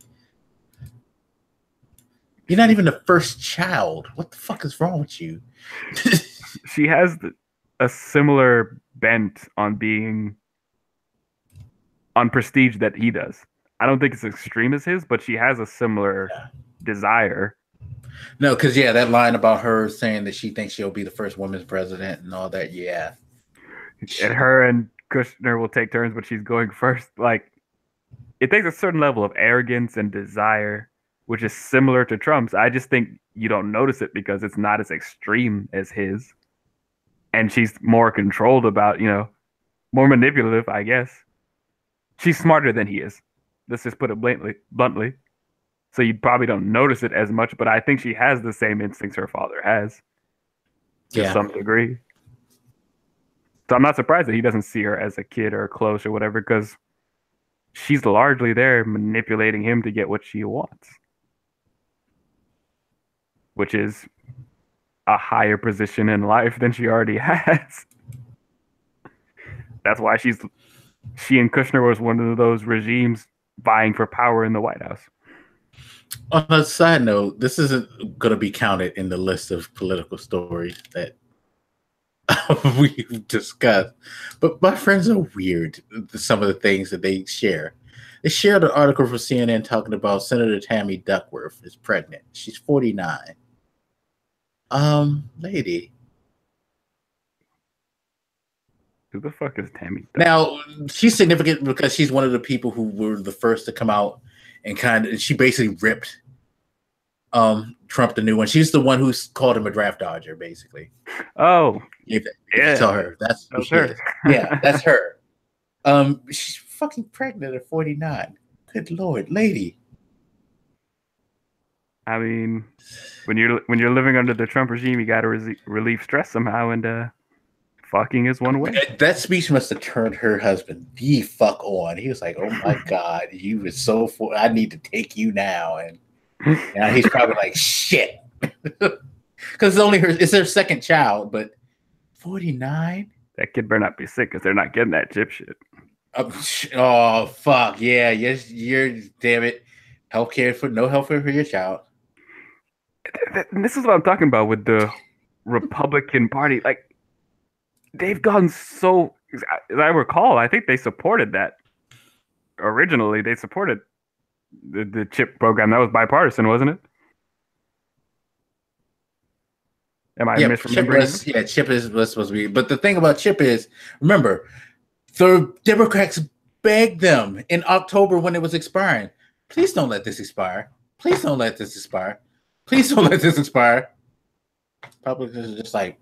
S1: you're not even the first child. What the fuck is wrong with you?
S2: She has a similar bent on being on prestige that he does. I don't think it's extreme as his, but she has a similar desire.
S1: No, because that line about her saying that she thinks she'll be the first women's president and all that. Yeah.
S2: And her and Kushner will take turns, but she's going first. Like, it takes a certain level of arrogance and desire, which is similar to Trump's. I just think you don't notice it because it's not as extreme as his. And she's more controlled about, you know, more manipulative, I guess. She's smarter than he is. Let's just put it bluntly. So you probably don't notice it as much, but I think she has the same instincts her father has to some degree. So I'm not surprised that he doesn't see her as a kid or close or whatever, because she's largely there manipulating him to get what she wants, which is a higher position in life than she already has. That's why she and Kushner was one of those regimes vying for power in the White House.
S1: On a side note, this isn't going to be counted in the list of political stories that we've discussed, but my friends are weird. Some of the things that they share. They shared an article from CNN talking about Senator Tammy Duckworth is pregnant. She's 49. Lady.
S2: Who the fuck is Tammy Duckworth?
S1: Now, she's significant because she's one of the people who were the first to come out and she basically ripped Trump the new one. She's the one who called him a draft dodger, basically.
S2: Oh,
S1: if you saw her, that's who she is. Yeah, that's her. She's fucking pregnant at 49. Good Lord, lady.
S2: I mean, when you're living under the Trump regime, you got to relieve stress somehow, and fucking is one way.
S1: That speech must have turned her husband the fuck on. He was like, "Oh my god, you was so full. I need to take you now." And now he's probably like, "Shit," because it's only it's their second child, but 49.
S2: That kid better not be sick because they're not getting that chip shit.
S1: Oh fuck yeah! Yes, you're damn it. No healthcare for your child.
S2: And this is what I'm talking about with the Republican Party. Like they've gone so. As I recall, I think they supported that originally. They supported the chip program that was bipartisan, wasn't it? Am I misremembering?
S1: Chip was supposed to be. But the thing about Chip is, remember, the Democrats begged them in October when it was expiring. Please don't let this expire. Please don't let this expire. Please don't let this expire. Republicans are just like,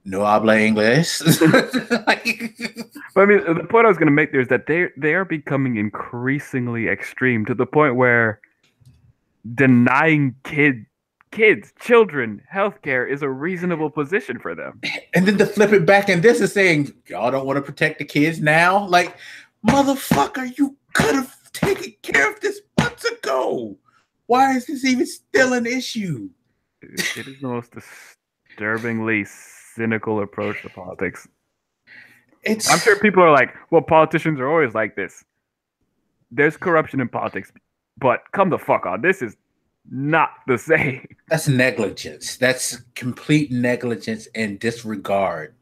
S1: no habla English.
S2: But I mean, the point I was going to make there is that they are becoming increasingly extreme to the point where denying children, healthcare is a reasonable position for them.
S1: And then to flip it back, and this is saying y'all don't want to protect the kids now. Like, motherfucker, you could have taken care of this months ago. Why is this even still an issue?
S2: It is the most disturbingly cynical approach to politics. I'm sure people are like, well, politicians are always like this. There's corruption in politics, but come the fuck on. This is not the same.
S1: That's negligence. That's complete negligence and disregard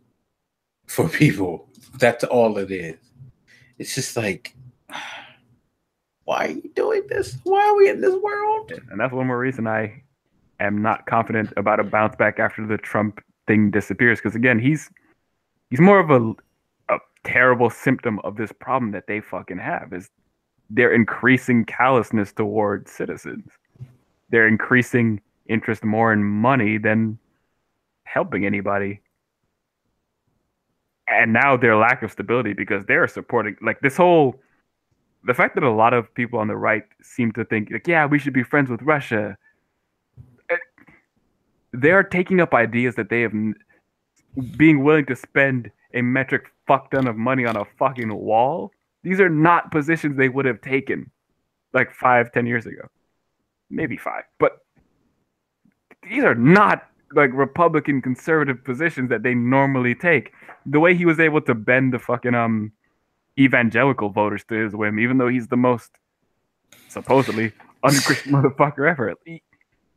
S1: for people. That's all it is. It's just like, why are you doing this? Why are we in this world?
S2: And that's one more reason I am not confident about a bounce back after the Trump thing disappears. Because again, he's more of a terrible symptom of this problem that they fucking have, is their increasing callousness towards citizens. They're increasing interest more in money than helping anybody. And now their lack of stability, because they're supporting like this whole, the fact that a lot of people on the right seem to think like, yeah, we should be friends with Russia. They're taking up ideas that they have, being willing to spend a metric fuck ton of money on a fucking wall. These are not positions they would have taken like 5-10 years ago. Maybe 5, but these are not like Republican conservative positions that they normally take. The way he was able to bend the fucking evangelical voters to his whim, even though he's the most supposedly unchristian motherfucker ever.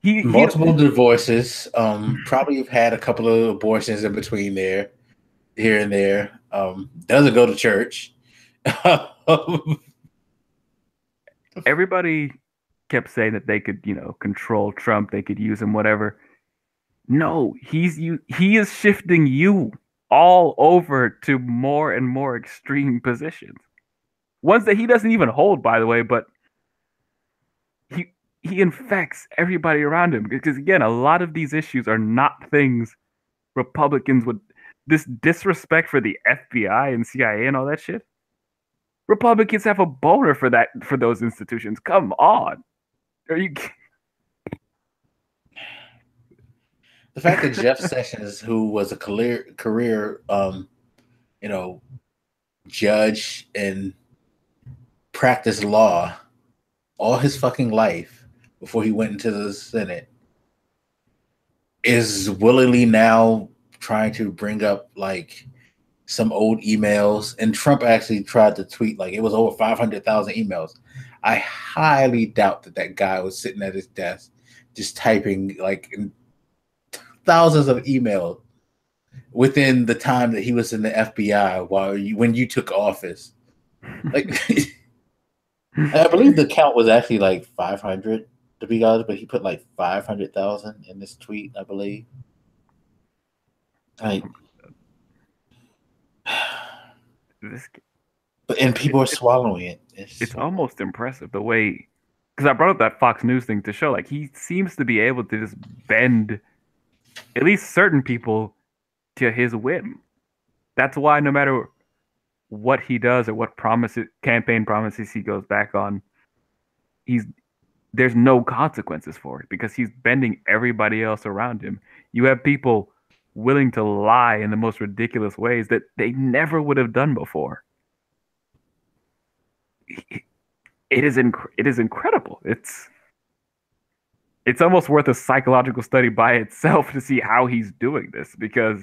S1: Multiple divorces. Probably have had a couple of abortions in between there, here and there. Doesn't go to church.
S2: Everybody kept saying that they could, control Trump, they could use him, whatever. No, he is shifting you all over to more and more extreme positions. Ones that he doesn't even hold, by the way, but he infects everybody around him. Because again, a lot of these issues are not things Republicans would, this disrespect for the FBI and CIA and all that shit. Republicans have a boner for those institutions. Come on. Are you?
S1: The fact that Jeff Sessions, who was a career judge and practiced law all his fucking life before he went into the Senate, is willingly now trying to bring up like some old emails. And Trump actually tried to tweet like it was over 500,000 emails. I highly doubt that guy was sitting at his desk just typing like thousands of emails within the time that he was in the FBI when you took office. Like, I believe the count was actually like 500 to be honest, but he put like 500,000 in this tweet, I believe. Like, and people are swallowing it.
S2: It's almost impressive the way, because I brought up that Fox News thing to show like he seems to be able to just bend at least certain people to his whim. That's why no matter what he does or what campaign promises he goes back on, there's no consequences for it because he's bending everybody else around him. You have people willing to lie in the most ridiculous ways that they never would have done before. It is incredible. It's almost worth a psychological study by itself to see how he's doing this, because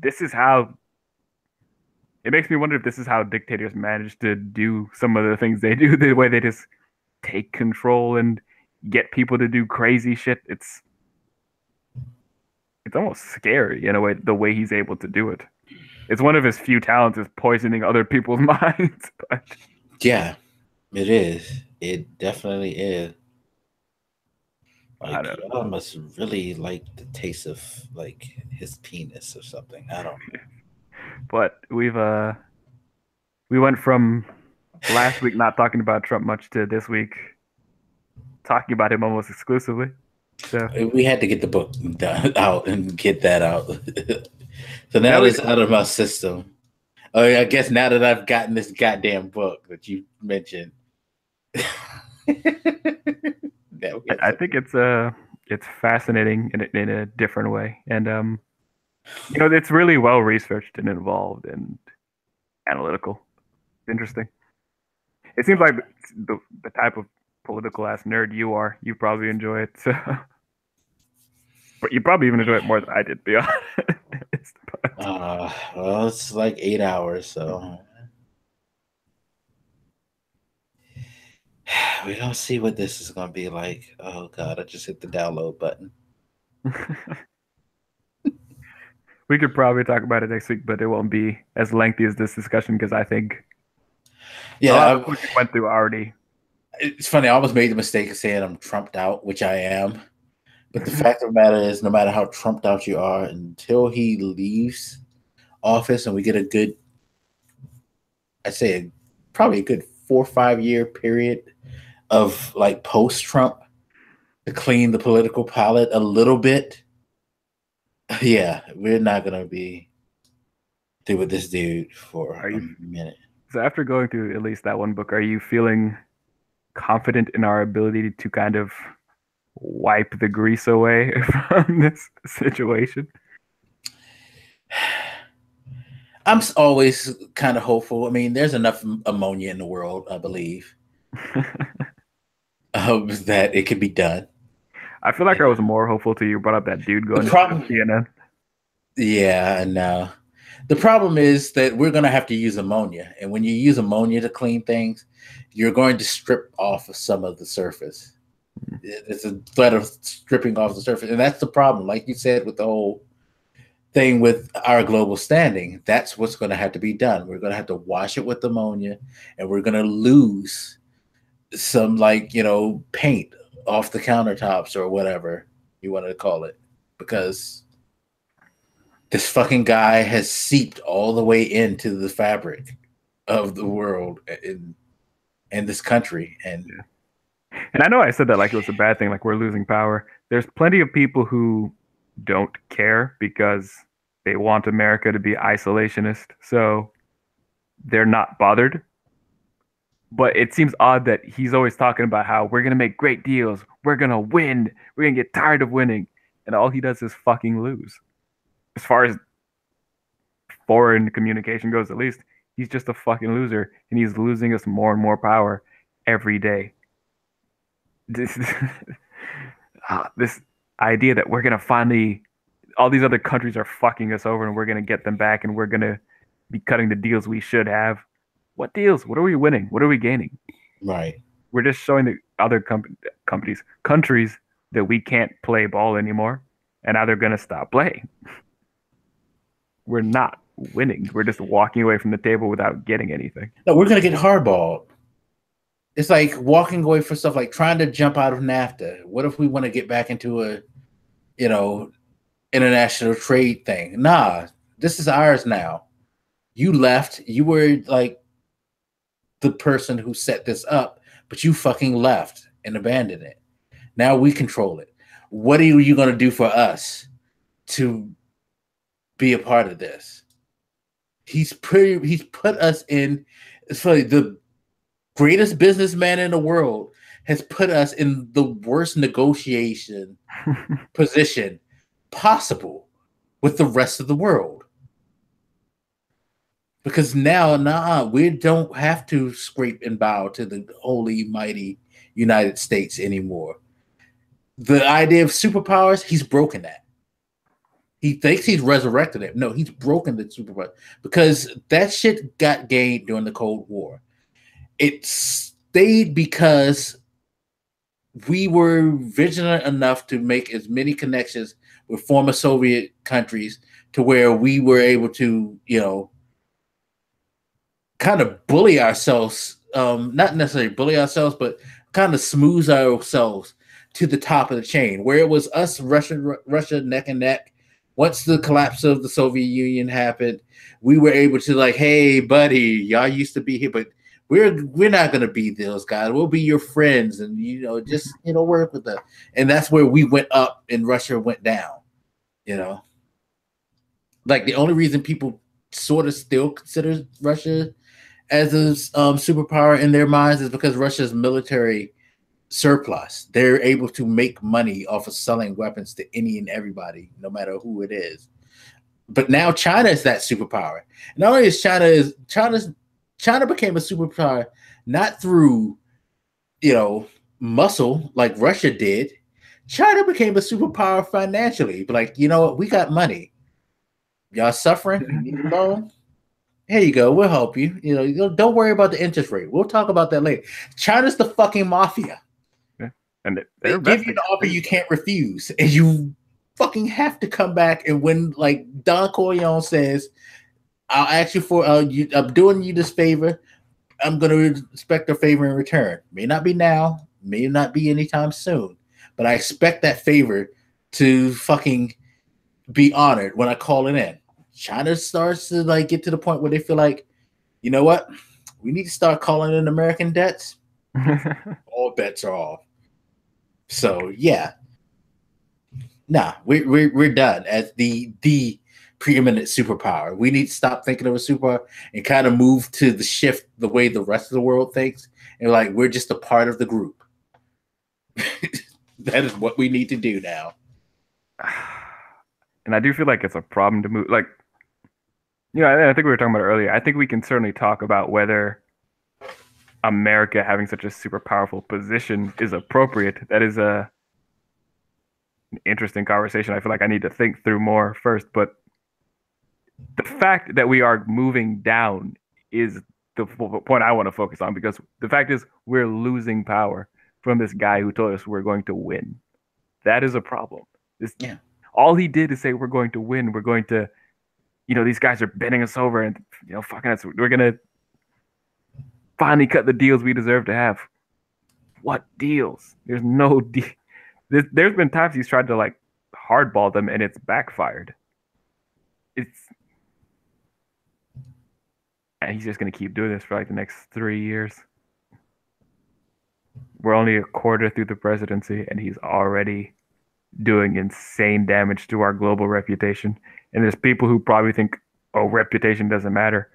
S2: this is how it makes me wonder if this is how dictators manage to do some of the things they do, the way they just take control and get people to do crazy shit. It's almost scary in a way, the way he's able to do it. It's one of his few talents is poisoning other people's minds. But
S1: yeah, it is. It definitely is. Like, y'all must really like the taste of like his penis or something. I don't know.
S2: But we went from last week not talking about Trump much to this week talking about him almost exclusively. So
S1: we had to get the book out and get that out. So now it's out of my system. Oh, I guess now that I've gotten this goddamn book that you mentioned.
S2: I think it's fascinating in a different way, and it's really well researched and involved and analytical. It's interesting. It seems like the type of political ass nerd you are. You probably enjoy it, so. But you probably even enjoy it more than I did, to be honest.
S1: Well, it's like 8 hours, so we don't see what this is going to be like. Oh God, I just hit the download button.
S2: We could probably talk about it next week, but it won't be as lengthy as this discussion because I think a lot of what we went through already.
S1: It's funny. I almost made the mistake of saying I'm trumped out, which I am. But the fact of the matter is, no matter how trumped out you are, until he leaves office and we get a good, I'd say probably a good 4 or 5 year period of like post-Trump to clean the political palette a little bit. Yeah, we're not going to be through with this dude for a minute.
S2: So after going through at least that one book, are you feeling confident in our ability to kind of wipe the grease away from this situation?
S1: I'm always kind of hopeful. I mean, there's enough ammonia in the world, I believe, that it can be done.
S2: I feel like I was more hopeful till you brought up that dude going to CNN.
S1: Yeah, I know. The problem is that we're going to have to use ammonia. And when you use ammonia to clean things, you're going to strip off of some of the surface. It's a threat of stripping off the surface. And that's the problem. Like you said, with the whole thing with our global standing, that's what's going to have to be done. We're going to have to wash it with ammonia, and we're going to lose some, like, paint off the countertops or whatever you wanted to call it, because this fucking guy has seeped all the way into the fabric of the world in this country. And
S2: I know I said that like it was a bad thing, like we're losing power. There's plenty of people who don't care because they want America to be isolationist, so they're not bothered. But it seems odd that he's always talking about how we're going to make great deals, we're going to win, we're going to get tired of winning, and all he does is fucking lose. As far as foreign communication goes, at least, he's just a fucking loser, and he's losing us more and more power every day. This idea that we're going to finally, all these other countries are fucking us over and we're going to get them back and we're going to be cutting the deals we should have. What deals? What are we winning? What are we gaining?
S1: Right.
S2: We're just showing the other countries that we can't play ball anymore, and now they're going to stop playing. We're not winning. We're just walking away from the table without getting anything.
S1: No, we're going to get hardballed. It's like walking away from stuff like trying to jump out of NAFTA. What if we want to get back into a, international trade thing? Nah, this is ours now. You left. You were like the person who set this up, but you fucking left and abandoned it. Now we control it. What are you going to do for us to be a part of this? He's put us in. It's funny. The greatest businessman in the world has put us in the worst negotiation position possible with the rest of the world. Because now, we don't have to scrape and bow to the holy, mighty United States anymore. The idea of superpowers, he's broken that. He thinks he's resurrected it. No, he's broken the superpower because that shit got gained during the Cold War. It stayed because we were vigilant enough to make as many connections with former Soviet countries to where we were able to, kind of bully ourselves, not necessarily bully ourselves, but kind of smooth ourselves to the top of the chain, where it was us, Russia neck and neck. Once the collapse of the Soviet Union happened, we were able to like, hey, buddy, y'all used to be here, but we're not gonna be those guys. We'll be your friends, and just work with us. And that's where we went up, and Russia went down. Like the only reason people sort of still consider Russia as a superpower in their minds is because Russia's military surplus. They're able to make money off of selling weapons to any and everybody, no matter who it is. But now China is that superpower. Not only is China became a superpower not through muscle like Russia did. China became a superpower financially. But like, you know what? We got money. Y'all suffering? You need a loan? Here you go. We'll help you. Don't worry about the interest rate. We'll talk about that later. China's the fucking mafia.
S2: Yeah. And
S1: they give you an offer you can't refuse, and you fucking have to come back. And when, like Don Corleone says, "I'll ask you for I'm doing you this favor. I'm going to expect a favor in return. May not be now, may not be anytime soon, but I expect that favor to fucking be honored when I call it in." China starts to like get to the point where they feel like, you know what, we need to start calling in American debts. All bets are off. So yeah, we're done as the preeminent superpower. We need to stop thinking of a superpower and kind of move to the shift the way the rest of the world thinks, and like we're just a part of the group. That is what we need to do now.
S2: And I do feel like it's a problem to move. Like, I think we were talking about it earlier. I think we can certainly talk about whether America having such a super powerful position is appropriate. That is an interesting conversation. I feel like I need to think through more first. But the fact that we are moving down is the point I want to focus on, because the fact is we're losing power from this guy who told us we're going to win. That is a problem. All he did is say we're going to win. We're going to, these guys are bending us over and, fucking us. We're going to finally cut the deals we deserve to have. What deals? There's no deal. There's been times he's tried to like hardball them and it's backfired. And he's just going to keep doing this for like the next 3 years. We're only a quarter through the presidency and he's already doing insane damage to our global reputation. And there's people who probably think, oh, reputation doesn't matter.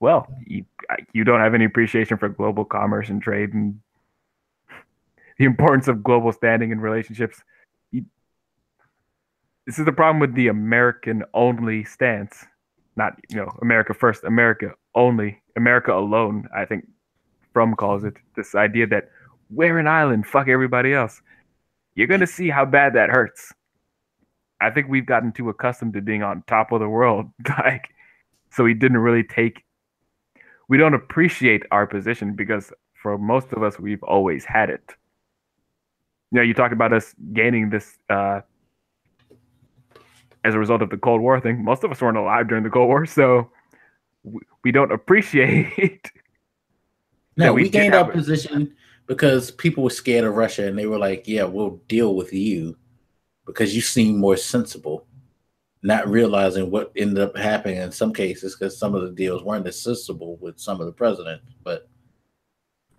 S2: Well, you don't have any appreciation for global commerce and trade and the importance of global standing and relationships. This is the problem with the American-only stance. Not, America first, America only, America alone, I think Frum calls it. This idea that we're an island, fuck everybody else. You're going to see how bad that hurts. I think we've gotten too accustomed to being on top of the world. So we don't appreciate our position because for most of us, we've always had it. You talked about us gaining this as a result of the Cold War thing. Most of us weren't alive during the Cold War, so we don't appreciate.
S1: No, we gained our position because people were scared of Russia, and they were like, yeah, we'll deal with you because you seem more sensible, not realizing what ended up happening in some cases because some of the deals weren't as sensible with some of the presidents, but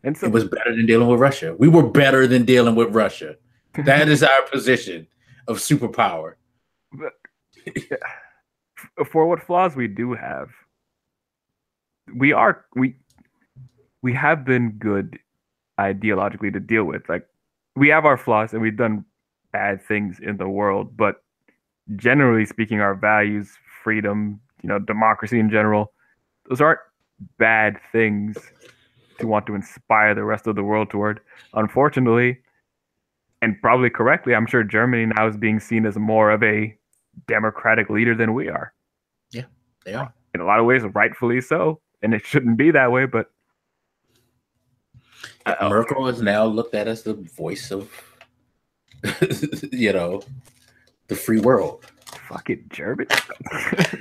S1: it was better than dealing with Russia. We were better than dealing with Russia. That is our position of superpower.
S2: But for what flaws we do have, we have been good ideologically to deal with. Like, we have our flaws and we've done bad things in the world, but generally speaking, our values, freedom, democracy in general, those aren't bad things to want to inspire the rest of the world toward. Unfortunately, and probably correctly, I'm sure Germany now is being seen as more of a democratic leader than we are.
S1: Yeah, they are.
S2: In a lot of ways, rightfully so. And it shouldn't be that way, but
S1: yeah, Merkel is now looked at as the voice of the free world.
S2: Fucking German.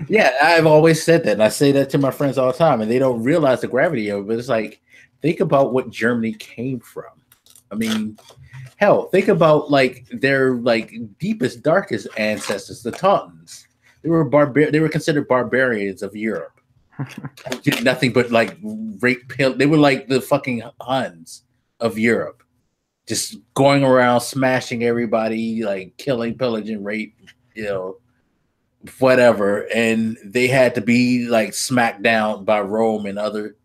S1: Yeah, I've always said that, and I say that to my friends all the time, and they don't realize the gravity of it. But it's like, think about what Germany came from. I mean, hell, think about like their like deepest, darkest ancestors, the Teutons. They were considered barbarians of Europe. Did nothing but like rape. They were like the fucking Huns of Europe, just going around smashing everybody, like killing, pillaging, rape, whatever. And they had to be like smacked down by Rome and other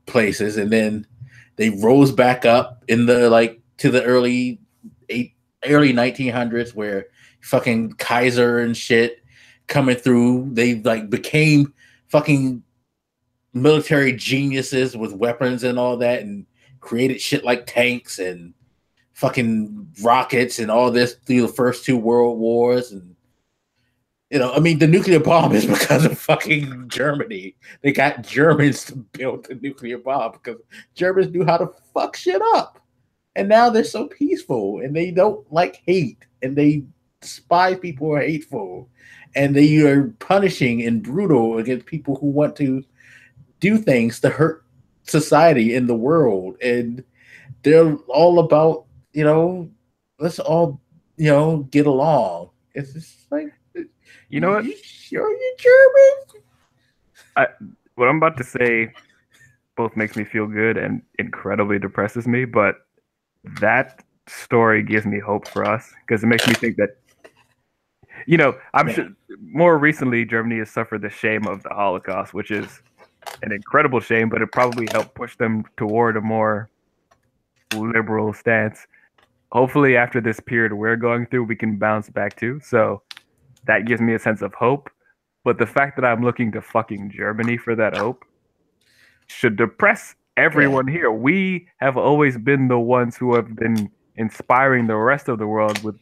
S1: places, and then they rose back up in the like to the early 1900s, where fucking Kaiser and shit coming through. They like became fucking military geniuses with weapons and all that, and created shit like tanks and fucking rockets and all this through the first two world wars. And I mean, the nuclear bomb is because of fucking Germany. They got Germans to build the nuclear bomb because Germans knew how to fuck shit up. And now they're so peaceful, and they don't like hate, and they despise people who are hateful, and they are punishing and brutal against people who want to do things to hurt society in the world. And they're all about, let's all, get along. It's just like,
S2: you know what?
S1: You sure you're
S2: German? What I'm about to say both makes me feel good and incredibly depresses me, but that story gives me hope for us, because it makes me think that, I'm sure more recently Germany has suffered the shame of the Holocaust, which is an incredible shame, but it probably helped push them toward a more liberal stance. Hopefully after this period we're going through, we can bounce back too. So that gives me a sense of hope. But the fact that I'm looking to fucking Germany for that hope should depress everyone here. We have always been the ones who have been inspiring the rest of the world with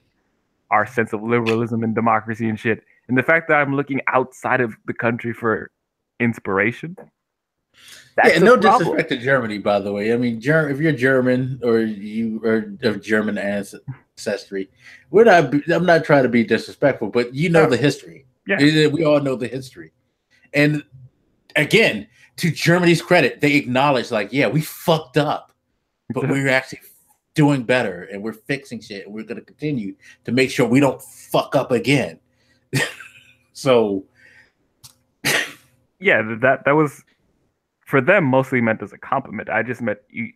S2: our sense of liberalism and democracy and shit. And the fact that I'm looking outside of the country for inspiration.
S1: That's no disrespect to Germany, by the way. I mean, if you're German or you are of German ancestry, I'm not trying to be disrespectful, but the history. Yeah. We all know the history. And again, to Germany's credit, they acknowledge, like, yeah, we fucked up, but we're actually doing better, and we're fixing shit, and we're going to continue to make sure we don't fuck up again. So,
S2: yeah, that was for them mostly meant as a compliment. I just meant you.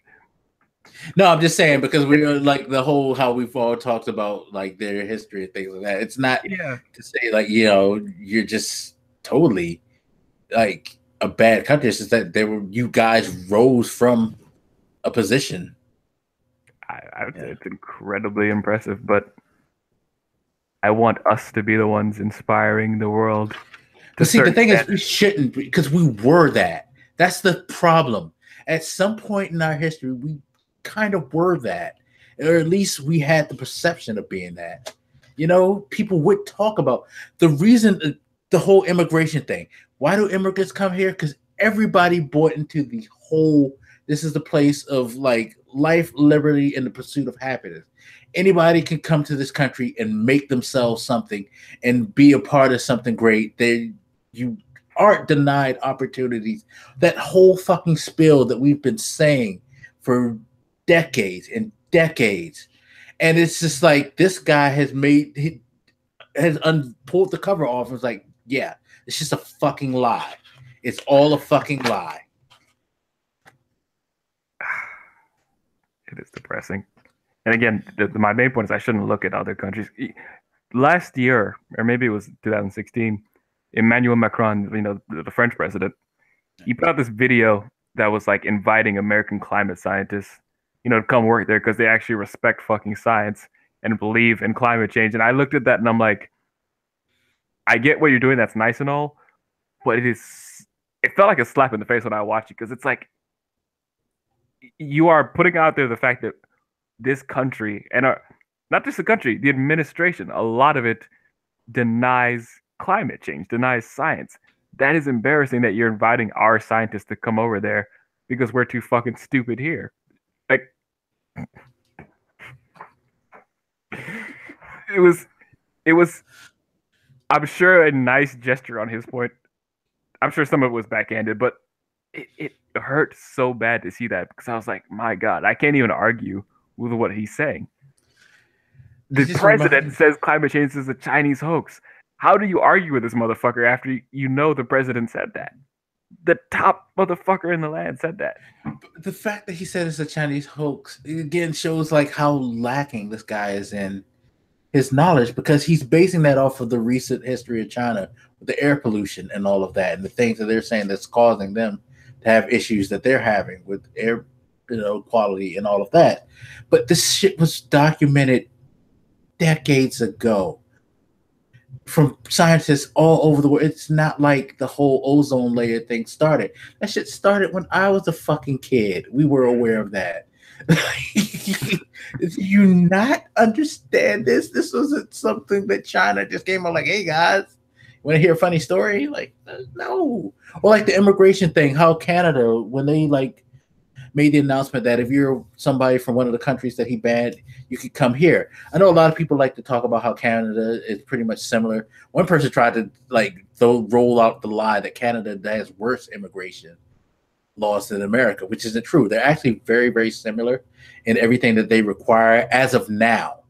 S1: No, I'm just saying, because we are like the whole how we've all talked about like their history and things like that. It's not to say like you're just totally like a bad country. It's just that you guys rose from a position.
S2: I would say it's incredibly impressive, but I want us to be the ones inspiring the world.
S1: But see, the thing is, we shouldn't, because we were that. That's the problem. At some point in our history, we kind of were that, or at least we had the perception of being that. People would talk about the reason, the whole immigration thing. Why do immigrants come here? Because everybody bought into the whole, this is the place of like life, liberty, and the pursuit of happiness. Anybody can come to this country and make themselves something and be a part of something great. You aren't denied opportunities. That whole fucking spiel that we've been saying for decades and decades. And it's just like, this guy has pulled the cover off and was like, yeah, it's just a fucking lie. It's all a fucking lie.
S2: It is depressing. And again, my main point is I shouldn't look at other countries. Last year, or maybe it was 2016, Emmanuel Macron, the French president, he put out this video that was like inviting American climate scientists, to come work there because they actually respect fucking science and believe in climate change. And I looked at that and I'm like, I get what you're doing. That's nice and all, but it felt like a slap in the face when I watched it because it's like you are putting out there the fact that this country and not just the country, the administration, a lot of it denies climate change, denies science. That is embarrassing that you're inviting our scientists to come over there because we're too fucking stupid here. Like, it was, I'm sure a nice gesture on his point. I'm sure some of it was backhanded, but it hurt so bad to see that because I was like, my God, I can't even argue with what he's saying. The president says climate change is a Chinese hoax. How do you argue with this motherfucker after you know the president said that? The top motherfucker in the land said that.
S1: The fact that he said it's a Chinese hoax again shows like how lacking this guy is in his knowledge, because he's basing that off of the recent history of China with the air pollution and all of that, and the things that they're saying that's causing them to have issues that they're having with air, quality and all of that. But this shit was documented decades ago from scientists all over the world. It's not like the whole ozone layer thing started. That shit started when I was a fucking kid. We were aware of that. Do you not understand this? This wasn't something that China just came on like, hey guys, want to hear a funny story? Like, no. Or like the immigration thing, how Canada, when they like made the announcement that if you're somebody from one of the countries that he banned, you could come here. I know a lot of people like to talk about how Canada is pretty much similar. One person tried to like roll out the lie that Canada has worse immigration laws than America, which isn't true. They're actually very, very similar in everything that they require as of now.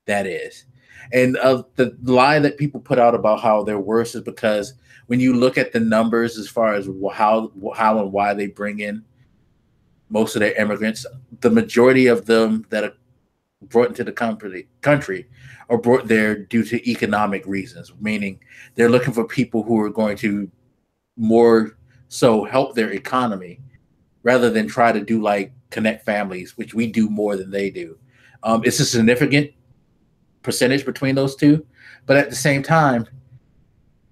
S1: That is. And the lie that people put out about how they're worse is because when you look at the numbers as far as how and why they bring in most of their immigrants, the majority of them that are brought into the country are brought there due to economic reasons, meaning they're looking for people who are going to more so help their economy rather than try to do like connect families, which we do more than they do. It's a significant percentage between those two, but at the same time,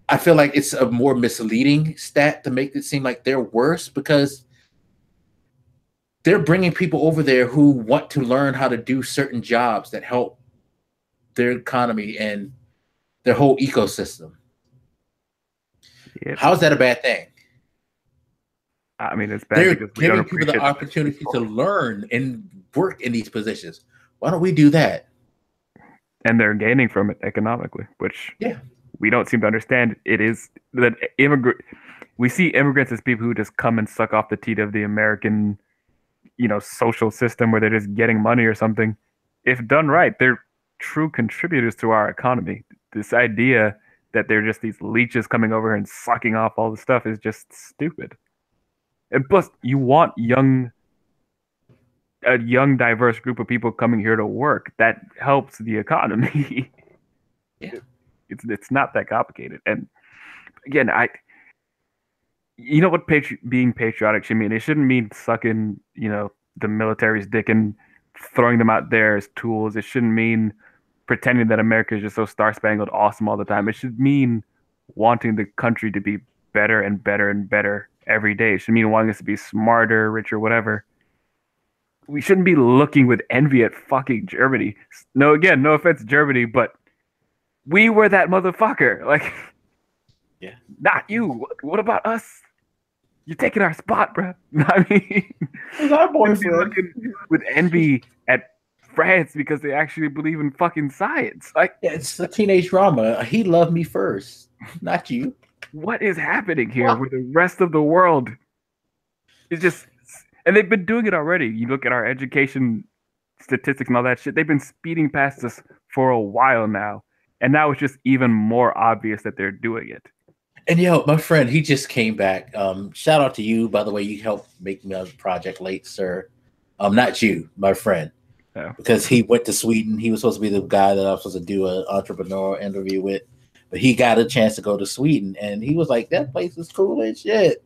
S1: I feel like it's a more misleading stat to make it seem like they're worse because they're bringing people over there who want to learn how to do certain jobs that help their economy and their whole ecosystem. Yep. How is that a bad thing?
S2: I mean, it's bad.
S1: They're giving people the opportunity to learn and work in these positions. Why don't we do that?
S2: And they're gaining from it economically, which we don't seem to understand. It is that we see immigrants as people who just come and suck off the teat of the American, social system where they're just getting money or something. If done right, they're true contributors to our economy. This idea that they're just these leeches coming over and sucking off all the stuff is just stupid. And plus, you want a young, diverse group of people coming here to work. That helps the economy.
S1: Yeah,
S2: it's not that complicated. And again, what being patriotic should mean? It shouldn't mean sucking, the military's dick and throwing them out there as tools. It shouldn't mean pretending that America is just so star-spangled awesome all the time. It should mean wanting the country to be better and better and better every day. It should mean wanting us to be smarter, richer, whatever. We shouldn't be looking with envy at fucking Germany. No, again, no offense, Germany, but we were that motherfucker. Like,
S1: yeah,
S2: not you. What about us? You're taking our spot, bro. I mean,
S1: our boyfriend
S2: looking with envy at France because they actually believe in fucking science. Like,
S1: yeah, it's a teenage drama. He loved me first, not you.
S2: What is happening here with the rest of the world? It's just, and they've been doing it already. You look at our education statistics and all that shit. They've been speeding past us for a while now. And now it's just even more obvious that they're doing it.
S1: And my friend, he just came back. Shout out to you, by the way. You helped make me a project late, sir. Not you, my friend.
S2: Oh.
S1: Because he went to Sweden. He was supposed to be the guy that I was supposed to do an entrepreneur interview with. But he got a chance to go to Sweden. And he was like, that place is cool as shit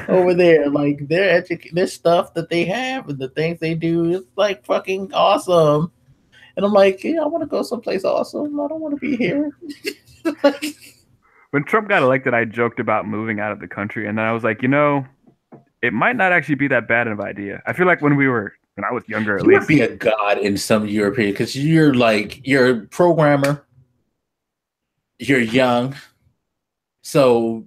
S1: over there. Like, their stuff that they have and the things they do is like fucking awesome. And I'm like, I want to go someplace awesome. I don't want to be here.
S2: When Trump got elected, I joked about moving out of the country, and then I was like, it might not actually be that bad of an idea. I feel like when I was younger, at
S1: You would
S2: least.
S1: be a god in some European because you're a programmer, you're young, so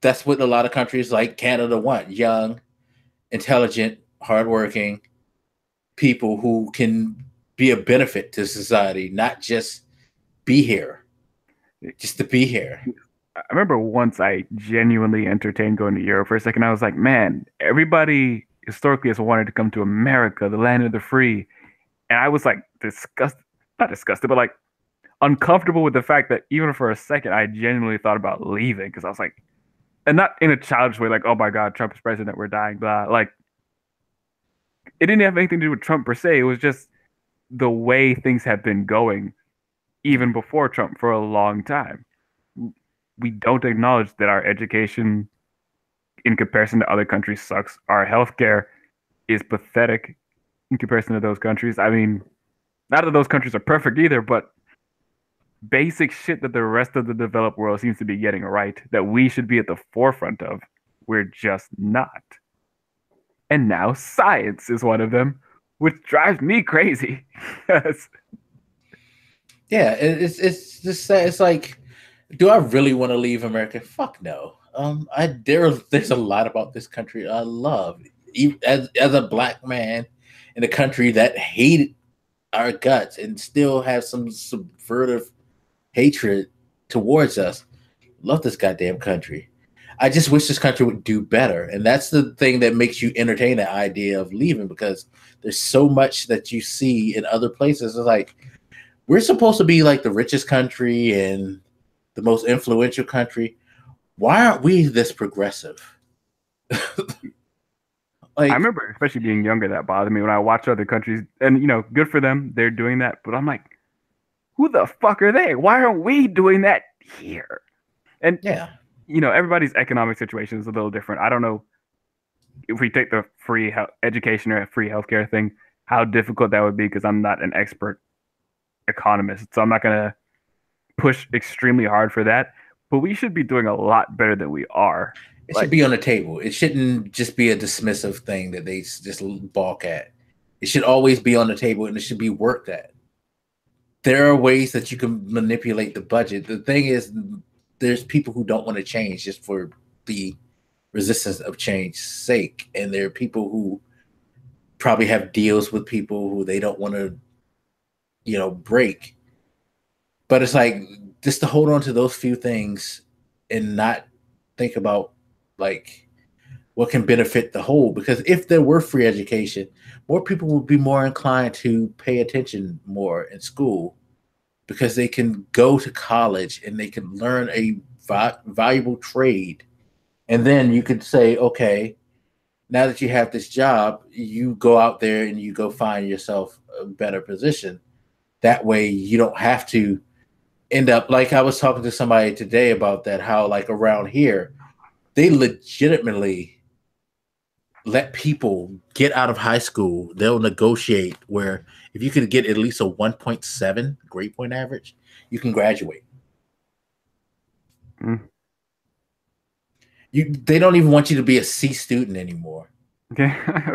S1: that's what a lot of countries like Canada want: young, intelligent, hardworking people who can be a benefit to society, not just be here, just to be here.
S2: I remember once I genuinely entertained going to Europe for a second. I was like, man, everybody historically has wanted to come to America, the land of the free. And I was like disgusted, not disgusted, but like uncomfortable with the fact that even for a second, I genuinely thought about leaving because I was like, and not in a childish way, like, oh my God, Trump is president, we're dying, blah. Like, it didn't have anything to do with Trump per se. It was just the way things have been going even before Trump for a long time. We don't acknowledge that our education in comparison to other countries sucks. Our healthcare is pathetic in comparison to those countries. I mean, not that those countries are perfect either, but basic shit that the rest of the developed world seems to be getting right, that we should be at the forefront of, we're just not. And now science is one of them, which drives me crazy.
S1: Yeah, it's just it's like, do I really want to leave America? Fuck no. There's a lot about this country I love. Even as a black man in a country that hated our guts and still have some subversive hatred towards us. Love this goddamn country. I just wish this country would do better. And that's the thing that makes you entertain the idea of leaving, because there's so much that you see in other places. It's like, we're supposed to be like the richest country and the most influential country. Why aren't we this progressive?
S2: I remember, especially being younger, that bothered me when I watch other countries, and good for them, they're doing that. But I'm like, who the fuck are they? Why aren't we doing that here? And
S1: yeah,
S2: everybody's economic situation is a little different. I don't know if we take the free education or free healthcare thing, how difficult that would be, because I'm not an expert economist, so I'm not gonna push extremely hard for that. But we should be doing a lot better than we are.
S1: It should be on the table. It shouldn't just be a dismissive thing that they just balk at. It should always be on the table, and it should be worked at. There are ways that you can manipulate the budget. The thing is, there's people who don't want to change just for the resistance of change's sake. And there are people who probably have deals with people who they don't want to, break. But it's like, just to hold on to those few things and not think about like what can benefit the whole. Because if there were free education, more people would be more inclined to pay attention more in school, because they can go to college and they can learn a valuable trade. And then you could say, okay, now that you have this job, you go out there and you go find yourself a better position. That way you don't have to end up, like I was talking to somebody today about that, how like around here, they legitimately let people get out of high school. They'll negotiate where if you could get at least a 1.7 grade point average, you can graduate.
S2: Mm.
S1: They don't even want you to be a C student anymore.
S2: Okay. I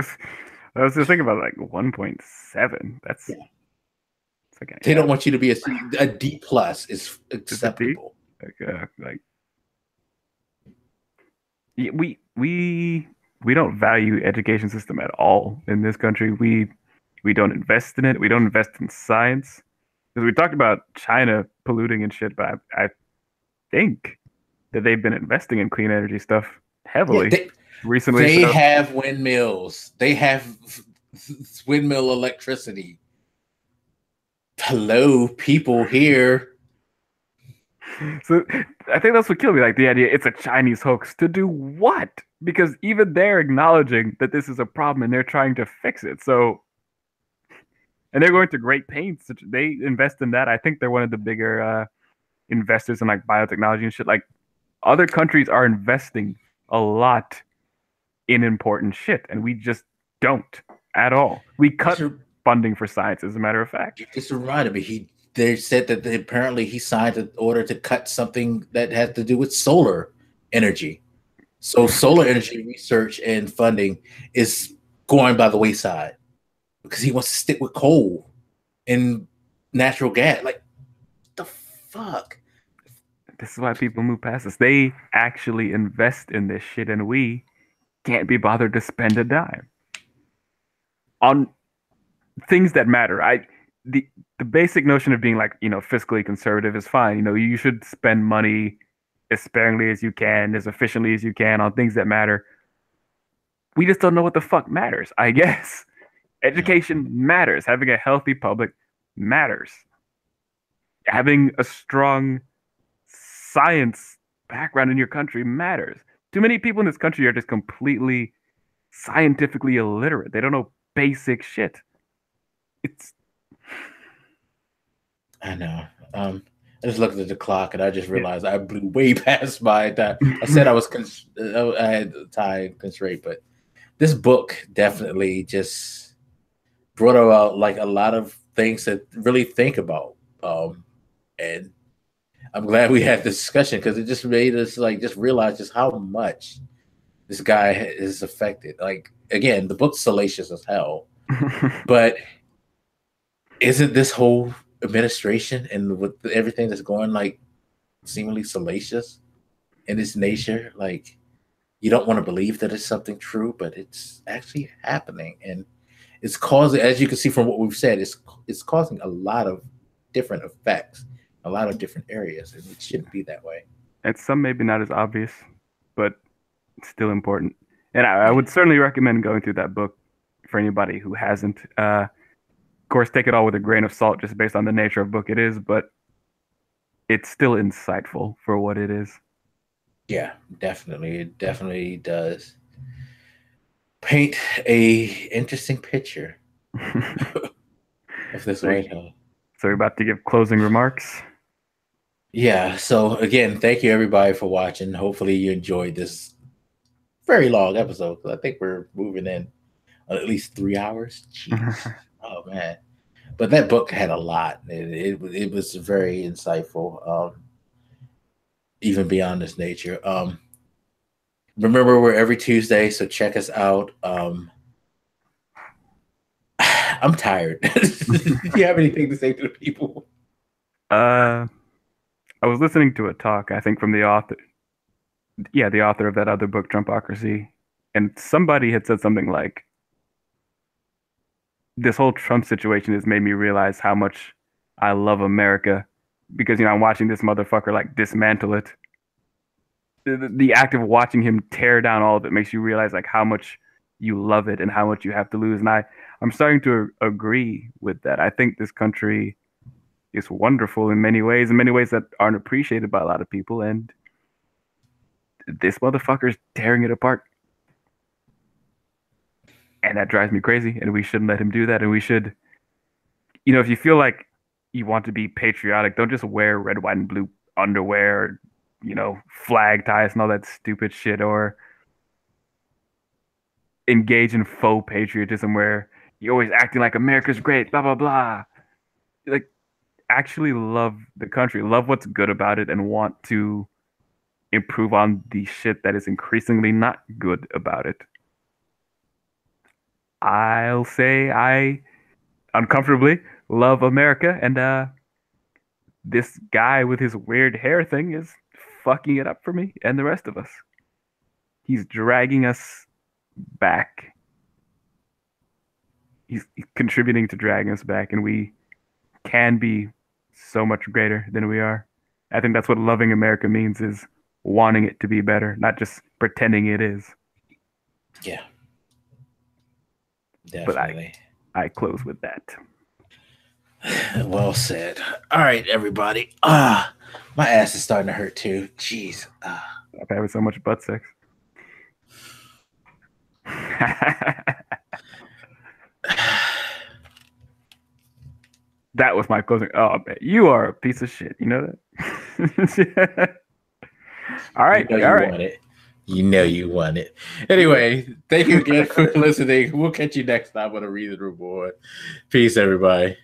S2: was just thinking about like 1.7. That's okay.
S1: They don't want you to be a D plus is acceptable.
S2: We don't value education system at all in this country. We don't invest in it. We don't invest in science. Because we talked about China polluting and shit, but I think that they've been investing in clean energy stuff heavily recently.
S1: They have windmills. They have windmill electricity. Hello, people here.
S2: So I think that's what killed me. Like the idea, it's a Chinese hoax. To do what? Because even they're acknowledging that this is a problem and they're trying to fix it. So, and they're going to great pains. They invest in that. I think they're one of the bigger investors in like biotechnology and shit. Like other countries are investing a lot in important shit, and we just don't at all. We cut funding for science, as a matter of fact.
S1: You just reminded me. they said that apparently he signed an order to cut something that had to do with solar energy. So solar energy research and funding is going by the wayside because he wants to stick with coal and natural gas. Like, the fuck?
S2: This is why people move past us. They actually invest in this shit, and we can't be bothered to spend a dime on things that matter. The basic notion of being like, fiscally conservative is fine. You should spend money as sparingly as you can, as efficiently as you can on things that matter. We just don't know what the fuck matters, I guess. Education matters. Having a healthy public matters. Having a strong science background in your country matters. Too many people in this country are just completely scientifically illiterate. They don't know basic shit.
S1: I know. I just looked at the clock and I just realized I blew way past my time. I said I had time constraint, but this book definitely just brought about like a lot of things to really think about. And I'm glad we had this discussion because it just made us like just realize just how much this guy is affected. Like, again, the book's salacious as hell, but isn't this whole administration and with everything that's going like seemingly salacious in its nature? Like, you don't want to believe that it's something true, but it's actually happening, and it's causing, as you can see from what we've said, it's causing a lot of different effects, a lot of different areas, and it shouldn't be that way.
S2: And some maybe not as obvious, but still important. And I would certainly recommend going through that book for anybody who hasn't. Of course, take it all with a grain of salt just based on the nature of book it is, but it's still insightful for what it is.
S1: Yeah, definitely. It definitely does paint a interesting picture of this White House.
S2: So we're about to give closing remarks.
S1: Yeah, so again, thank you everybody for watching. Hopefully you enjoyed this very long episode. I think we're moving in on at least 3 hours. Jeez. Oh man. But that book had a lot. It was very insightful, even beyond this nature. Remember, we're every Tuesday, so check us out. I'm tired. Do you have anything to say to the people?
S2: I was listening to a talk, I think, from the author. Yeah, the author of that other book, Trumpocracy. And somebody had said something like, this whole Trump situation has made me realize how much I love America because, I'm watching this motherfucker like dismantle it. The act of watching him tear down all of it makes you realize like how much you love it and how much you have to lose. And I'm starting to agree with that. I think this country is wonderful in many ways that aren't appreciated by a lot of people. And this motherfucker's tearing it apart. And that drives me crazy, and we shouldn't let him do that. And we should, if you feel like you want to be patriotic, don't just wear red, white, and blue underwear, flag ties and all that stupid shit, or engage in faux patriotism where you're always acting like America's great, blah, blah, blah. Like, actually love the country, love what's good about it, and want to improve on the shit that is increasingly not good about it. I'll say I uncomfortably love America, and this guy with his weird hair thing is fucking it up for me and the rest of us. He's dragging us back. He's contributing to dragging us back, and we can be so much greater than we are. I think that's what loving America means, is wanting it to be better, not just pretending it is.
S1: Yeah. Definitely.
S2: But I close with that.
S1: Well said. All right, everybody. My ass is starting to hurt too. Jeez.
S2: I'm having so much butt sex. That was my closing. Oh, man, you are a piece of shit. You know that? All right.
S1: All right. You know you want it. Anyway, thank you again for listening. We'll catch you next time on a Reborn. Peace, everybody.